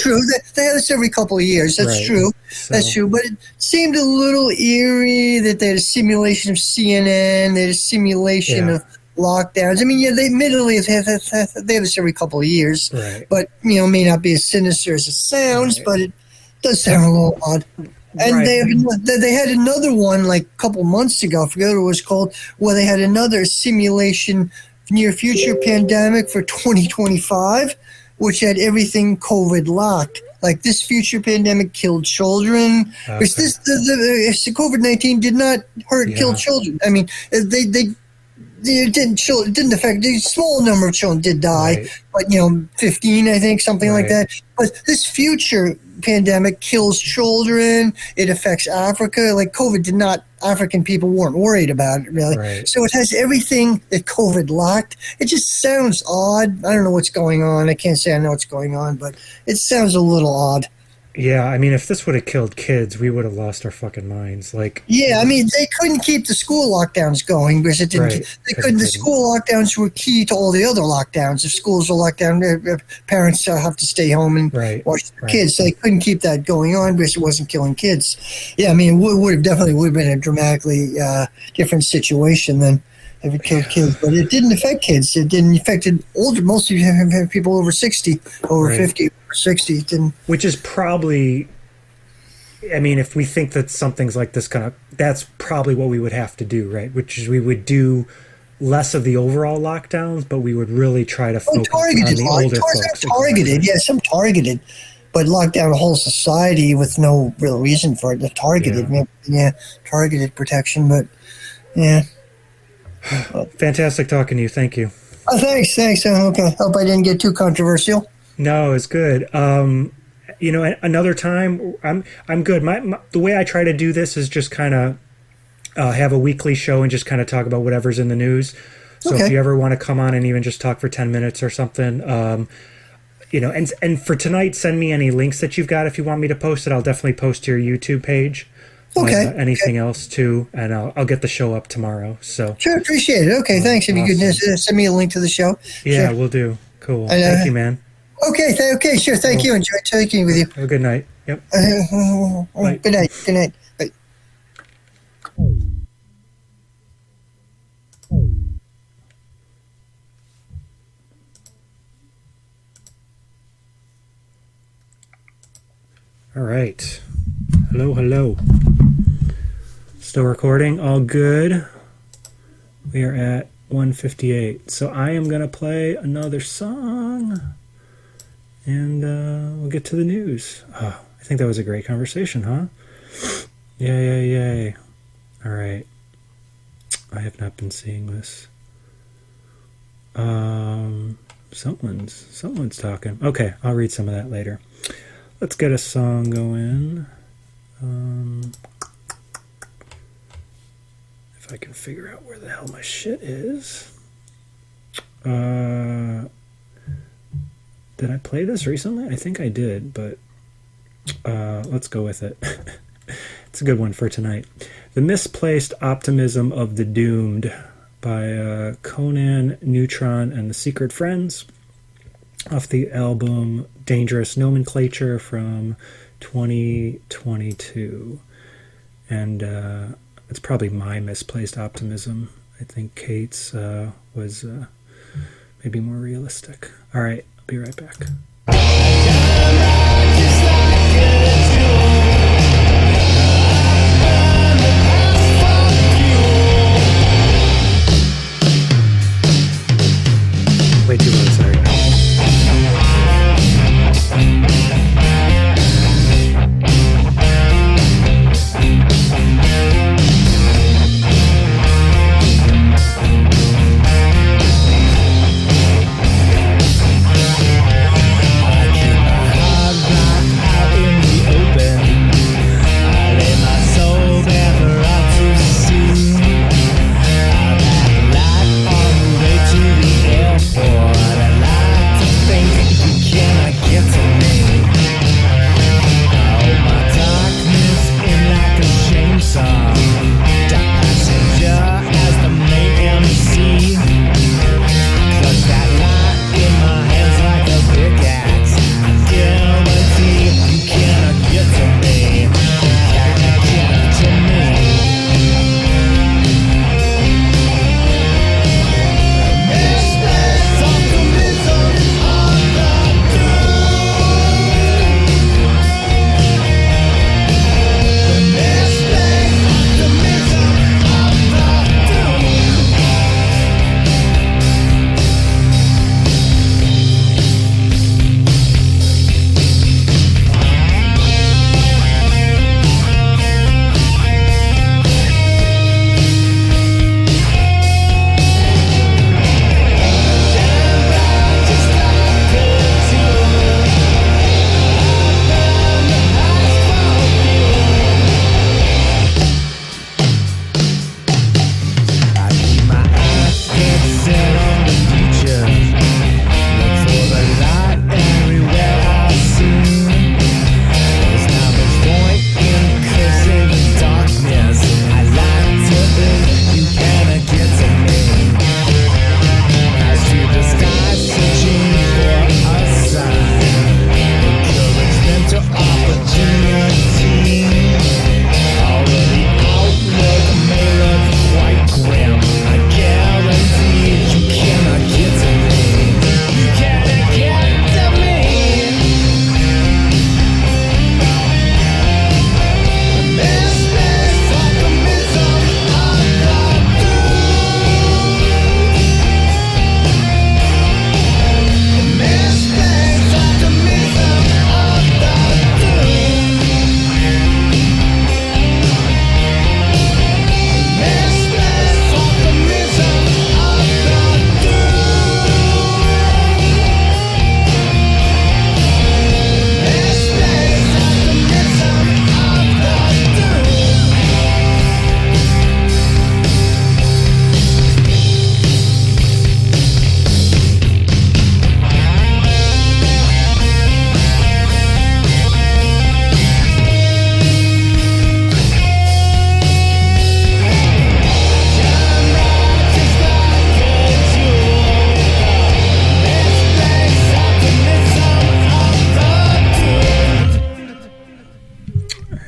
They have this every couple of years. That's true. That's true. But it seemed a little eerie that they had a simulation of CNN, they had a simulation of lockdowns. I mean, they admittedly they have this every couple of years, but may not be as sinister as it sounds, but it does sound a little odd. And they had another one like a couple months ago. I forget what it was called. Where they had another simulation near future pandemic for 2025, which had everything COVID locked. Like, this future pandemic killed children. Which the COVID-19 did not kill children. I mean, it didn't affect. A small number of children did die, but 15, I think, something like that. But this future pandemic kills children. It affects Africa. Like, COVID did not. African people weren't worried about it, really. So it has everything that COVID locked. It just sounds odd. I don't know what's going on. I can't say I know what's going on, but it sounds a little odd. Yeah, I mean, if this would have killed kids, we would have lost our fucking minds. Like, yeah, I mean, they couldn't keep the school lockdowns going because it didn't. They couldn't. The school lockdowns were key to all the other lockdowns. If schools are locked down, parents have to stay home and watch their kids. So they couldn't keep that going on because it wasn't killing kids. Yeah, I mean, it would have been a dramatically different situation than if it killed kids. But it didn't affect kids. It didn't affect older. Most of you have people over 60, over 50. 60, which is probably, I mean, if we think that something's like this that's probably what we would have to do, right? Which is we would do less of the overall lockdowns, but we would really try to focus on the older folks. Some targeted, but lock down a whole society with no real reason for it. Targeted protection, but yeah. Fantastic talking to you. Thank you. Thanks. Okay. Hope I didn't get too controversial. No, it's good. Another time, I'm good. The way I try to do this is just kind of have a weekly show and just kind of talk about whatever's in the news. So if you ever want to come on and even just talk for 10 minutes or something, and for tonight, send me any links that you've got. If you want me to post it, I'll definitely post to your YouTube page. Anything else too, and I'll get the show up tomorrow. So sure, appreciate it. Okay, thanks. If you could send me a link to the show. Yeah, we'll do. Cool. Thank you, man. Okay, sure. Thank you. Enjoy talking with you. Have a good night. Yep. Good night. Bye. All right. Hello, hello. Still recording? All good. We are at 1:58. So I am going to play another song. And we'll get to the news. Oh, I think that was a great conversation, huh? Yay. All right. I have not been seeing this. Someone's talking. Okay, I'll read some of that later. Let's get a song going. If I can figure out where the hell my shit is. Did I play this recently? I think I did, but let's go with it. It's a good one for tonight. The Misplaced Optimism of the Doomed by Conan, Neutron, and the Secret Friends off the album Dangerous Nomenclature from 2022. And it's probably my misplaced optimism. I think Kate's was maybe more realistic. All right, I'll be right back. Way too loud, sorry.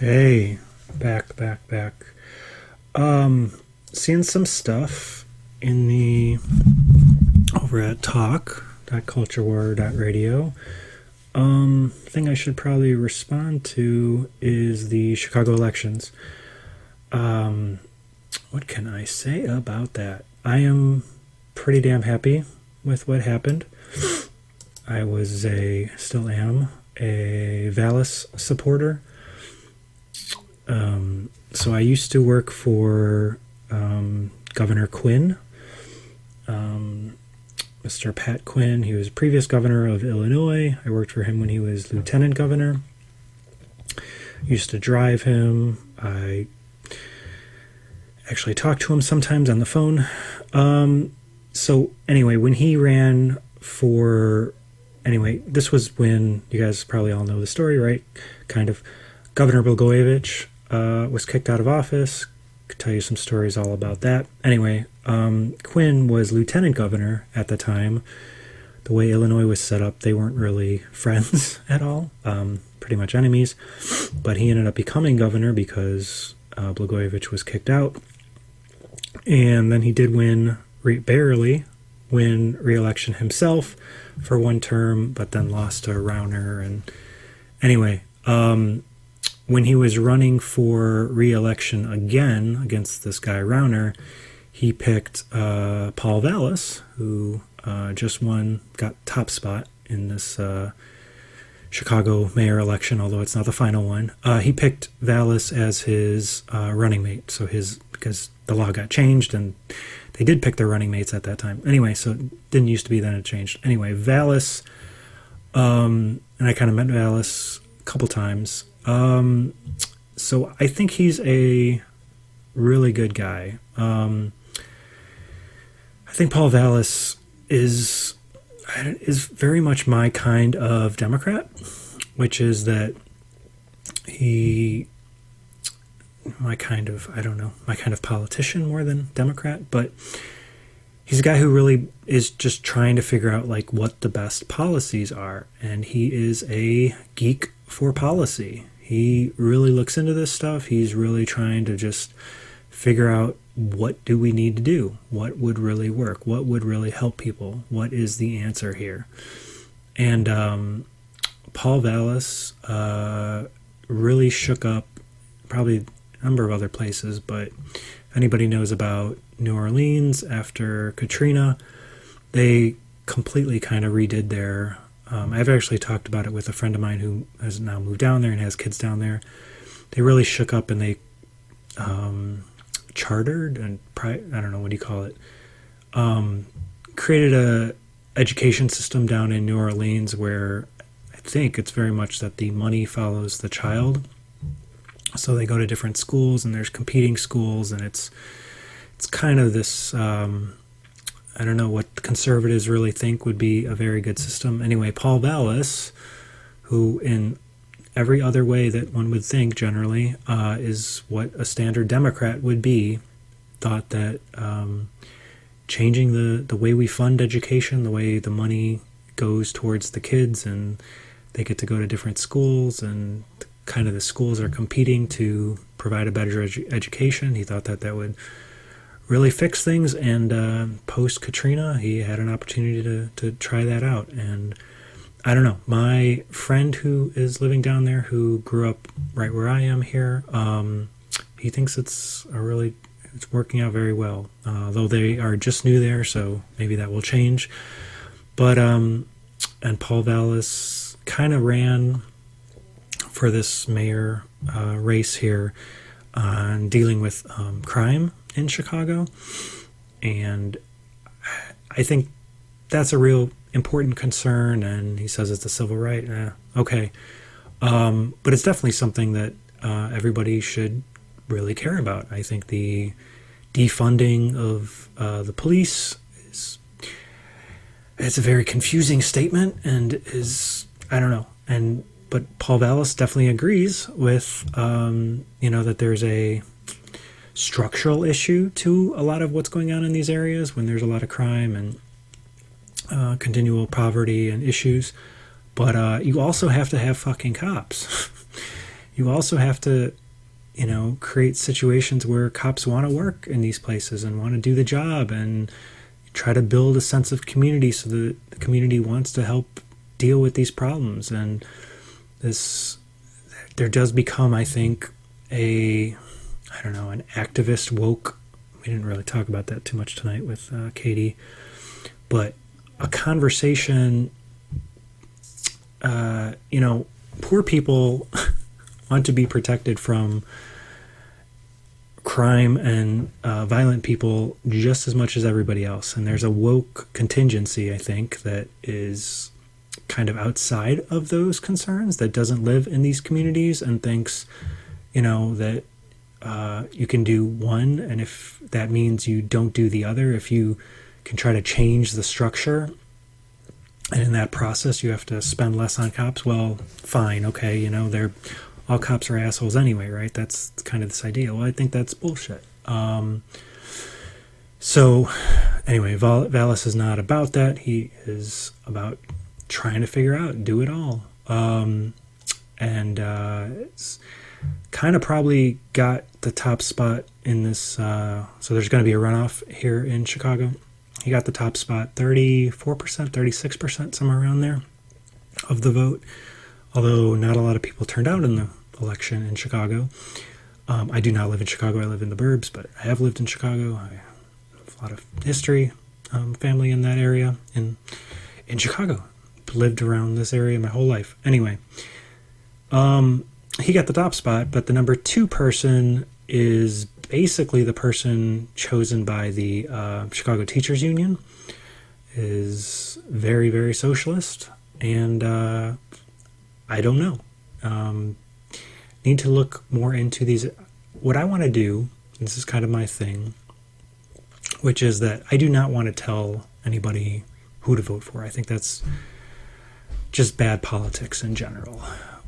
Hey, back. Seeing some stuff in the over at talk.culturewar.radio. thing I should probably respond to is the Chicago elections. What can I say about that? I am pretty damn happy with what happened. I still am, a Vallis supporter. So I used to work for Governor Quinn, Mr. Pat Quinn. He was previous governor of Illinois. I worked for him when he was lieutenant governor. Used to drive him. I actually talked to him sometimes on the phone. So anyway, when he ran for... Anyway, this was when, you guys probably all know the story, right? Kind of. Governor Blagojevich was kicked out of office. Could tell you some stories all about that. Anyway, Quinn was lieutenant governor at the time. The way Illinois was set up, they weren't really friends at all. Pretty much enemies. But he ended up becoming governor because Blagojevich was kicked out. And then he did barely win re-election himself for one term, but then lost to Rauner. And anyway, when he was running for re-election again against this guy Rauner, he picked Paul Vallis, who just got top spot in this Chicago mayor election, although it's not the final one. He picked Vallis as his running mate, because the law got changed and they did pick their running mates at that time. Anyway, so it didn't used to be, then it changed. Anyway, Vallis, and I kind of met Vallis a couple times. So I think he's a really good guy. I think Paul Vallis is very much my kind of Democrat, which is that my kind of politician more than Democrat, but he's a guy who really is just trying to figure out like what the best policies are, and he is a geek for policy. He really looks into this stuff. He's really trying to just figure out, what do we need to do? What would really work? What would really help people? What is the answer here? And Paul Vallis really shook up probably a number of other places, but if anybody knows about New Orleans after Katrina, they completely kind of redid their... I've actually talked about it with a friend of mine who has now moved down there and has kids down there. They really shook up and they chartered and I don't know, what do you call it? Created a education system down in New Orleans where I think it's very much that the money follows the child. So they go to different schools and there's competing schools, and it's kind of this, I don't know what the conservatives really think would be a very good system. Anyway, Paul Vallis, who in every other way that one would think generally is what a standard Democrat would be, thought that changing the way we fund education, the way the money goes towards the kids and they get to go to different schools and kind of the schools are competing to provide a better education. He thought that would really fix things, and post-Katrina, he had an opportunity to try that out. And I don't know, my friend who is living down there, who grew up right where I am here, he thinks it's working out very well, though they are just new there, so maybe that will change. But and Paul Vallis kind of ran for this mayor race here on dealing with crime in Chicago, and I think that's a real important concern. And he says it's a civil right. Okay, but it's definitely something that everybody should really care about. I think the defunding of the police it's a very confusing statement, and is, I don't know, but Paul Vallis definitely agrees with that there's a structural issue to a lot of what's going on in these areas when there's a lot of crime and continual poverty and issues. But you also have to have fucking cops. You also have to, create situations where cops want to work in these places and want to do the job and try to build a sense of community so that the community wants to help deal with these problems. And there does become, I think, an activist woke. We didn't really talk about that too much tonight with Katie, but a conversation. Poor people want to be protected from crime and violent people just as much as everybody else. And there's a woke contingency, I think, that is kind of outside of those concerns, that doesn't live in these communities and thinks, that you can do one, and if that means you don't do the other, if you can try to change the structure, and in that process you have to spend less on cops, well, fine, okay, all cops are assholes anyway, right? That's kind of this idea. Well, I think that's bullshit. So anyway, Vallis is not about that. He is about trying to figure out, do it all. It's kind of probably got the top spot in this. So there's going to be a runoff here in Chicago. He got the top spot, 34%, 36%, somewhere around there of the vote. Although not a lot of people turned out in the election in Chicago. I do not live in Chicago. I live in the burbs, but I have lived in Chicago. I have a lot of history, family in that area, in Chicago. Lived around this area my whole life. Anyway, he got the top spot, but the number 2 person is basically the person chosen by the Chicago Teachers Union. Is very, very socialist, and I don't know. Need to look more into these. What I want to do, this is kind of my thing, which is that I do not want to tell anybody who to vote for. I think that's just bad politics in general.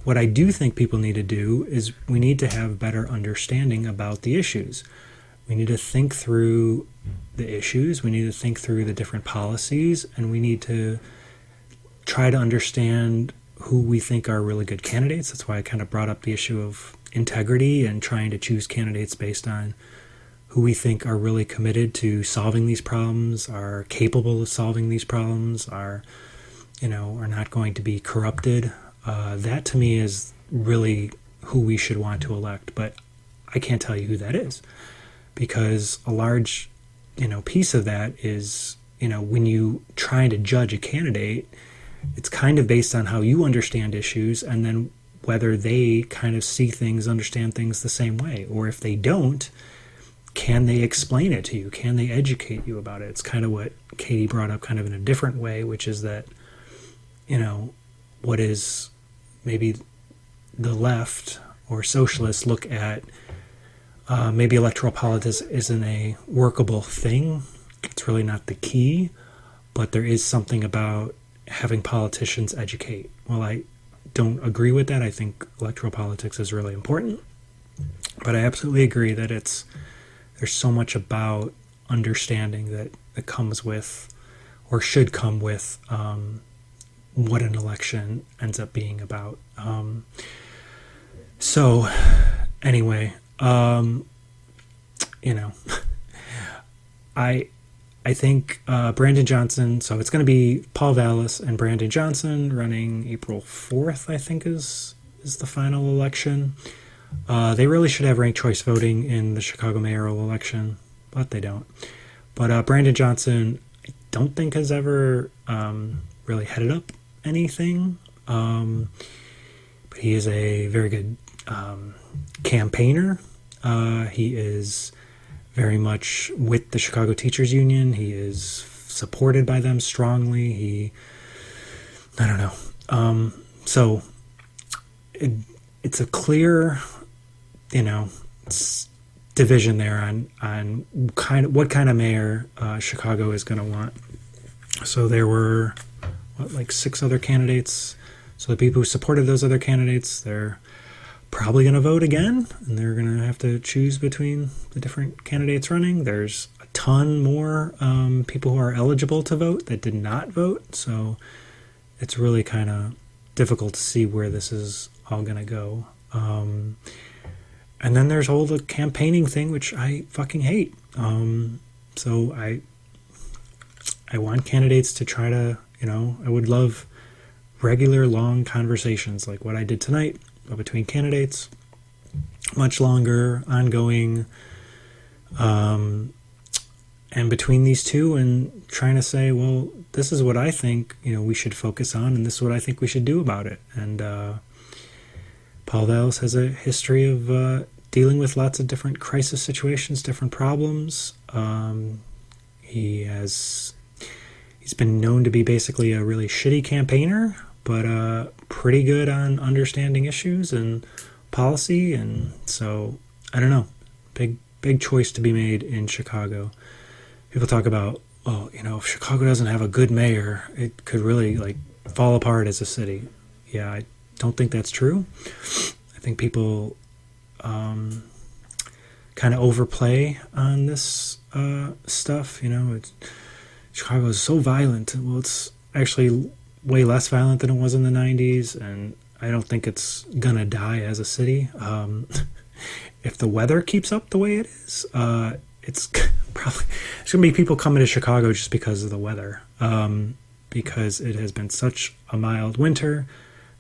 What I do think people need to do is we need to have better understanding about the issues. We need to think through the issues. We need to think through the different policies, and we need to try to understand who we think are really good candidates. That's why I kind of brought up the issue of integrity and trying to choose candidates based on who we think are really committed to solving these problems, are capable of solving these problems, are not going to be corrupted. That to me is really who we should want to elect. But I can't tell you who that is, because a large, piece of that is, when you trying to judge a candidate, it's kind of based on how you understand issues, and then whether they kind of see things, understand things the same way. Or if they don't, can they explain it to you? Can they educate you about it? It's kind of what Katie brought up kind of in a different way, which is that, what is maybe the left or socialists look at, maybe electoral politics isn't a workable thing. It's really not the key, but there is something about having politicians educate. Well, I don't agree with that. I think electoral politics is really important, but I absolutely agree that there's so much about understanding that comes with, or should come with, what an election ends up being about. So anyway, I think Brandon Johnson, so it's going to be Paul Vallis and Brandon Johnson running April 4th, I think is the final election. They really should have ranked choice voting in the Chicago mayoral election, but they don't. But Brandon Johnson, I don't think has ever really headed up anything. But he is a very good campaigner. He is very much with the Chicago Teachers Union. He is supported by them strongly. I don't know. So it's a clear, division there on what kind of mayor Chicago is going to want. So there were 6 other candidates. So the people who supported those other candidates, they're probably going to vote again, and they're going to have to choose between the different candidates running. There's a ton more people who are eligible to vote that did not vote, so it's really kind of difficult to see where this is all going to go. And then there's all the campaigning thing, which I fucking hate. So I want candidates to try to, I would love regular long conversations like what I did tonight, but between candidates, much longer, ongoing, and between these two, and trying to say, well, this is what I think, we should focus on, and this is what I think we should do about it. And Paul Vallis has a history of dealing with lots of different crisis situations, different problems. He's been known to be basically a really shitty campaigner, but pretty good on understanding issues and policy. And so, I don't know, big choice to be made in Chicago. People talk about, if Chicago doesn't have a good mayor, it could really fall apart as a city. Yeah, I don't think that's true. I think people kind of overplay on this stuff. Chicago is so violent. Well, it's actually way less violent than it was in the 90s, and I don't think it's gonna die as a city. If the weather keeps up the way it is, it's gonna be people coming to Chicago just because of the weather, because it has been such a mild winter.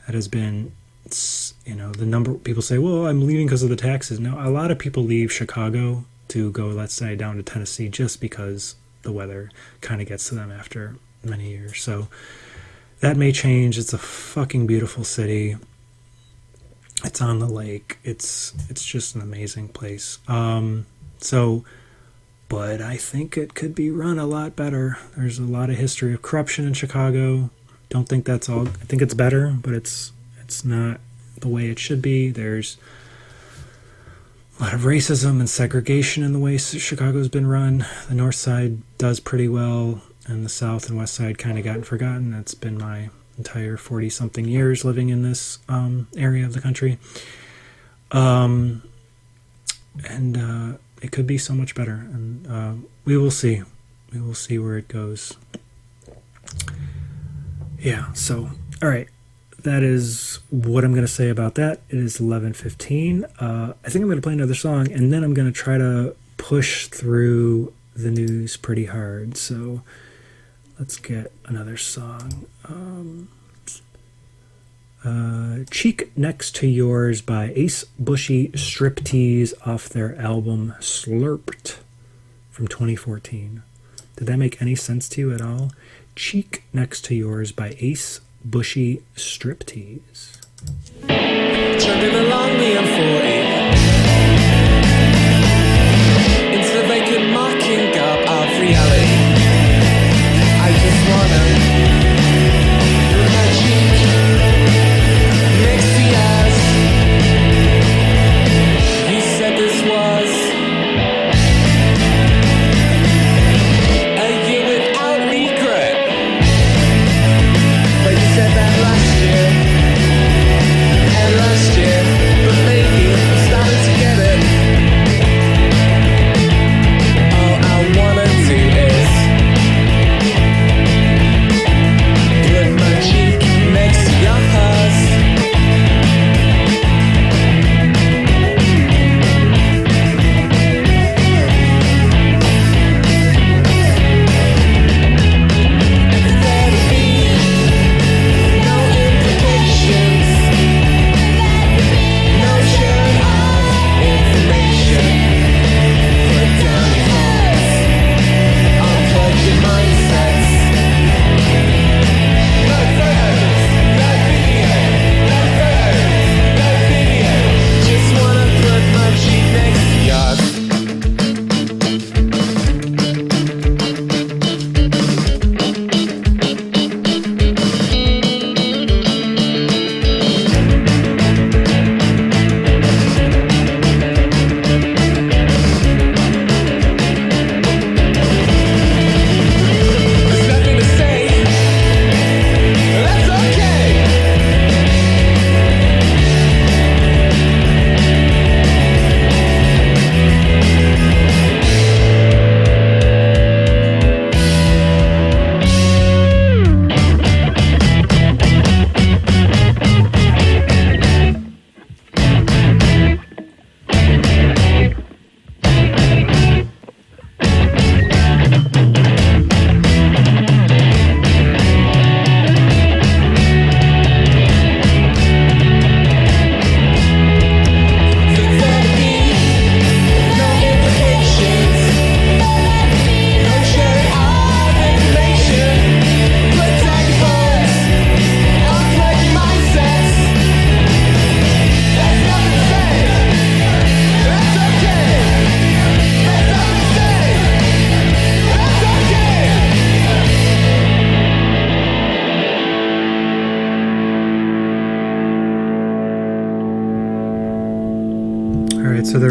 That has been, the number people say, well, I'm leaving because of the taxes. No, a lot of people leave Chicago to go, let's say, down to Tennessee just because the weather kind of gets to them after many years. So that may change. It's a fucking beautiful city. It's on the lake. It's just an amazing place. But I think it could be run a lot better. There's a lot of history of corruption in Chicago. Don't think that's all. I think it's better, but it's not the way it should be. There's a lot of racism and segregation in the way Chicago's been run. The north side does pretty well, and the south and west side kind of gotten forgotten. That's been my entire 40-something years living in this area of the country. It could be so much better, and we will see. We will see where it goes. Yeah, so, all right. That is what I'm going to say about that. It is 11:15. I think I'm going to play another song, and then I'm going to try to push through the news pretty hard. So let's get another song. Cheek Next to Yours by Ace Bushy Striptease off their album Slurped from 2014. Did that make any sense to you at all? Cheek Next to Yours by Ace Bushy Striptease. Trundling along the M40 into the vacant mocking up of reality. I just wanna put my cheek next to yours. You said this was a year without regret, but you said that last year, but maybe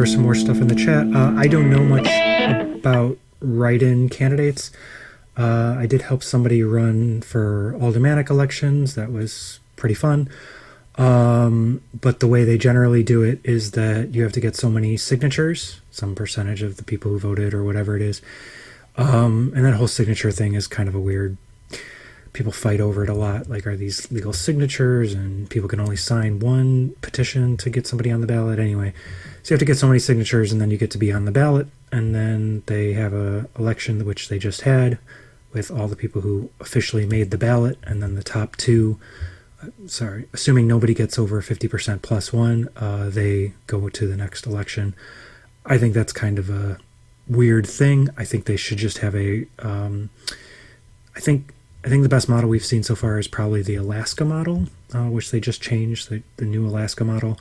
there was some more stuff in the chat. I don't know much about write-in candidates. I did help somebody run for aldermanic elections. That was pretty fun. But the way they generally do it is that you have to get so many signatures, some percentage of the people who voted or whatever it is. And that whole signature thing is kind of a weird, people fight over it a lot. Like, are these legal signatures? And people can only sign one petition to get somebody on the ballot anyway. So you have to get so many signatures and then you get to be on the ballot. And then they have a election, which they just had, with all the people who officially made the ballot, and then the top two, assuming nobody gets over 50% plus one, they go to the next election. I think that's kind of a weird thing. I think they should just have I think the best model we've seen so far is probably the Alaska model, which they just changed, the new Alaska model,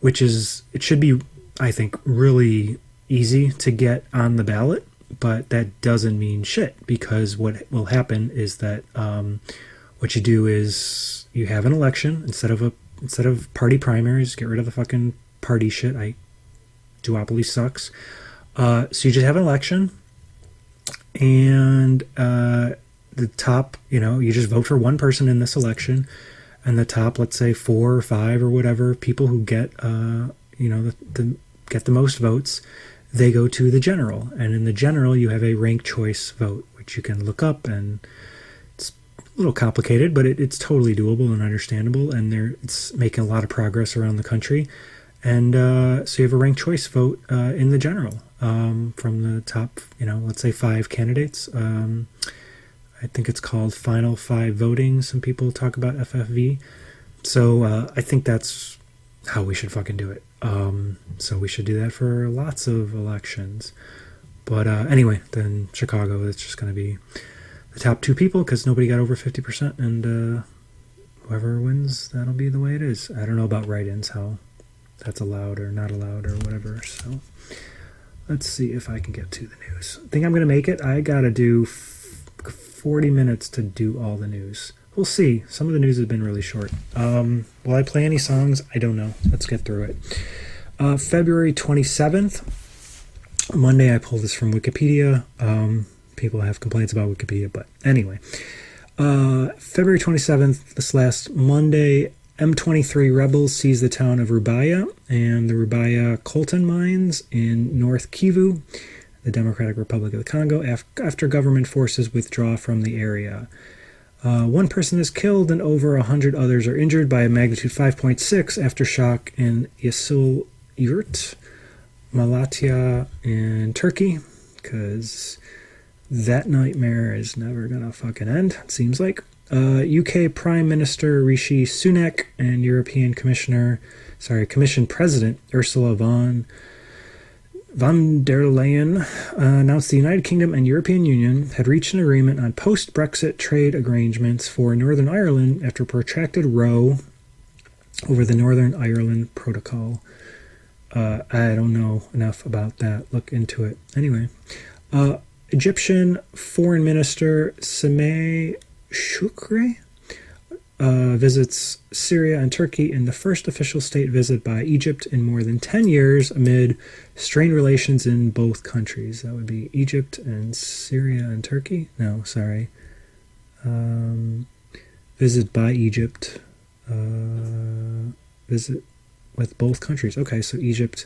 which is, it should be, I think, really easy to get on the ballot. But that doesn't mean shit, because what will happen is that what you do is you have an election instead of party primaries. Get rid of the fucking party shit. Duopoly sucks. So you just have an election, and the top, you just vote for one person in this election, and the top, let's say 4 or 5 or whatever people who get get the most votes, they go to the general. And in the general, you have a ranked choice vote, which you can look up, and it's a little complicated, but it's totally doable and understandable, and it's making a lot of progress around the country. And so you have a ranked choice vote in the general from the top, let's say 5 candidates. I think it's called Final 5 voting. Some people talk about FFV. So I think that's how we should fucking do it. So we should do that for lots of elections. But anyway, then Chicago, it's just going to be the top 2 people, because nobody got over 50%, and whoever wins, that'll be the way it is. I don't know about write-ins, how that's allowed or not allowed or whatever. So let's see if I can get to the news. I think I'm going to make it. I got to do 40 minutes to do all the news. We'll see. Some of the news has been really short. Will I play any songs? I don't know. Let's get through it. February 27th, Monday. I pulled this from Wikipedia. People have complaints about Wikipedia, but anyway. February 27th, this last Monday, M23 rebels seized the town of Rubaya and the Rubaya coltan mines in North Kivu, the Democratic Republic of the Congo, after government forces withdraw from the area. 1 person is killed and over 100 others are injured by a magnitude 5.6 aftershock in Yurt, Malatya in Turkey, because that nightmare is never gonna fucking end, it seems like. UK Prime Minister Rishi Sunak and European Commission President Ursula von der Leyen announced the United Kingdom and European Union had reached an agreement on post-Brexit trade arrangements for Northern Ireland after a protracted row over the Northern Ireland Protocol. I don't know enough about that. Look into it. Anyway, Egyptian Foreign Minister Sameh Shoukry visits Syria and Turkey in the first official state visit by Egypt in more than 10 years amid strained relations in both countries. That would be Egypt and Syria and Turkey? No, sorry. Visit by Egypt. Visit with both countries. Okay, so Egypt's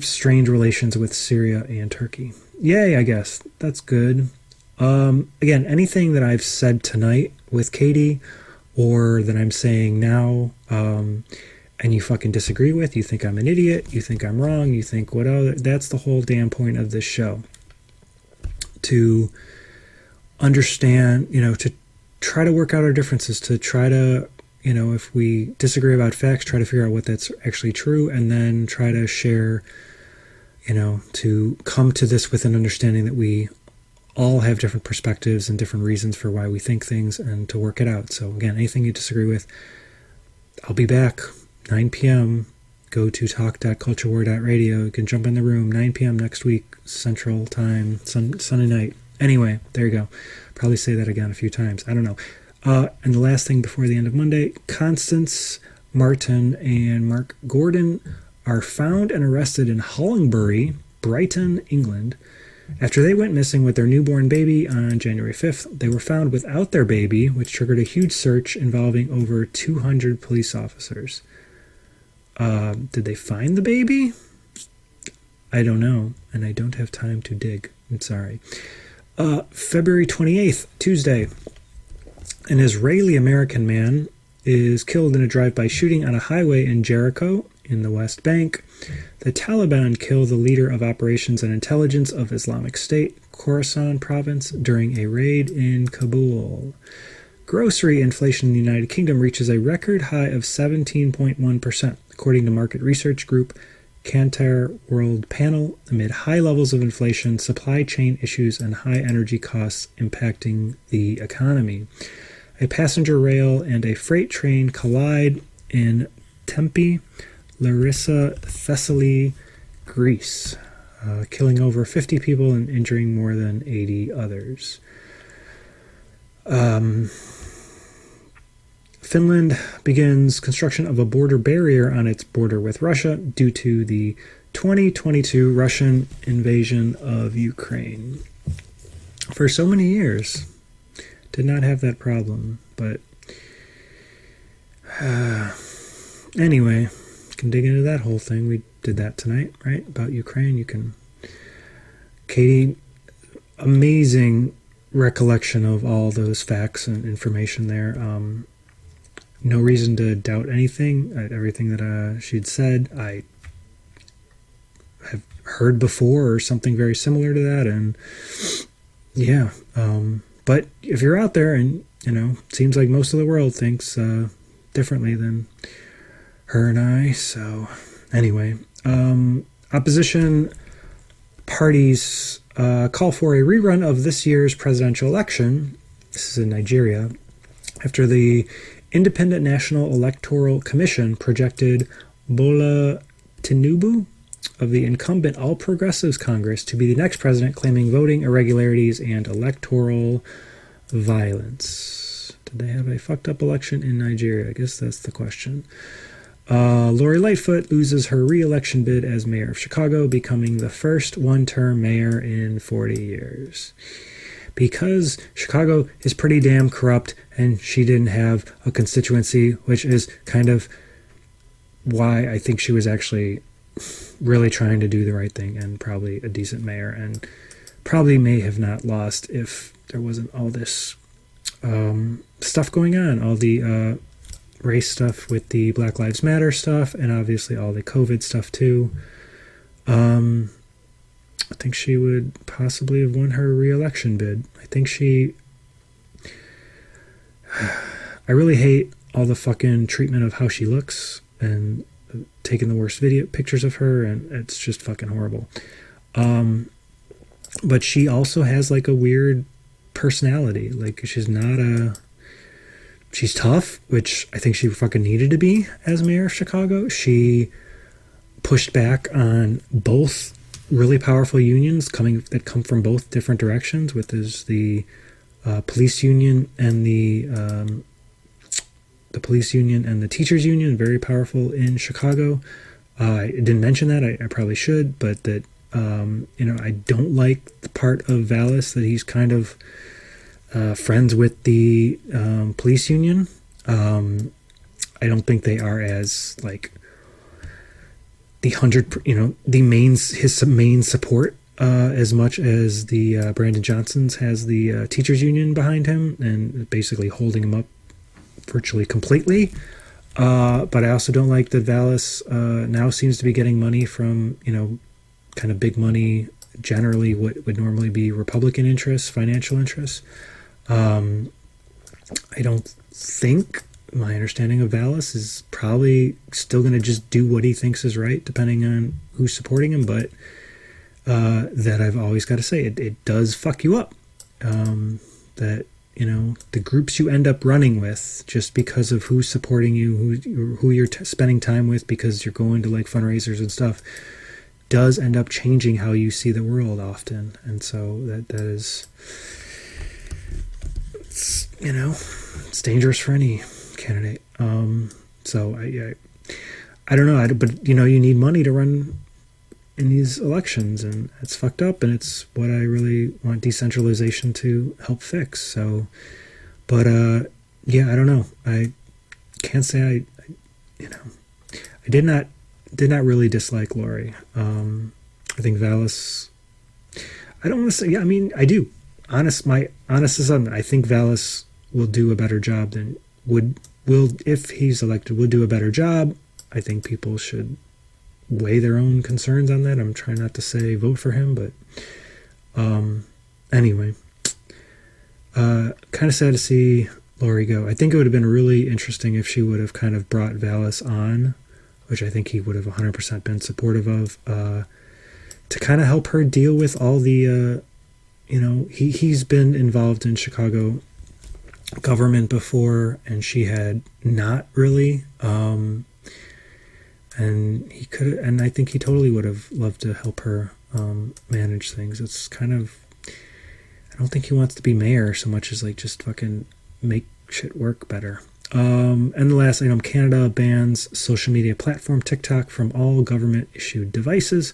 strained relations with Syria and Turkey. Yay, I guess. That's good. Again, anything that I've said tonight with Katie or that I'm saying now, and you fucking disagree with, you think I'm an idiot, you think I'm wrong, you think what other, that's the whole damn point of this show. To understand, to try to work out our differences, to try to, if we disagree about facts, try to figure out what that's actually true, and then try to share, to come to this with an understanding that we all have different perspectives and different reasons for why we think things, and to work it out. So again, anything you disagree with, I'll be back 9 p.m. Go to talk.culturewar.radio. You can jump in the room 9 p.m. next week, Central Time, Sunday night. Anyway, there you go. Probably say that again a few times. I don't know. And the last thing before the end of Monday, Constance Martin and Mark Gordon are found and arrested in Hollingbury, Brighton, England. After they went missing with their newborn baby on January 5th, they were found without their baby, which triggered a huge search involving over 200 police officers. Did they find the baby? I don't know, and I don't have time to dig. I'm sorry. February 28th, Tuesday. An Israeli-American man is killed in a drive-by shooting on a highway in Jericho in the West Bank. The Taliban killed the leader of operations and intelligence of Islamic State, Khorasan province, during a raid in Kabul. Grocery inflation in the United Kingdom reaches a record high of 17.1%, according to market research group Kantar World Panel, amid high levels of inflation, supply chain issues, and high energy costs impacting the economy. A passenger rail and a freight train collide in Tempe, Larissa, Thessaly, Greece, killing over 50 people and injuring more than 80 others. Finland begins construction of a border barrier on its border with Russia due to the 2022 Russian invasion of Ukraine. For so many years, did not have that problem, but anyway, can dig into that whole thing. We did that tonight, right? About Ukraine. You can, Katie, amazing recollection of all those facts and information there. No reason to doubt anything. Everything that she'd said, I have heard before, or something very similar to that. And yeah, but if you're out there and, you know, it seems like most of the world thinks differently than her and I. So anyway, opposition parties call for a rerun of this year's presidential election. This is in Nigeria. After the Independent National Electoral Commission projected Bola Tinubu of the incumbent All Progressives Congress to be the next president, claiming voting irregularities and electoral violence. Did they have a fucked up election in Nigeria? I guess that's the question. Lori Lightfoot loses her re-election bid as mayor of Chicago, becoming the first one-term mayor in 40 years. Because Chicago is pretty damn corrupt and she didn't have a constituency, which is kind of why I think she was actually really trying to do the right thing and probably a decent mayor, and probably may have not lost if there wasn't all this stuff going on, all the race stuff with the Black Lives Matter stuff, and obviously all the COVID stuff too. I think she would possibly have won her re-election bid. I really hate all the fucking treatment of how she looks and taking the worst pictures of her, and it's just fucking horrible. But she also has like a weird personality. Like she's tough, which I think she fucking needed to be as mayor of Chicago. She pushed back on both really powerful unions that come from both different directions, with the police union and the police union and the teachers union, very powerful in Chicago. I didn't mention that. I probably should, but that I don't like the part of Vallis that he's kind of friends with the police union. I don't think they are as like his main support as much as the Brandon Johnson's has the teachers union behind him and basically holding him up virtually completely. But I also don't like that Vallis now seems to be getting money from, kind of big money, generally what would normally be Republican interests, financial interests. I don't think, my understanding of Vallis is probably still going to just do what he thinks is right, depending on who's supporting him. But that I've always got to say, it does fuck you up. That, the groups you end up running with, just because of who's supporting you, who you're spending time with, because you're going to like fundraisers and stuff, does end up changing how you see the world often. And so that is, it's dangerous for any candidate. So I don't know, but you need money to run in these elections, and it's fucked up, and it's what I really want decentralization to help fix. So, but yeah, I don't know. I can't say I did not really dislike Lori. I think Vallis. I don't want to say. Yeah, I mean, I do. My honest assessment. I think Vallis will do a better job than will if he's elected. Will do a better job. I think people should weigh their own concerns on that. I'm trying not to say vote for him, but anyway, kind of sad to see Lori go. I think it would have been really interesting if she would have kind of brought Vallis on, which I think he would have 100% been supportive of, to kind of help her deal with all the, he's been involved in Chicago government before, and she had not really, and he could, and I think he totally would have loved to help her manage things. It's kind of, I don't think he wants to be mayor so much as like just fucking make shit work better. And the last item, Canada bans social media platform TikTok from all government-issued devices,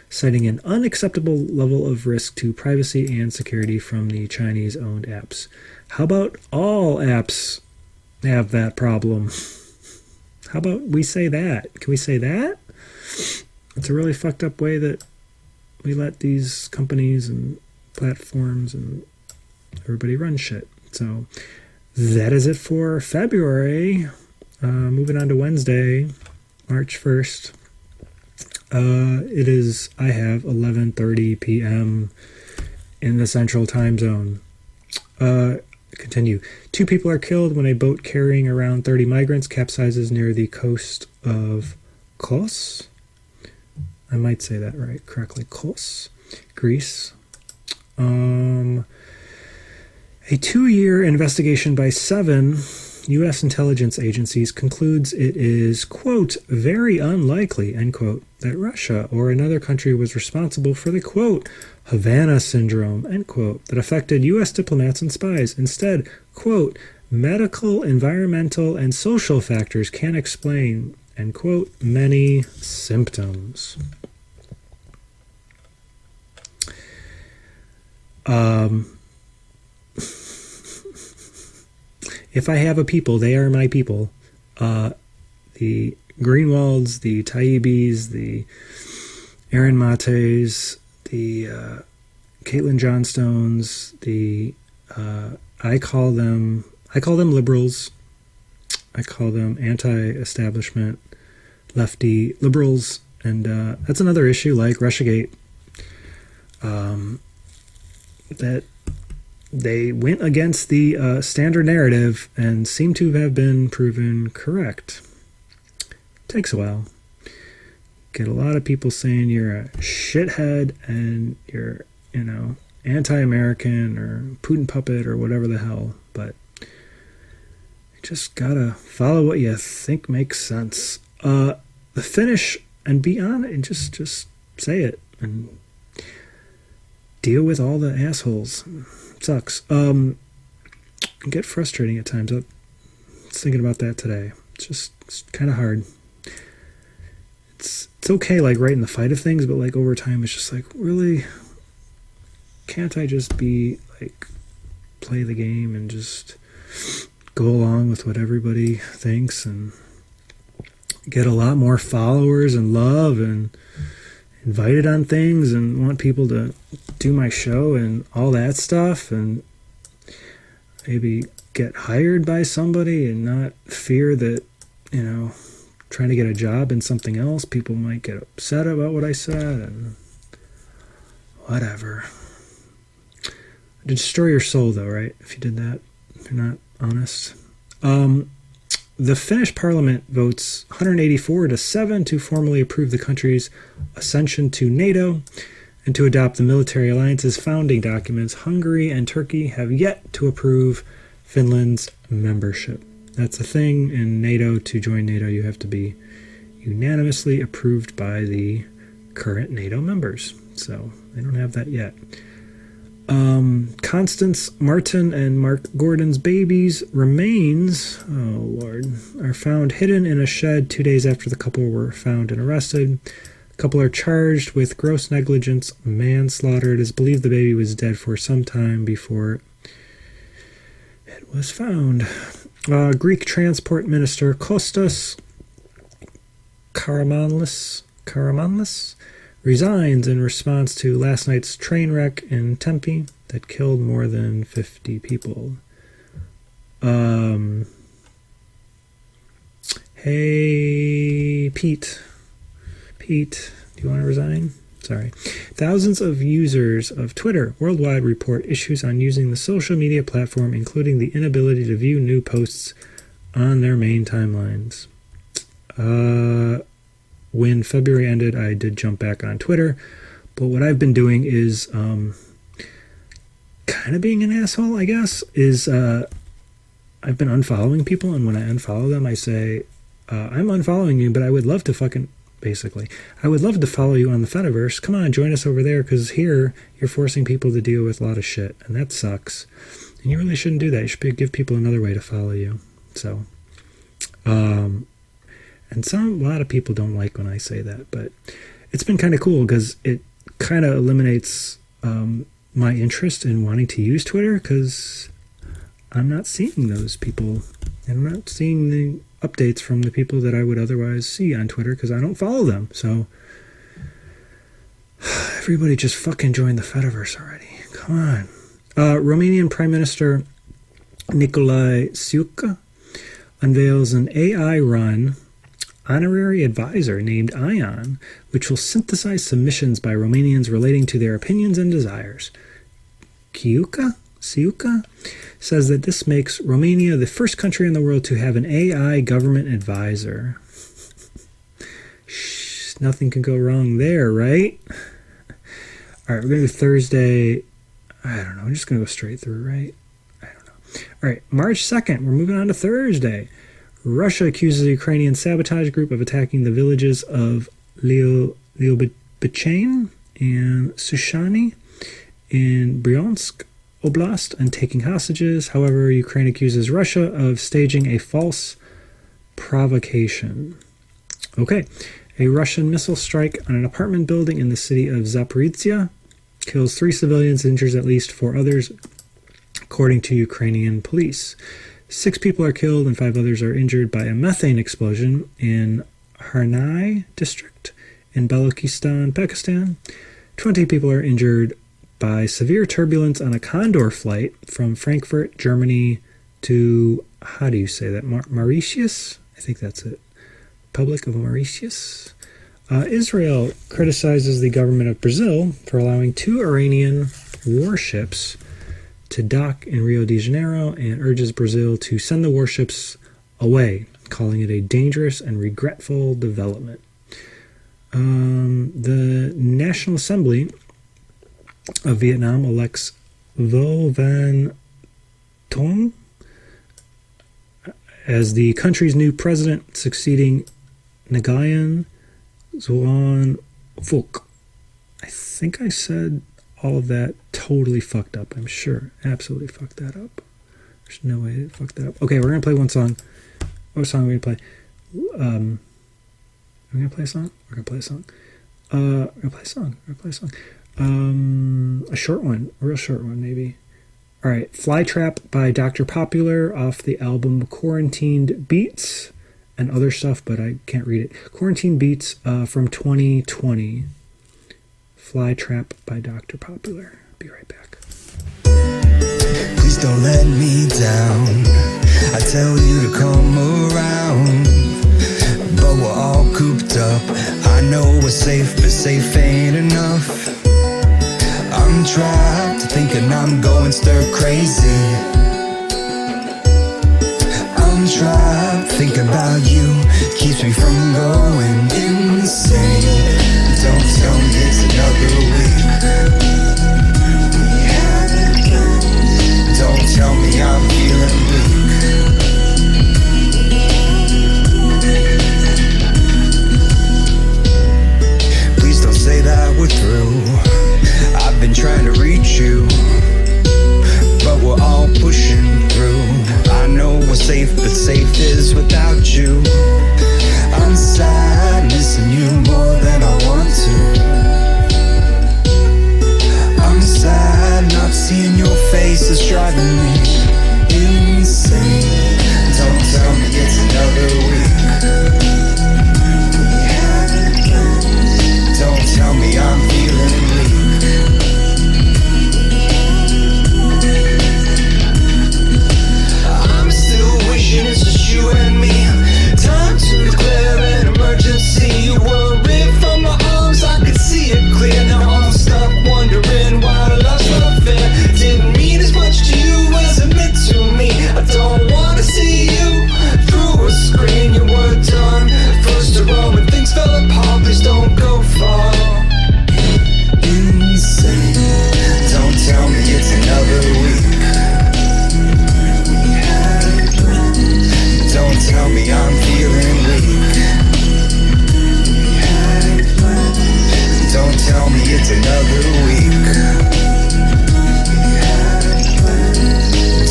citing an unacceptable level of risk to privacy and security from the Chinese-owned apps. How about all apps have that problem? How about we say that? Can we say that? It's a really fucked up way that we let these companies and platforms and everybody run shit. So that is it for February. Moving on to Wednesday, March 1st. I have 11:30 p.m. in the Central Time Zone. Continue. 2 people are killed when a boat carrying around 30 migrants capsizes near the coast of Kos. I might say that correctly. Kos, Greece. A 2-year investigation by 7 U.S. intelligence agencies concludes it is, quote, very unlikely, end quote, that Russia or another country was responsible for the, quote, Havana syndrome, end quote, that affected U.S. diplomats and spies. Instead, quote, medical, environmental, and social factors can explain, end quote, many symptoms. If I have a people, they are my people. The Greenwalds, the Taibis, the Aaron Mates, the Caitlyn Johnstones, I call them liberals. I call them anti-establishment, lefty liberals, and that's another issue like Russiagate. That they went against the standard narrative and seem to have been proven correct. Takes a while. Get a lot of people saying you're a shithead and you're, anti-American or Putin puppet or whatever the hell, but you just gotta follow what you think makes sense. The finish and be on it and just say it and deal with all the assholes. Sucks. Get frustrating at times. I was thinking about that today. It's kind of hard. It's okay, like, right in the fight of things, but, like, over time, it's just like, really, can't I just be, like, play the game and just go along with what everybody thinks and get a lot more followers and love and invited on things and want people to do my show and all that stuff and maybe get hired by somebody and not fear that, trying to get a job in something else, people might get upset about what I said and whatever. Destroy your soul though, right? If you did that, if you're not honest. The Finnish parliament votes 184-7 to formally approve the country's ascension to NATO and to adopt the military alliance's founding documents. Hungary and Turkey have yet to approve Finland's membership. That's a thing in NATO. To join NATO, you have to be unanimously approved by the current NATO members. So they don't have that yet. Constance Martin and Mark Gordon's babies' remains, oh Lord, are found hidden in a shed 2 days after the couple were found and arrested. The couple are charged with gross negligence, manslaughter. It is believed the baby was dead for some time before it was found. Greek Transport Minister Kostas Karamanlis resigns in response to last night's train wreck in Tempe that killed more than 50 people. Hey, Pete, do you want to resign? Sorry. Thousands of users of Twitter worldwide report issues on using the social media platform, including the inability to view new posts on their main timelines. When February ended, I did jump back on Twitter, but what I've been doing is kind of being an asshole, I guess, is I've been unfollowing people, and when I unfollow them, I say, I'm unfollowing you, but I would love to I would love to follow you on the Fediverse. Come on, join us over there, because here you're forcing people to deal with a lot of shit, and that sucks. And you really shouldn't do that. You should give people another way to follow you. So, and a lot of people don't like when I say that, but it's been kind of cool because it kind of eliminates my interest in wanting to use Twitter, because I'm not seeing those people, and I'm not seeing the updates from the people that I would otherwise see on Twitter because I don't follow them. So everybody just fucking join the Fediverse already. Come on. Romanian Prime Minister Nicolae Ciucă unveils an AI-run honorary advisor named Ion, which will synthesize submissions by Romanians relating to their opinions and desires. Ciucă says that this makes Romania the first country in the world to have an AI government advisor. Nothing can go wrong there, right? All right, we're going to do Thursday. I don't know. I'm just going to go straight through, right? I don't know. All right, March 2nd. We're moving on to Thursday. Russia accuses the Ukrainian sabotage group of attacking the villages of Lyubichane and Sushani in Bryansk Oblast and taking hostages. However, Ukraine accuses Russia of staging a false provocation. Okay. A Russian missile strike on an apartment building in the city of Zaporizhia kills 3 civilians, injures at least 4 others, according to Ukrainian police. 6 people are killed and 5 others are injured by a methane explosion in Harnai district in Balochistan, Pakistan. 20 people are injured by severe turbulence on a Condor flight from Frankfurt, Germany to, how do you say that, Mauritius? I think that's it. Republic of Mauritius. Israel criticizes the government of Brazil for allowing 2 Iranian warships to dock in Rio de Janeiro and urges Brazil to send the warships away, calling it a dangerous and regretful development. The National Assembly of Vietnam elects Vo Van Tong as the country's new president, succeeding Nguyen Xuan Phuc. I think I said all of that totally fucked up, I'm sure. Absolutely fucked that up. There's no way to fuck that up. Okay, we're going to play one song. What song are we going to play? We're going to play a song? We're going to play a song. We're going to play a song. We're going to play a song. A short one. A real short one, maybe. All right. Flytrap by Dr. Popular off the album Quarantined Beats and other stuff, but I can't read it. Quarantine Beats from 2020. Flytrap by Dr. Popular. Be right back. Please don't let me down. I tell you to come around, but we're all cooped up. I know we're safe, but safe ain't enough. I'm trapped, thinking I'm going stir crazy. I'm trapped, thinking about you keeps me from going insane. Don't tell me it's another week. We haven't planned. Don't tell me I'm feeling weak. Please don't say that we're through. I've been trying to reach you. that's driving me insane. Don't tell me it's another week. Don't tell me I'm feeling weak. I'm still wishing it's just you and me. Time to declare an emergency. You were ripped from my arms, I could see it clear. Now I'm stuck wondering why I lost my fear. Didn't mean as much to you as it meant to me. I don't wanna see you through a screen. You were done first to run when things fell apart. Please don't go far. Insane. Don't tell me it's another week. Don't tell me I'm feeling weak. Don't tell me it's another week.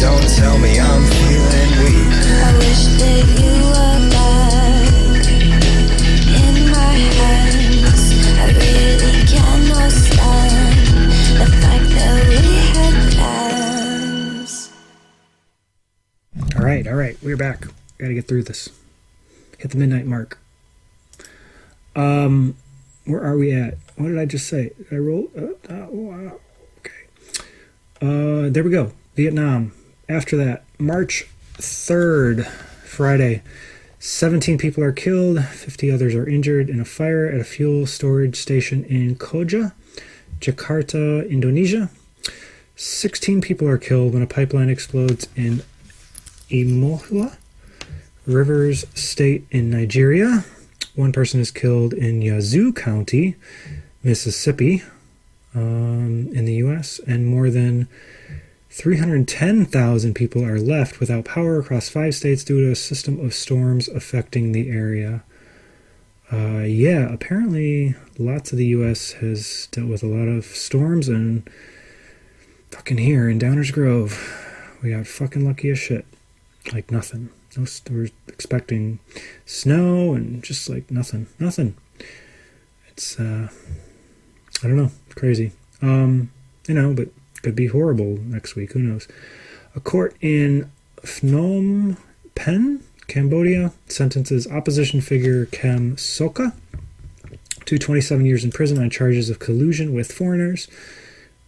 Don't tell me I'm feeling weak. I wish that you were back in my hands. I really cannot stand the fact that we had plans. All right, we're back. Gotta get through this. Hit the midnight mark. Where are we at? What did I just say? Did I roll? Okay. There we go. Vietnam. After that, March 3rd, Friday, 17 people are killed, 50 others are injured in a fire at a fuel storage station in Koja, Jakarta, Indonesia. 16 people are killed when a pipeline explodes in Imohua, Rivers State in Nigeria. One person is killed in Yazoo County, Mississippi, in the U.S., and more than 310,000 people are left without power across 5 states due to a system of storms affecting the area. Apparently lots of the U.S. has dealt with a lot of storms, and fucking here in Downers Grove, we got fucking lucky as shit. Like nothing. We're expecting snow and just like nothing. It's, I don't know, it's crazy. But could be horrible next week, who knows. A court in Phnom Penh, Cambodia, sentences opposition figure Kem Sokha to 27 years in prison on charges of collusion with foreigners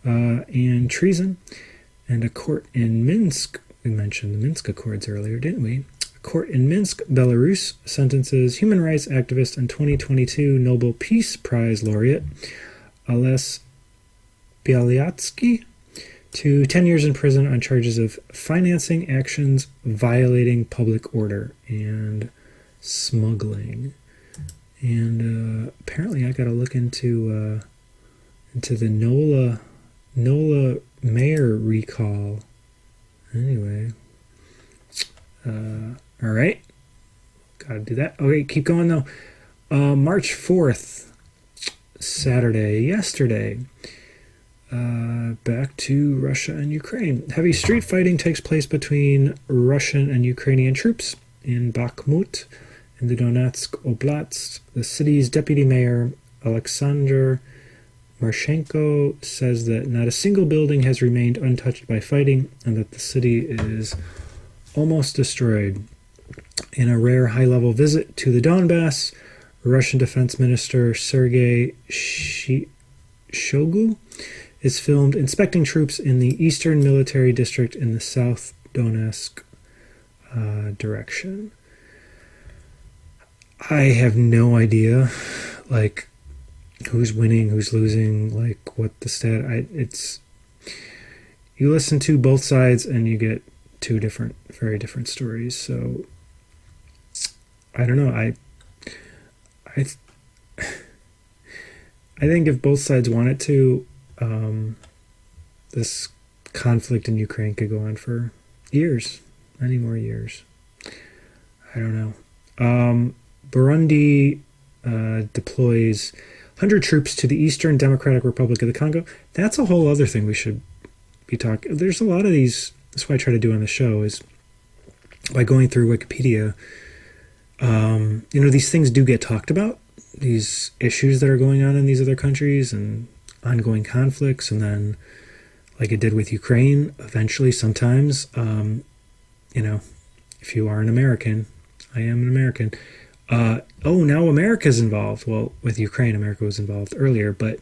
and treason. And a court in Minsk, we mentioned the Minsk Accords earlier, didn't we? A court in Minsk, Belarus, sentences human rights activist and 2022 Nobel Peace Prize laureate Ales Bialyatsky to 10 years in prison on charges of financing actions violating public order and smuggling. And apparently I got to look into the NOLA mayor recall. Anyway. All right. Got to do that. Okay, keep going though. March 4th, Saturday, yesterday. Back to Russia and Ukraine. Heavy street fighting takes place between Russian and Ukrainian troops in Bakhmut in the Donetsk Oblast. The city's deputy mayor, Alexander Marshenko, says that not a single building has remained untouched by fighting and that the city is almost destroyed. In a rare high-level visit to the Donbass, Russian Defense Minister Sergei Shoigu is filmed inspecting troops in the Eastern Military District in the South Donetsk direction. I have no idea, like, who's winning, who's losing, like, what the it's, you listen to both sides and you get two very different stories. So, I don't know, I think if both sides wanted to, this conflict in Ukraine could go on for years, many more years. I don't know. Burundi deploys 100 troops to the Eastern Democratic Republic of the Congo. That's a whole other thing we should be talking. There's a lot of these. That's what I try to do on the show is by going through Wikipedia. These things do get talked about. These issues that are going on in these other countries and ongoing conflicts, and then like it did with Ukraine. Eventually, sometimes, if you are an American, I am an American. Now America's involved. Well, with Ukraine, America was involved earlier, but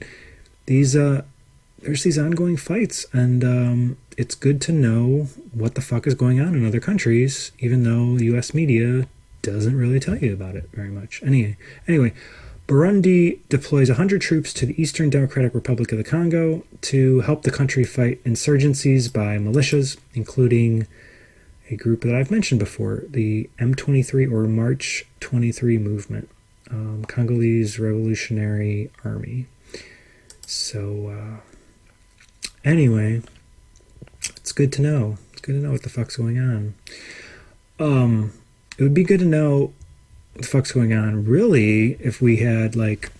there's these ongoing fights, and it's good to know what the fuck is going on in other countries, even though the U.S. media doesn't really tell you about it very much. Anyway, Burundi deploys 100 troops to the Eastern Democratic Republic of the Congo to help the country fight insurgencies by militias, including a group that I've mentioned before, the M23 or March 23 movement, Congolese Revolutionary Army. So, anyway, it's good to know. It's good to know what the fuck's going on. It would be good to know what the fuck's going on, really, if we had, like,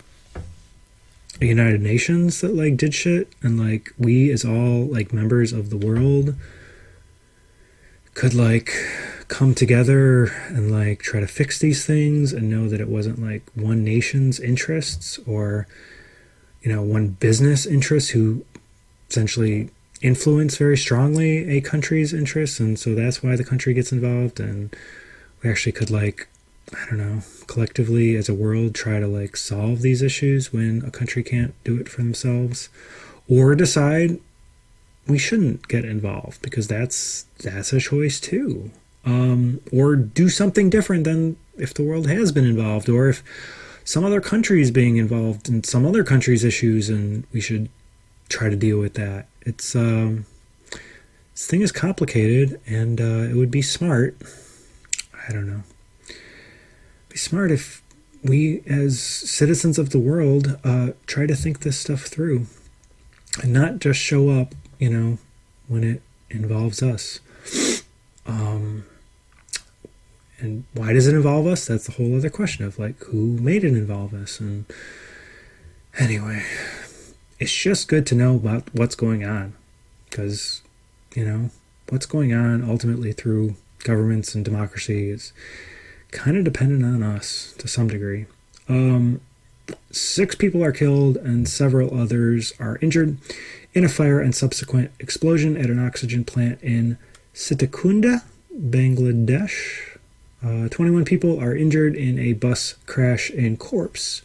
a United Nations that, like, did shit, and, like, we as all, like, members of the world could, like, come together and, like, try to fix these things and know that it wasn't, like, one nation's interests or, one business interest who essentially influence very strongly a country's interests, and so that's why the country gets involved, and we actually could, like, I don't know, collectively as a world try to, like, solve these issues when a country can't do it for themselves, or decide we shouldn't get involved because that's a choice too, or do something different than if the world has been involved, or if some other country is being involved in some other country's issues and we should try to deal with that. It's this thing is complicated, and it would be smart, I don't know, be smart if we as citizens of the world try to think this stuff through and not just show up, when it involves us. And why does it involve us? That's the whole other question of, like, who made it involve us. And anyway, it's just good to know about what's going on, because, what's going on ultimately through governments and democracy is kind of dependent on us to some degree. 6 people are killed and several others are injured in a fire and subsequent explosion at an oxygen plant in Sitakunda, Bangladesh. 21 people are injured in a bus crash in Corps.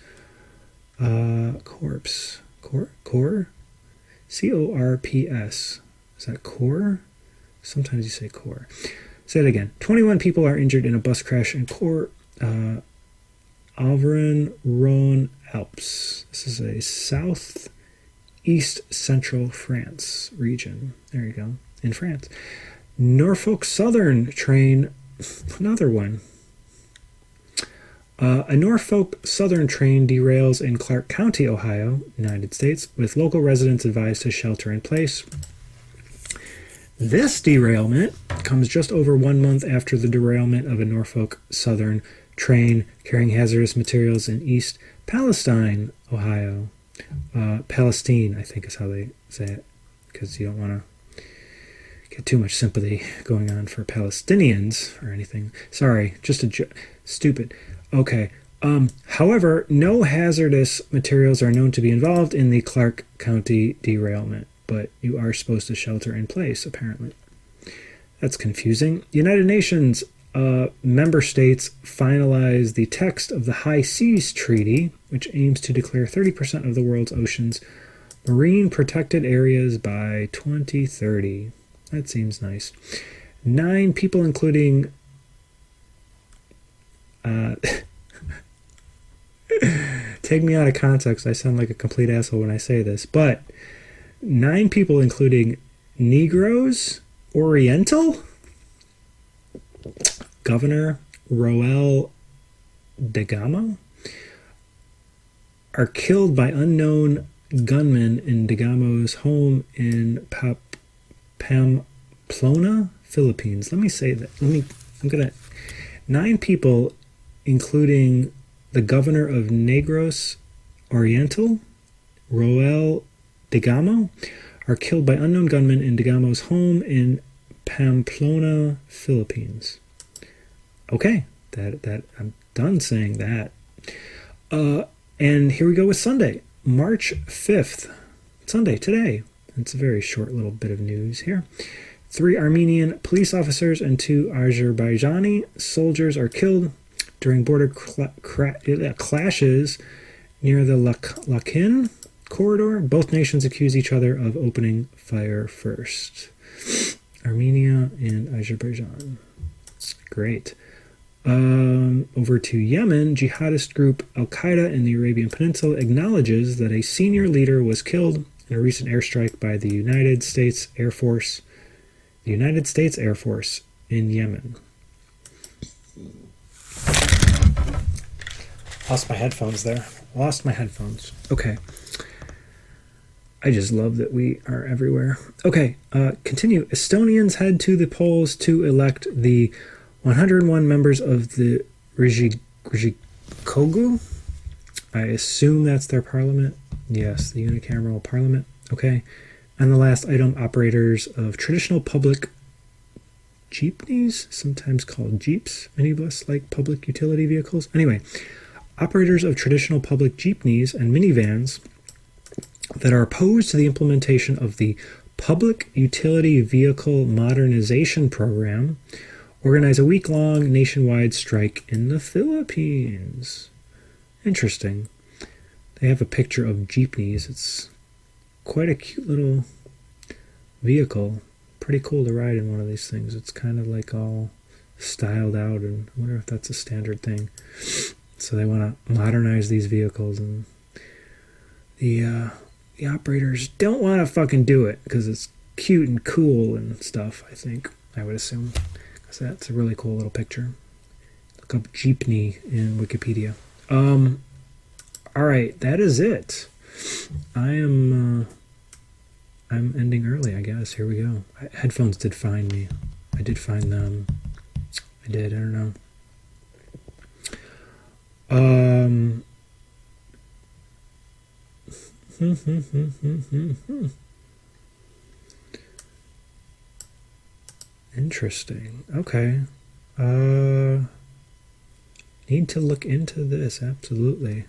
Corps. C-O-R-P-S. Is that core? Sometimes you say core. Say it again. 21 people are injured in a bus crash in Core, Auvergne-Rhône Alps. This is a southeast central France region. There you go. In France. Norfolk Southern train, another one. A Norfolk Southern train derails in Clark County, Ohio, United States, with local residents advised to shelter in place. This derailment comes just over 1 month after the derailment of a Norfolk Southern train carrying hazardous materials in East Palestine, Ohio. Palestine, I think is how they say it, because you don't want to get too much sympathy going on for Palestinians or anything. Sorry, just stupid. Okay. However, no hazardous materials are known to be involved in the Clark County derailment, but you are supposed to shelter in place, apparently. That's confusing. United Nations member states finalized the text of the High Seas Treaty, which aims to declare 30% of the world's oceans marine protected areas by 2030. That seems nice. 9 people, including take me out of context, I sound like a complete asshole when I say this, but 9 people, including Negroes Oriental, Governor Roel Degamo, are killed by unknown gunmen in Degamo's home in Pamplona, Philippines. Let me say that. 9 people, including the governor of Negros Oriental, Roel Degamo, are killed by unknown gunmen in Degamo's home in Pamplona, Philippines. Okay, that I'm done saying that. And here we go with Sunday, March 5th. Sunday, today. It's a very short little bit of news here. 3 Armenian police officers and 2 Azerbaijani soldiers are killed during border clashes near the Lakin corridor. Both nations accuse each other of opening fire first. Armenia and Azerbaijan. Great. Over to Yemen, jihadist group Al-Qaeda in the Arabian Peninsula acknowledges that a senior leader was killed in a recent airstrike by the United States Air Force. The United States Air Force in Yemen. Lost my headphones there. Lost my headphones. Okay. I just love that we are everywhere. Okay, continue. Estonians head to the polls to elect the 101 members of the Riigikogu. I assume that's their parliament. Yes, the unicameral parliament. Okay. And the last item, operators of traditional public jeepneys, sometimes called jeeps, minibus-like public utility vehicles. Anyway, operators of traditional public jeepneys and minivans that are opposed to the implementation of the Public Utility Vehicle Modernization Program organize a week-long nationwide strike in the Philippines. Interesting. They have a picture of jeepneys. It's quite a cute little vehicle. Pretty cool to ride in one of these things. It's kind of like all styled out, and I wonder if that's a standard thing. So they want to modernize these vehicles, and the operators don't want to fucking do it because it's cute and cool and stuff, I think. I would assume. Because that's a really cool little picture. Look up jeepney in Wikipedia. Alright, that is it. I'm ending early, I guess. Here we go. Headphones did find me. I did find them. I don't know. Interesting. Okay. Need to look into this, absolutely.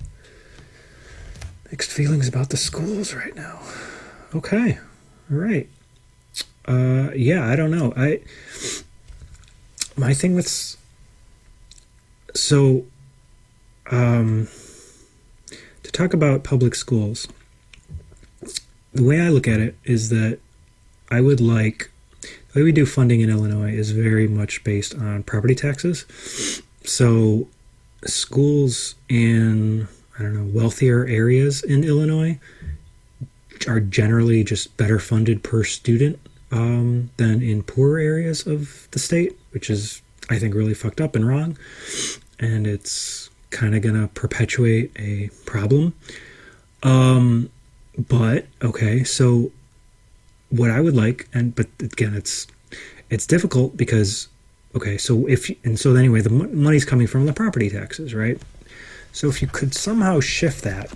Mixed feelings about the schools right now. Okay. All right. Yeah, I don't know. My thing with to talk about public schools, the way I look at it is that I would like, the way we do funding in Illinois is very much based on property taxes. So schools in, I don't know, wealthier areas in Illinois are generally just better funded per student than in poorer areas of the state, which is, I think, really fucked up and wrong. And it's kind of going to perpetuate a problem. But, okay, so what I would like, but again, it's difficult because, okay, so anyway, the money's coming from the property taxes, right? So if you could somehow shift that,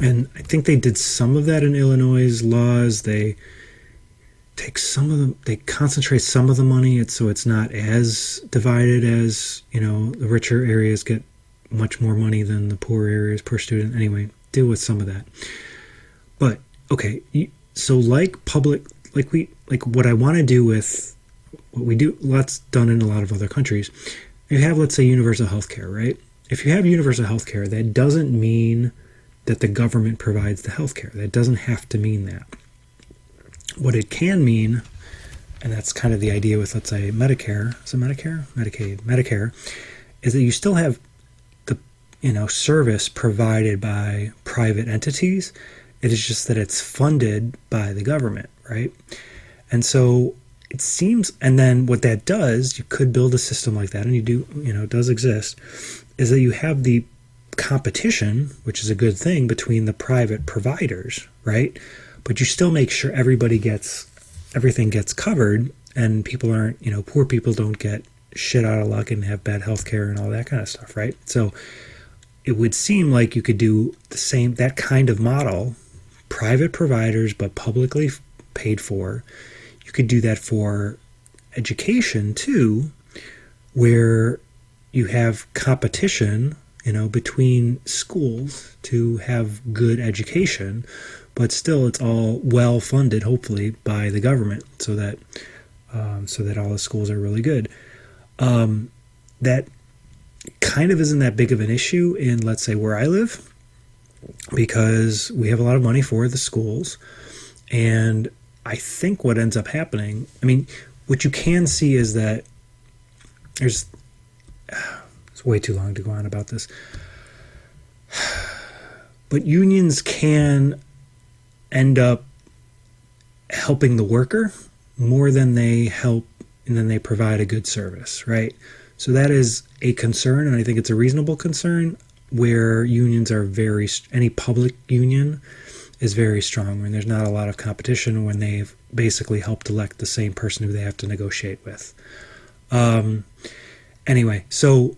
and I think they did some of that in Illinois' laws, they take some of them, they concentrate some of the money, so it's not as divided as, the richer areas get much more money than the poor areas per student. Anyway, deal with some of that. But, okay, so like what I want to do with what we do, lots done in a lot of other countries, you have, let's say, universal health care, right? If you have universal health care, that doesn't mean that the government provides the health care. That doesn't have to mean that. What it can mean, and that's kind of the idea with, let's say, Medicare, is it Medicare? Medicaid, Medicare, is that you still have the, service provided by private entities. It is just that it's funded by the government, right? And so it seems, and then what that does, you could build a system like that, and you do, it does exist, is that you have the competition, which is a good thing, between the private providers, right? But you still make sure everything gets covered, and people aren't, poor people don't get shit out of luck and have bad health care and all that kind of stuff, right? So it would seem like you could do that kind of model, private providers, but publicly paid for. You could do that for education too, where you have competition, between schools to have good education, but still it's all well funded, hopefully, by the government, so that all the schools are really good. That kind of isn't that big of an issue in, let's say, where I live, because we have a lot of money for the schools. And I think what ends up happening, what you can see is that it's way too long to go on about this, but unions can end up helping the worker more than they help, and then they provide a good service, right? So that is a concern, and I think it's a reasonable concern, where unions are any public union is very strong, when there's not a lot of competition, when they've basically helped elect the same person who they have to negotiate with. Anyway, so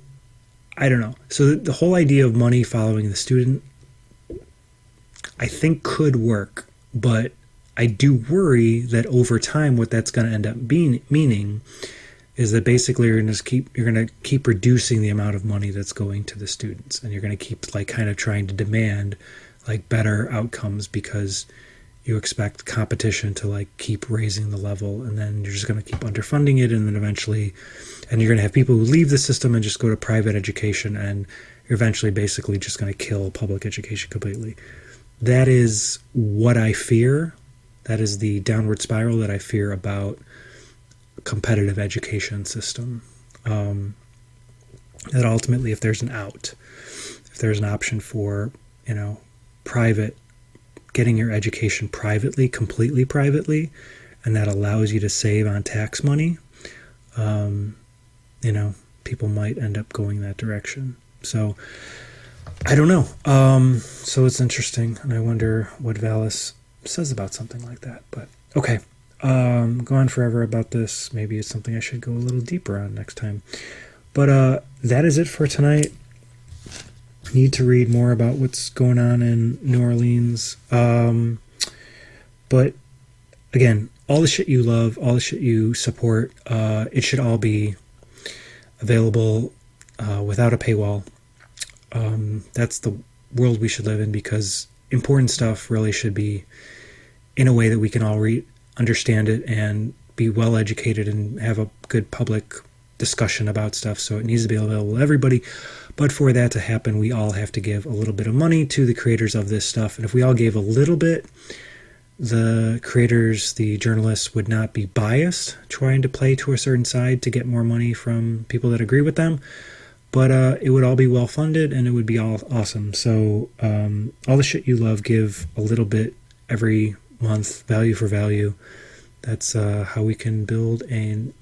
I don't know. So the whole idea of money following the student, I think could work, but I do worry that over time what that's going to end up meaning is that basically you're going to keep reducing the amount of money that's going to the students, and you're going to keep kind of trying to demand better outcomes, because you expect competition to keep raising the level, and then you're just going to keep underfunding it, and then eventually, and you're going to have people who leave the system and just go to private education, and you're eventually basically just going to kill public education completely. That is what I fear. That is the downward spiral that I fear about a competitive education system. That ultimately, if there's an out, if there's an option for, private, getting your education privately, completely privately, and that allows you to save on tax money, people might end up going that direction. So I don't know. So it's interesting, and I wonder what Valis says about something like that. But okay, go on forever about this. Maybe it's something I should go a little deeper on next time. But that is it for tonight. Need to read more about what's going on in New Orleans. But again, all the shit you love, all the shit you support, it should all be available without a paywall. That's the world we should live in, because important stuff really should be in a way that we can all understand it and be well educated and have a good public discussion about stuff. So it needs to be available to everybody. But for that to happen, we all have to give a little bit of money to the creators of this stuff. And if we all gave a little bit, the creators, the journalists, would not be biased trying to play to a certain side to get more money from people that agree with them. But it would all be well funded, and it would be all awesome. So all the shit you love, give a little bit every month, value for value. That's how we can build a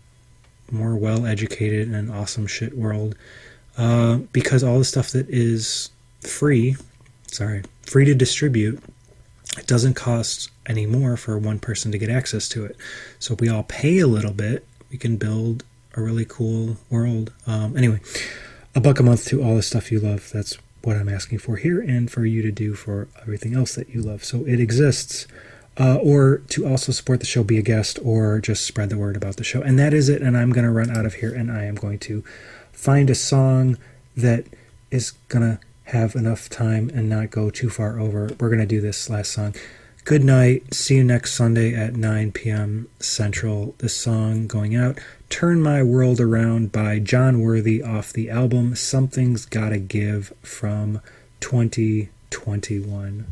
more well-educated and awesome shit world. Because all the stuff that is free to distribute, it doesn't cost any more for one person to get access to it. So if we all pay a little bit, we can build a really cool world. Anyway, $1 a month to all the stuff you love. That's what I'm asking for here, and for you to do for everything else that you love. So it exists. Or to also support the show, be a guest, or just spread the word about the show. And that is it. And I'm going to run out of here, and I am going to find a song that is going to have enough time and not go too far over. We're going to do this last song. Good night. See you next Sunday at 9 p.m. Central. This song going out, Turn My World Around by John Worthy, off the album Something's Gotta Give from 2021.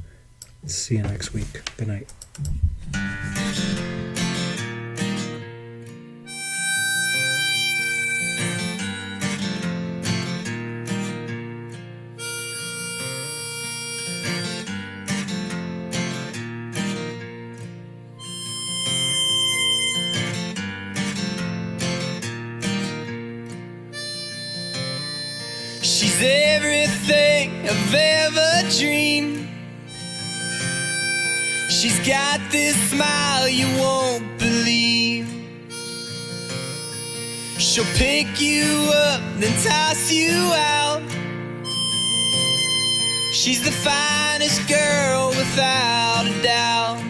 See you next week. Good night. She's everything I've ever dreamed. She's got this smile you won't believe. She'll pick you up, then toss you out. She's the finest girl without a doubt.